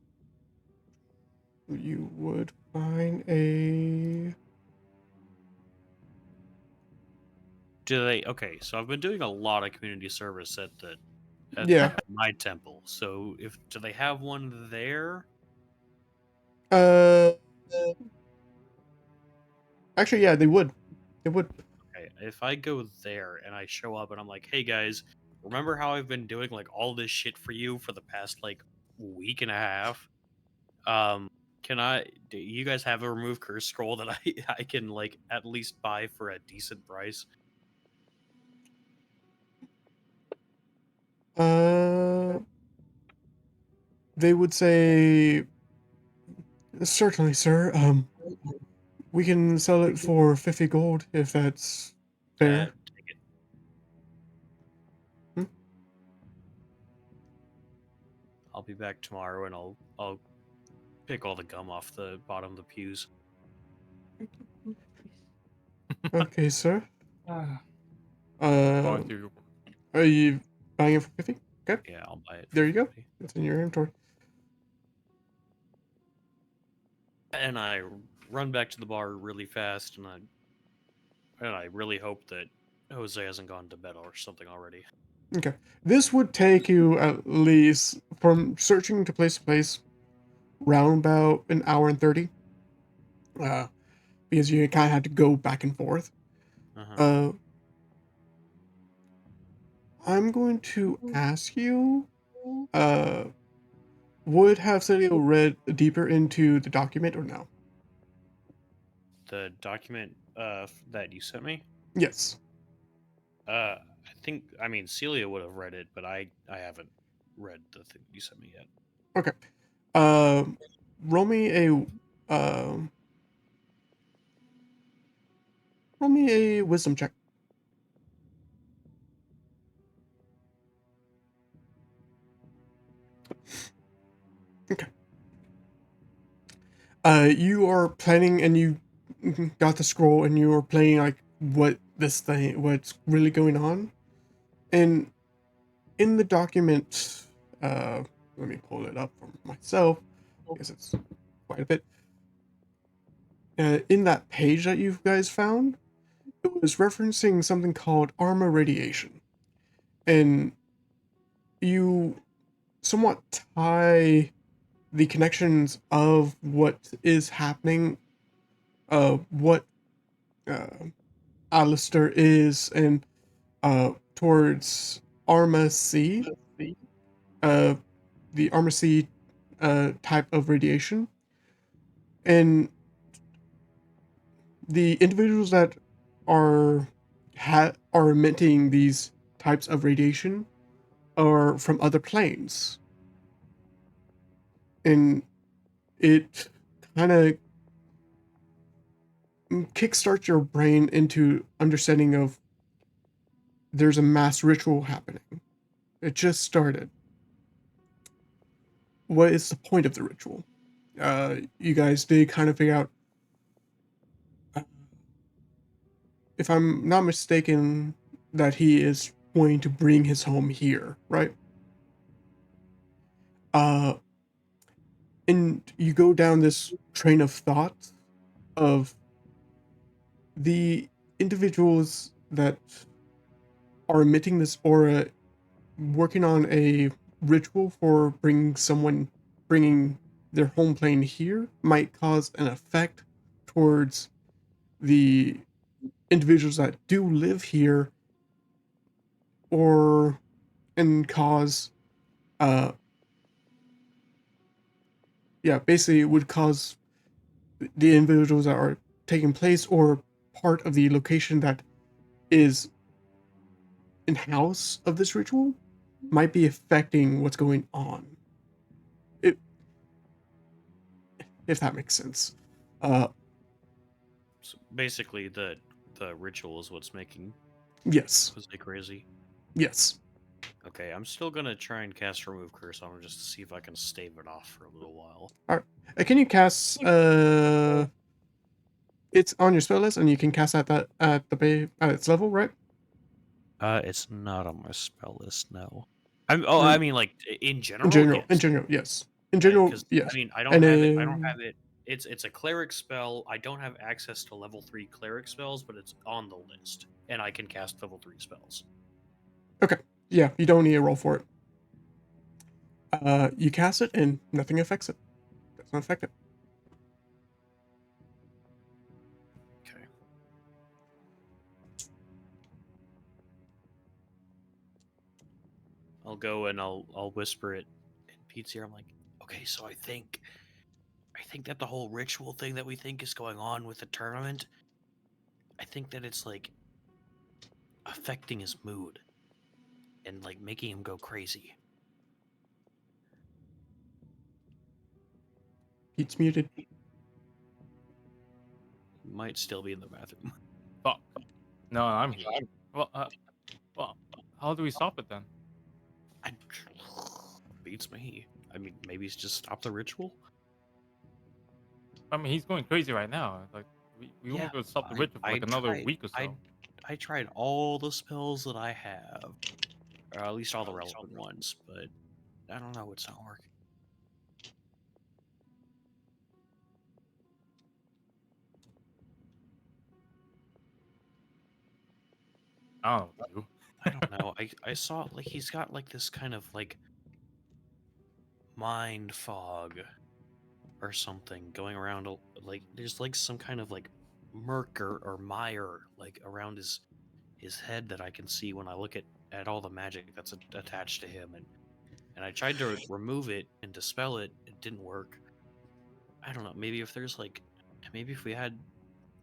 you would find a. Do they? Okay, so I've been doing a lot of community service at Yeah. my temple. So do they have one there? Uh, actually, yeah, they would. They would. Okay, if I go there and I show up and I'm like, hey guys, remember how I've been doing like all this shit for you for the past like week and a half? Do you guys have a remove curse scroll that I can like at least buy for a decent price? They would say, certainly, sir. We can sell it for 50 gold if that's fair. Take it. Hmm? I'll be back tomorrow and I'll pick all the gum off the bottom of the pews. Okay, sir. Ah, Going Um, to are you buying it for 50? Okay. Yeah, I'll buy it. There you go. 50. It's in your inventory. And I run back to the bar really fast, and I really hope that Jose hasn't gone to bed or something already. Okay. This would take you at least from searching to place, round about an hour and 30. Because you kind of had to go back and forth. Uh-huh. I'm going to ask you, would have Celio read deeper into the document or no? The document that you sent me. Yes. I mean, Celia would have read it, but I haven't read the thing you sent me yet. Okay. Roll me a wisdom check. Okay. You are planning, and you got the scroll, and you are planning like what's really going on, and in the document, let me pull it up for myself because it's quite a bit. In that page that you guys found, it was referencing something called armor radiation, and you somewhat tie the connections of what is happening, what uh, Alistair is, and towards Arma C, uh, the Arma C type of radiation, and the individuals that are are emitting these types of radiation are from other planes, and it kind of kickstarts your brain into understanding of there's a mass ritual happening. It just started. What is the point of the ritual? You guys did kind of figure out, if I'm not mistaken, that he is going to bring his home here, right? And you go down this train of thought of the individuals that are emitting this aura, working on a ritual for bringing their home plane here might cause an effect towards the individuals that do live here, or and cause uh yeah, basically it would cause the individuals that are taking place or part of the location that is in house of this ritual might be affecting what's going on. It, if that makes sense. So basically, the ritual is what's making Yes. Jose crazy. Yes. Okay, I'm still gonna try and cast Remove Curse on him just to see if I can stave it off for a little while. All right. Can you cast? It's on your spell list, and you can cast at its level, right? It's not on my spell list, no. Or I mean, like in general, in yes. general, yes. In general, Because yes. I mean, I And don't have it. I don't then have it. It's a cleric spell. I don't have access to level 3 cleric spells, but it's on the list, and I can cast level 3 spells. okay, yeah, you don't need a roll for it. You cast it, and nothing affects it. Does not affect it. Okay. I'll go and I'll whisper it in Pete's ear. I'm like, okay, so I think that the whole ritual thing that we think is going on with the tournament, I think that it's like affecting his mood and like making him go crazy. Pete's muted. He might still be in the bathroom. Fuck. No, I'm here. Well, how do we stop it then? Beats me. I mean, maybe it's just stop the ritual. I mean, he's going crazy right now. Like, we won't be able to stop the ritual for like another week or so. I tried all the spells that I have, at least all the relevant ones, but I don't know, it's not working. I don't know what to do. I don't know. I saw like he's got like this kind of like mind fog or something going around. Like there's like some kind of like murk or mire like around his head that I can see when I look at all the magic that's attached to him, and I tried to remove it and dispel it. It didn't work. I don't know. Maybe if we had,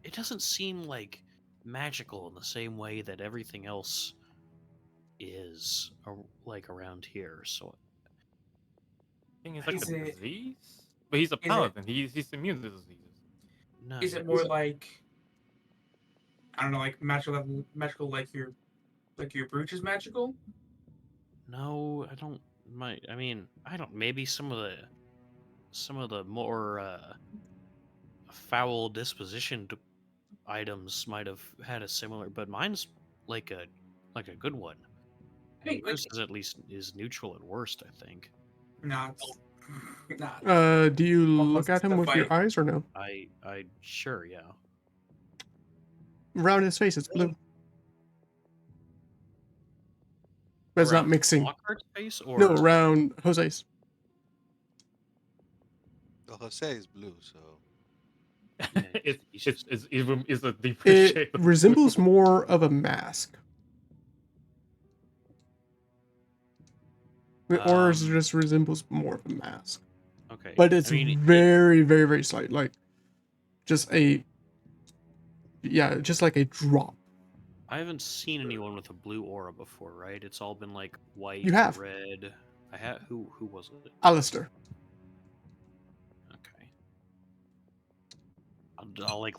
it doesn't seem like magical in the same way that everything else is like around here. So I think it's like Is a it- disease, but he's a is it- paladin. He's immune to diseases. no, Is it more like, I don't know, like magical like your brooch is magical? no, I don't. I mean, I don't. Maybe some of the more foul dispositioned items might have had a similar, but mine's like a good one. I think, like, Yours is at least is neutral at worst, I think. nah, it's nah. Do you look Almost at him the with your fight. eyes or no? I sure, yeah. Around his face, it's blue. But it's not Around mixing. Lockhart's face or No, around Jose's. Well, Jose is blue, so Yeah, he's just- It's a deeper It shade. of resembles blue. more of a mask. Or it just resembles more of a mask. Okay, But it's I mean, very, very, very slight. Like, just just like a drop. I haven't seen anyone with a blue aura before, right? It's all been like white, You have. red. I had who was it? Alistair. Okay. I'll like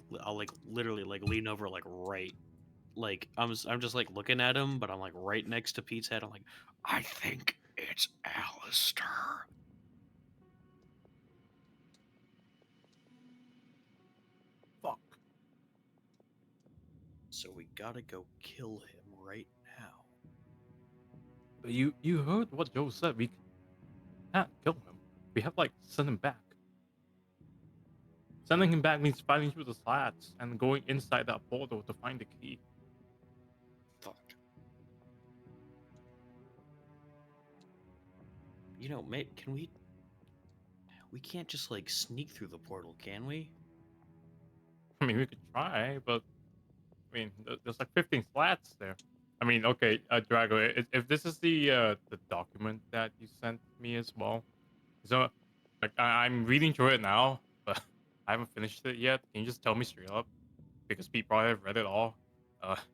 literally like lean over like right, like I'm just like looking at him, but I'm like right next to Pete's head. I'm like, I think it's Alistair. Fuck. So we gotta go kill him right now. But you heard what Joe said. We can't kill him. We have like send him back. Sending him back means fighting through the slats and going inside that portal to find the key. Fuck. You know, mate, can we? We can't just like sneak through the portal, can we? I mean, we could try, but I mean, there's like 15 slats there. I mean, okay, Drago, if this is the document that you sent me as well, so like I'm reading through it now, but I haven't finished it yet. Can you just tell me straight up? Because Pete probably have read it all.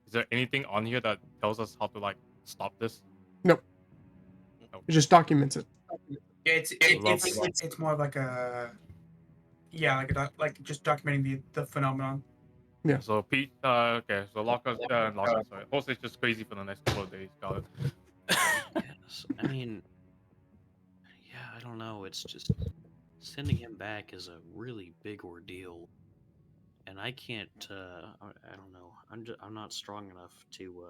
Is there anything on here that tells us how to like stop this? Nope. No. It just documents it. Yeah, Love it's more of like a like just documenting the phenomenon. Yeah. So Pete, okay, so lock us, sorry. Hostage just crazy for the next couple of days. Got it. Yes. I mean, yeah, I don't know. It's just sending him back is a really big ordeal, and I can't. I don't know. I'm not strong enough to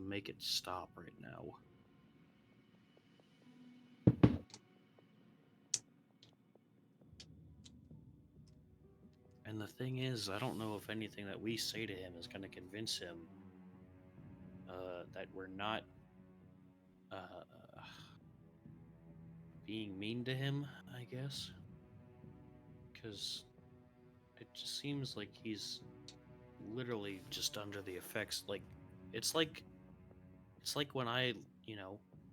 make it stop right now. And the thing is, I don't know if anything that we say to him is going to convince him that we're not being mean to him, I guess. Because it just seems like he's literally just under the effects. Like, it's like when I,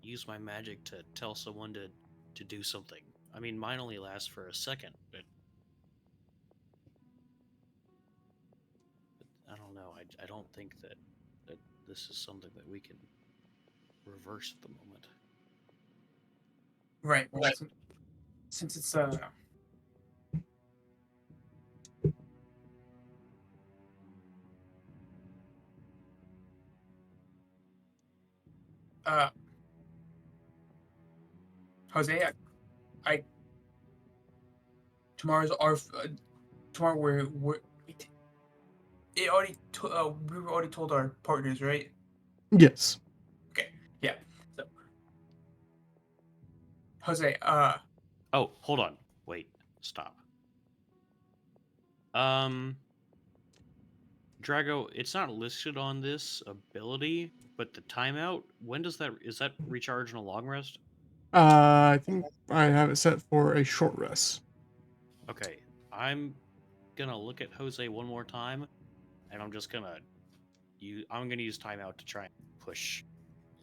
use my magic to tell someone to do something. I mean, mine only lasts for a second, but I don't know. I don't think that this is something that we can reverse at the moment. Right. Well, since it's Jose, I tomorrow's our tomorrow we're it already we were already told our partners, right? Yes. Jose, Oh, hold on. Wait. Stop. Drago, it's not listed on this ability, but the timeout, when does that is that recharge in a long rest? I think I have it set for a short rest. Okay. I'm gonna look at Jose one more time, and I'm just gonna I'm gonna use timeout to try and push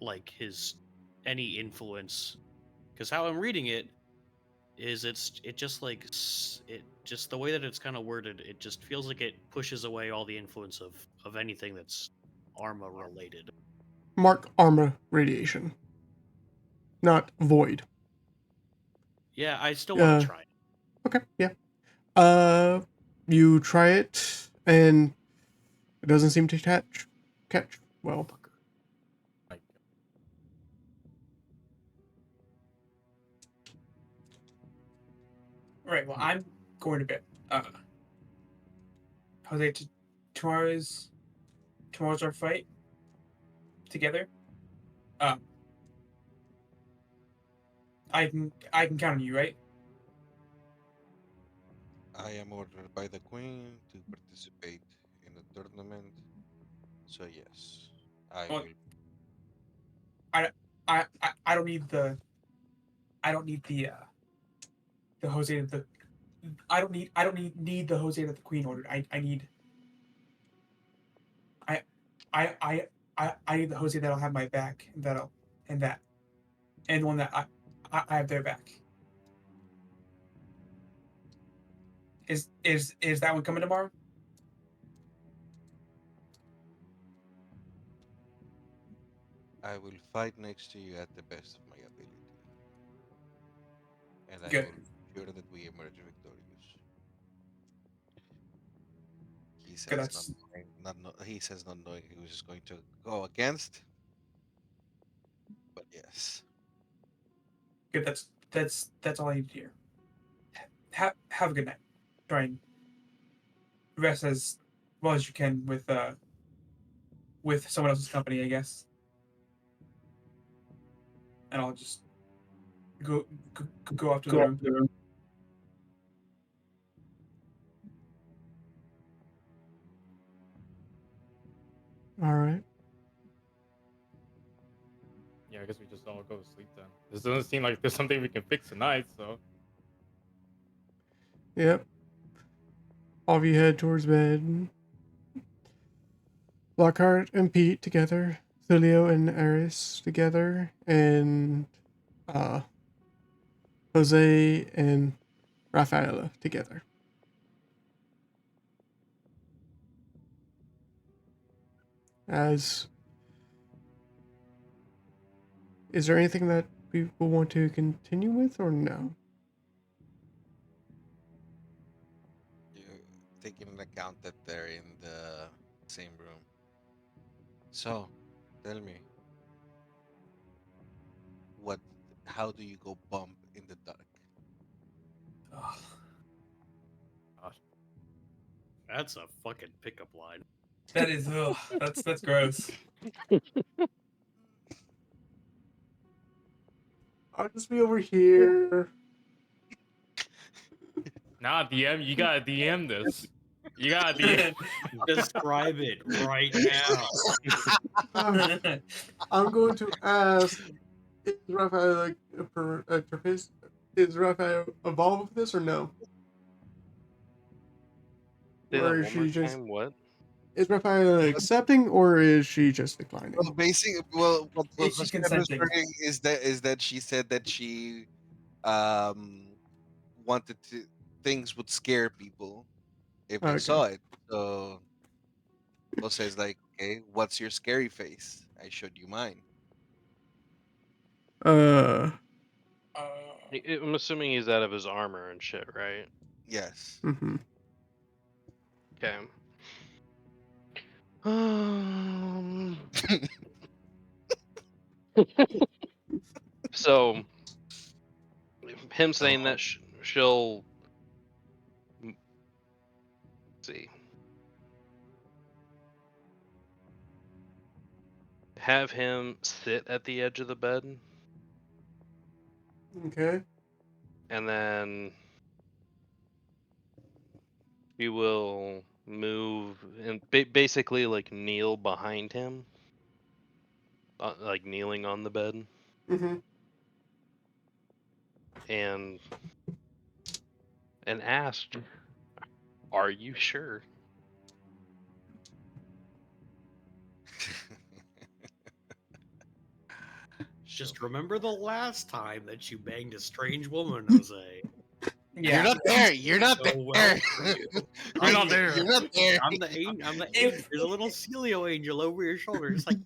like his any influence. Because how I'm reading it is it just like it just the way that it's kind of worded, it just feels like it pushes away all the influence of anything that's Arma related. Mark armor radiation, not void. Yeah, I still want to try it. Okay, yeah. You try it, and it doesn't seem to catch. Well, Like, right. Well, I'm going to bed. Jose, tomorrow's our fight together. Um, I can count on you, right? I am ordered by the queen to participate in the tournament. So yes, I Well, will. I don't need the Jose that the I don't need the Jose that the queen ordered. I need I I I I need the Jose that'll have my back and that and the one that I have their back. Is that one coming tomorrow? I will fight next to you at the best of my ability, and I Good. will ensure that we emerge victorious. He Good. says not knowing, he says not knowing who is going to go against, but yes. Good. That's all I need to hear. Have a good night. Try and rest as well as you can with someone else's company, I guess. And I'll just go off to the room. all right. yeah, I guess we just all go to sleep then. This doesn't seem like there's something we can fix tonight, so Yep. All of you head towards bed. Lockhart and Pete together. Julio and Aris together. And uh, Jose and Rafaela together. As is there anything that people want to continue with or no? You taking into account that they're in the same room. So, tell me, what? How do you go bump in the dark? Ugh. gosh. That's a fucking pickup line. That is that's gross. I'll just be over here. Nah, DM, you gotta DM this. You gotta DM. Describe it right now. I'm going to ask: Is Raphael like a trapeze? Is Raphael involved with this or no? Say that Or is one more she just time. What? is Raphael accepting or is she just declining? Well, well, what Is she Jose consenting? understanding is that she said that she um wanted to things would scare people if they Okay. saw it. So Jose's like, okay, what's your scary face? I showed you mine. Uh. I'm assuming he's out of his armor and shit, right? Yes. Mm-hmm. Okay. Um. So him saying that she'll see have him sit at the edge of the bed. Okay. And then we will move and basically like kneel behind him, like kneeling on the bed, Mm-hmm. and ask, "Are you sure?" Just remember the last time that you banged a strange woman, Jose. Yeah. You're not there. You're not So there. well for you. You're not there. You're not there. I'm the angel. I'm the If- angel. There's a little Celio angel over your shoulder. It's like,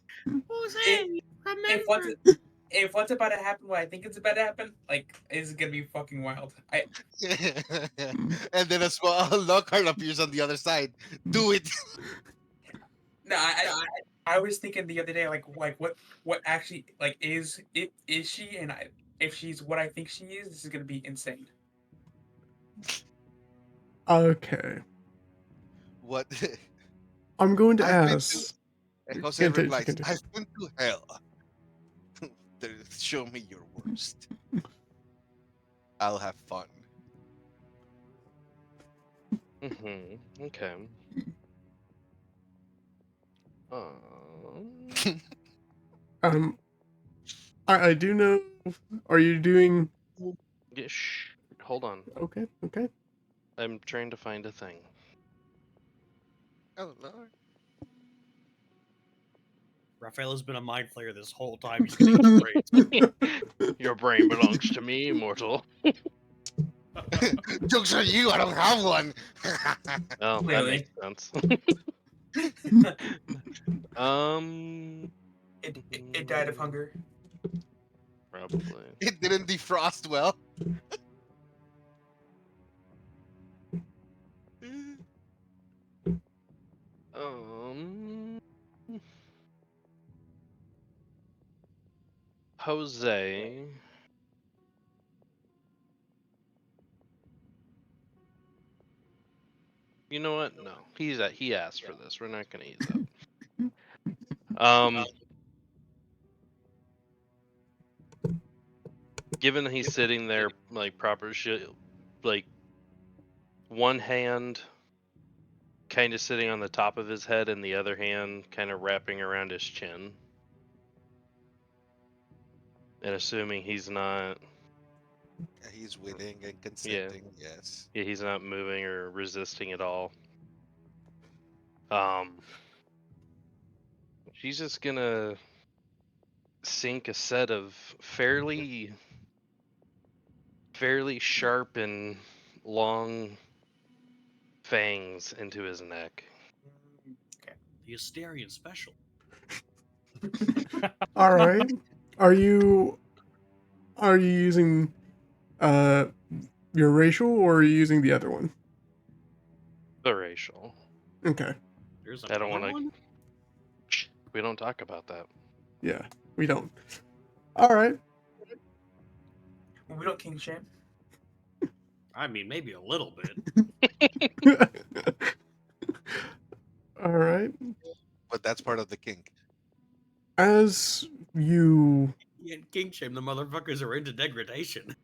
Jose, if what's remember. if what's about to happen, what I think it's about to happen, like, is gonna be fucking wild. And then a small Lockhart appears on the other side. Do it. No, I was thinking the other day, like what actually, like, is she, and if she's what I think she is, this is gonna be insane. Okay. What? I'm going to I've been ask. And Jose Continue, replies, continue. I've been to hell. Show me your worst. I'll have fun. Okay. Um, I do know. Are you doing Yeah, hold on. okay? Okay. I'm trying to find a thing. Oh, Lord. Raphael has been a mind flayer this whole time. He's getting his brains. Your brain belongs to me, immortal. Joke's on you, I don't have one. Oh, that Clearly. makes sense. It died of hunger. Probably. It didn't defrost well. Jose. You know what? No, he asked for this. We're not gonna ease up. Given that he's sitting there like proper shit, like one hand kind of sitting on the top of his head and the other hand kind of wrapping around his chin. And assuming he's not, He's willing and consenting, yes. yeah, he's not moving or resisting at all. She's just gonna sink a set of fairly sharp and long fangs into his neck. The Asterian special. All right. Are you using your racial or are you using the other one? The racial. Okay. There's I don't another want one. to. We don't talk about that. Yeah, we don't. All right. We don't king shame. I mean, maybe a little bit. All right. But that's part of the kink. As you Yeah, king shame. The motherfuckers are into degradation.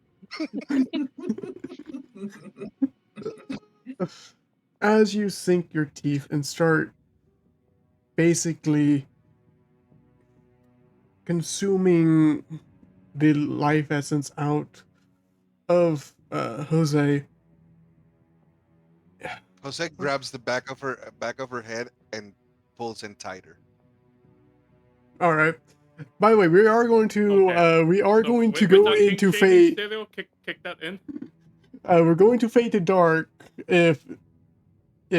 as you sink your teeth and start basically consuming the life essence out of Jose. Jose grabs the back of her head and pulls in tighter. All right. By the way, we are going to Okay. we are So going to with go that into king-shaming fate. stereo, kick that in. We're going to fate to dark if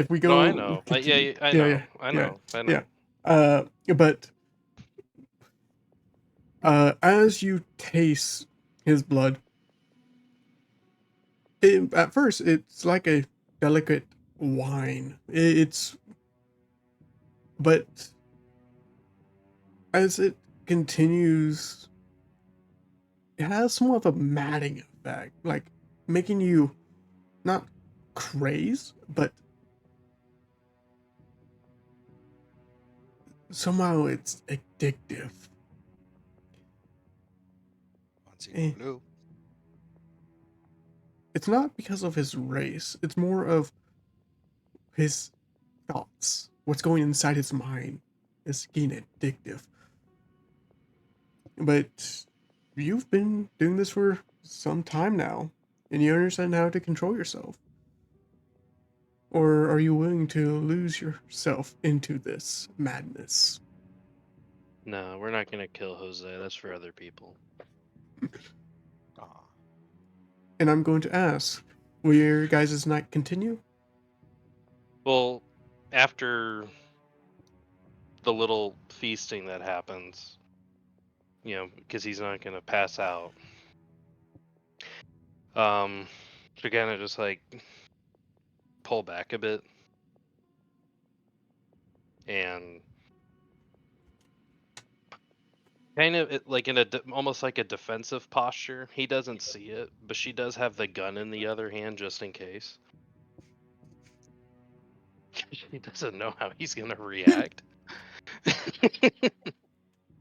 we go. No, I know. continue. I know. I know. Yeah. But as you taste his blood, at first it's like a delicate wine. But as it continues, it has somewhat of a matting effect, like making you not crazed, but somehow it's addictive. One single blue. it's not because of his race. It's more of his thoughts. What's going inside his mind is getting addictive. But you've been doing this for some time now, and you understand how to control yourself. Or are you willing to lose yourself into this madness? No, we're not gonna kill Jose. That's for other people. Aw. And I'm going to ask, will your guys' night continue? Well, after the little feasting that happens, because he's not gonna pass out. So kind of just like pull back a bit and kind of like in almost like a defensive posture. He doesn't see it, but she does have the gun in the other hand just in case. She doesn't know how he's gonna react.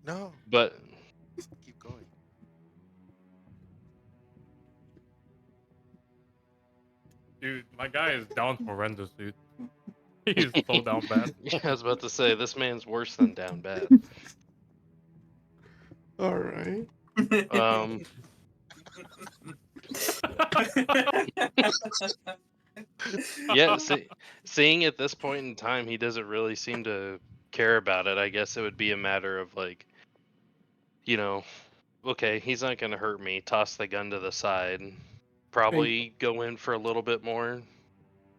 No, But keep going. Dude, my guy is down horrendous, dude. He's so down bad. yeah, I was about to say this man's worse than down bad. All right. Um, yeah, seeing at this point in time, he doesn't really seem to care about it. I guess it would be a matter of like, okay, he's not gonna hurt me. Toss the gun to the side. Probably go in for a little bit more,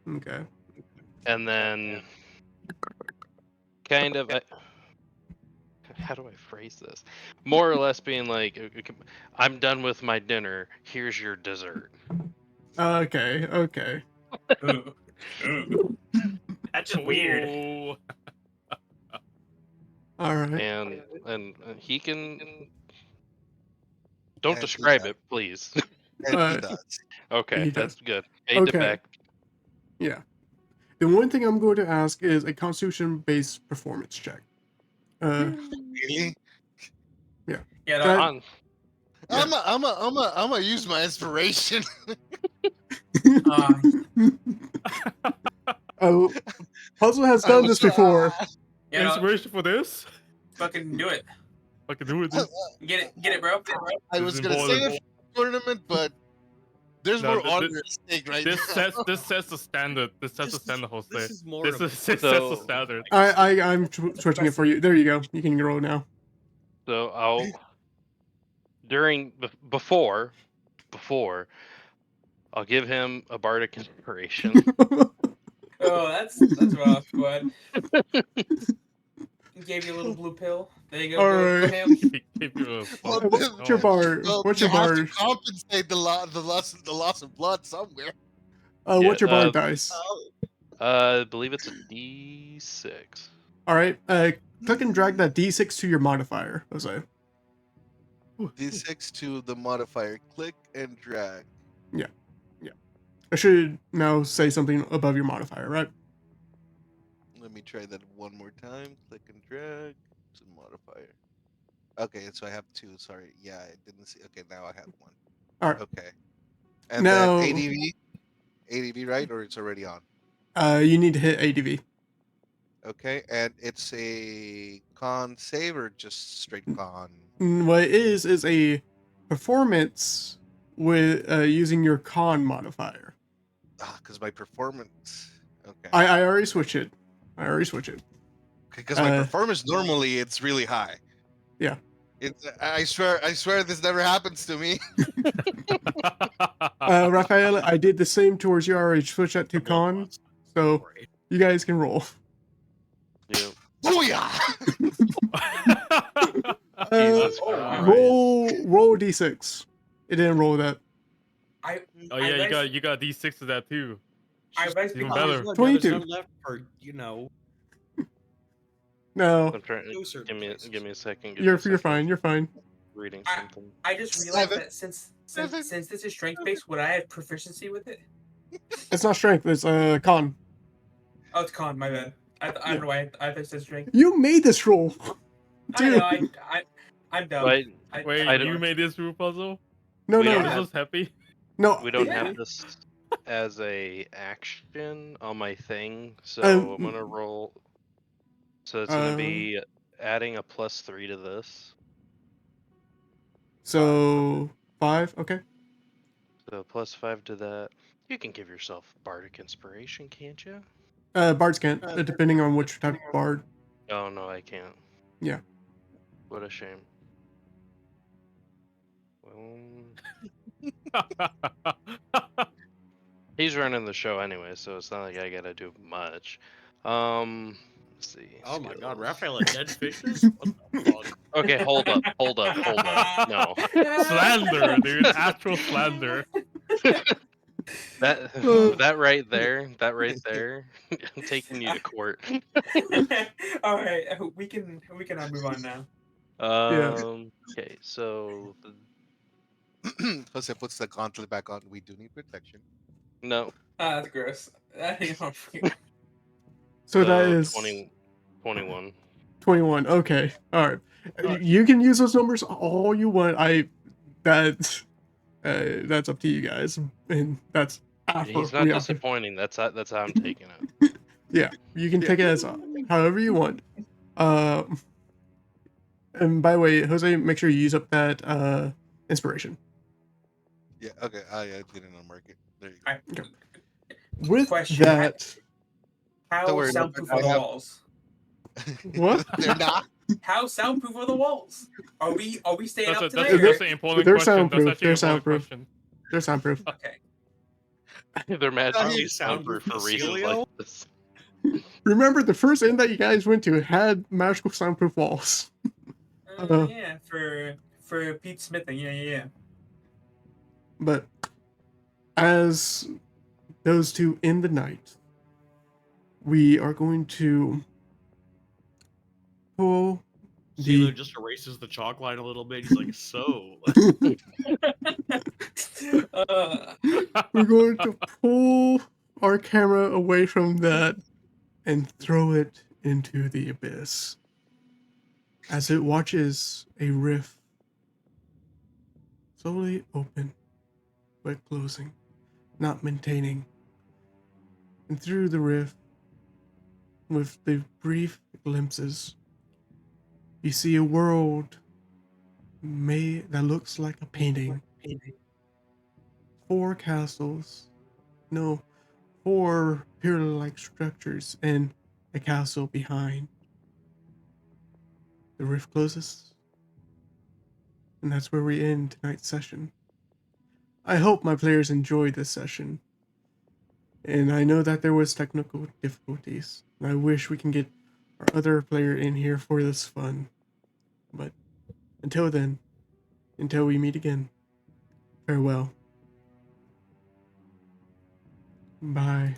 Okay. and then kind of. How do I phrase this? More or less being like, I'm done with my dinner. Here's your dessert. Okay. Okay. That's just weird. Oh, All right. And he can. Don't And he describe does. it, please. And he Uh, does. Okay, He that's does. good. Fade to Okay. back. Yeah. The one thing I'm going to ask is a Constitution-based performance check. Really? Yeah, That- no, On. I'm a use my inspiration. Oh, Puzzle has done this before. you know, inspiration for this? fucking do it. I can do it. Dude. Get it, bro. I This was is gonna say important. a tournament, but there's No, more th- honor at stake right This now. sets the standard. This sets the This is- standard, Jose. This is more. This of- sets the So- standard. I'm switching it for you. There you go. You can roll now. So I'll before I'll give him a bardic inspiration. Oh, that's rough, bud. Gave you a little blue pill. There you go. All Go right. ham. He gave you a Well, fuck. What's your Oh. bar? Well, What's you your have to bar? compensate the loss of blood somewhere. What's your bar Yeah, dice? I believe it's a D6. All right. Click and drag that D6 to your modifier, Jose. D6 to the modifier. Click and drag. I should now say something above your modifier, right? Let me try that one more time. Click and drag to modifier. Okay, so I have two. Sorry. Yeah, I didn't see. Okay, now I have one. All right. Okay. And Now- then ADV, right? Or it's already on. You need to hit ADV. Okay, and it's a con save or just straight con? What it is a performance with using your con modifier. Because my performance. Okay. I already switched it. Because my uh, performance normally it's really high. Yeah. It's. I swear this never happens to me. Raphael, I did the same towards you. I already switched that to con, so Sorry. you guys can roll. Yep. Booyah! Jesus Uh, Christ. roll d6. It didn't roll that. I Oh yeah, you got D6 to that too. I advise Even people. better. There's 22. some left for No, I'm trying. go certain Give me places. a second. give me a you're second. fine. You're fine. Reading I- something. I just realized Seven. that since Seven. this is strength based, would I have proficiency with it? It's not strength. It's con. Oh, it's con. My bad. I don't know why I thought it said strength. You made this roll. I know. I'm dumb. But I, Wait, I you don't- made this rule puzzle? No, We no. don't This have- was happy. No, We don't Yeah. have this as a action on my thing, so Um, I'm gonna roll. So it's uh, gonna be adding a +3 to this. so 5. Okay. So +5 to that. You can give yourself bardic inspiration, can't you? Bards can't, depending on which type of bard. Oh no, I can't. Yeah. What a shame. Well, he's running the show anyway, so it's not like I gotta do much. Let's see. Oh my god, skills. Raphael and dead fishes? What the fuck? Okay, hold up. No. Slander, dude. Actual slander. That Uh, that right there, I'm taking you to court. All right, we can move on now. Okay, so Jose puts the gauntlet back on. We do need protection. no, That's gross. so that so is 21. 21. Okay. All right. You can use those numbers all you want. That's up to you guys, and that's after He's not we all. disappointing. That's how I'm taking it. Yeah, you can Yeah. take it as however you want. And by the way, Jose, make sure you use up that inspiration. Yeah. Okay. I didn't unmark it. There you go. Alright, With Question. that, How Don't worry, soundproof I are the have- walls? what? They're not. How soundproof are the walls? Are we staying That's up that's, tonight? that's an important They're question. soundproof, That's actually they're an important soundproof. question. They're soundproof. Okay. They're magically he's soundproof for reasons Zoggirial? like this. Remember, the first inn that you guys went to had magical soundproof walls. Yeah, for Pete Smithing. Yeah. But as those two in the night, we are going to pull CeeLo the. just erases the chalk line a little bit. He's like, so. We're going to pull our camera away from that and throw it into the abyss as it watches a rift slowly open but closing, not maintaining. And through the rift, with the brief glimpses, you see a world that looks like a painting. 4 castles, no, 4 pillar-like structures and a castle behind. The rift closes, and that's where we end tonight's session. I hope my players enjoyed this session, and I know that there was technical difficulties, and I wish we can get our other player in here for this fun. But until then, until we meet again, farewell. Bye.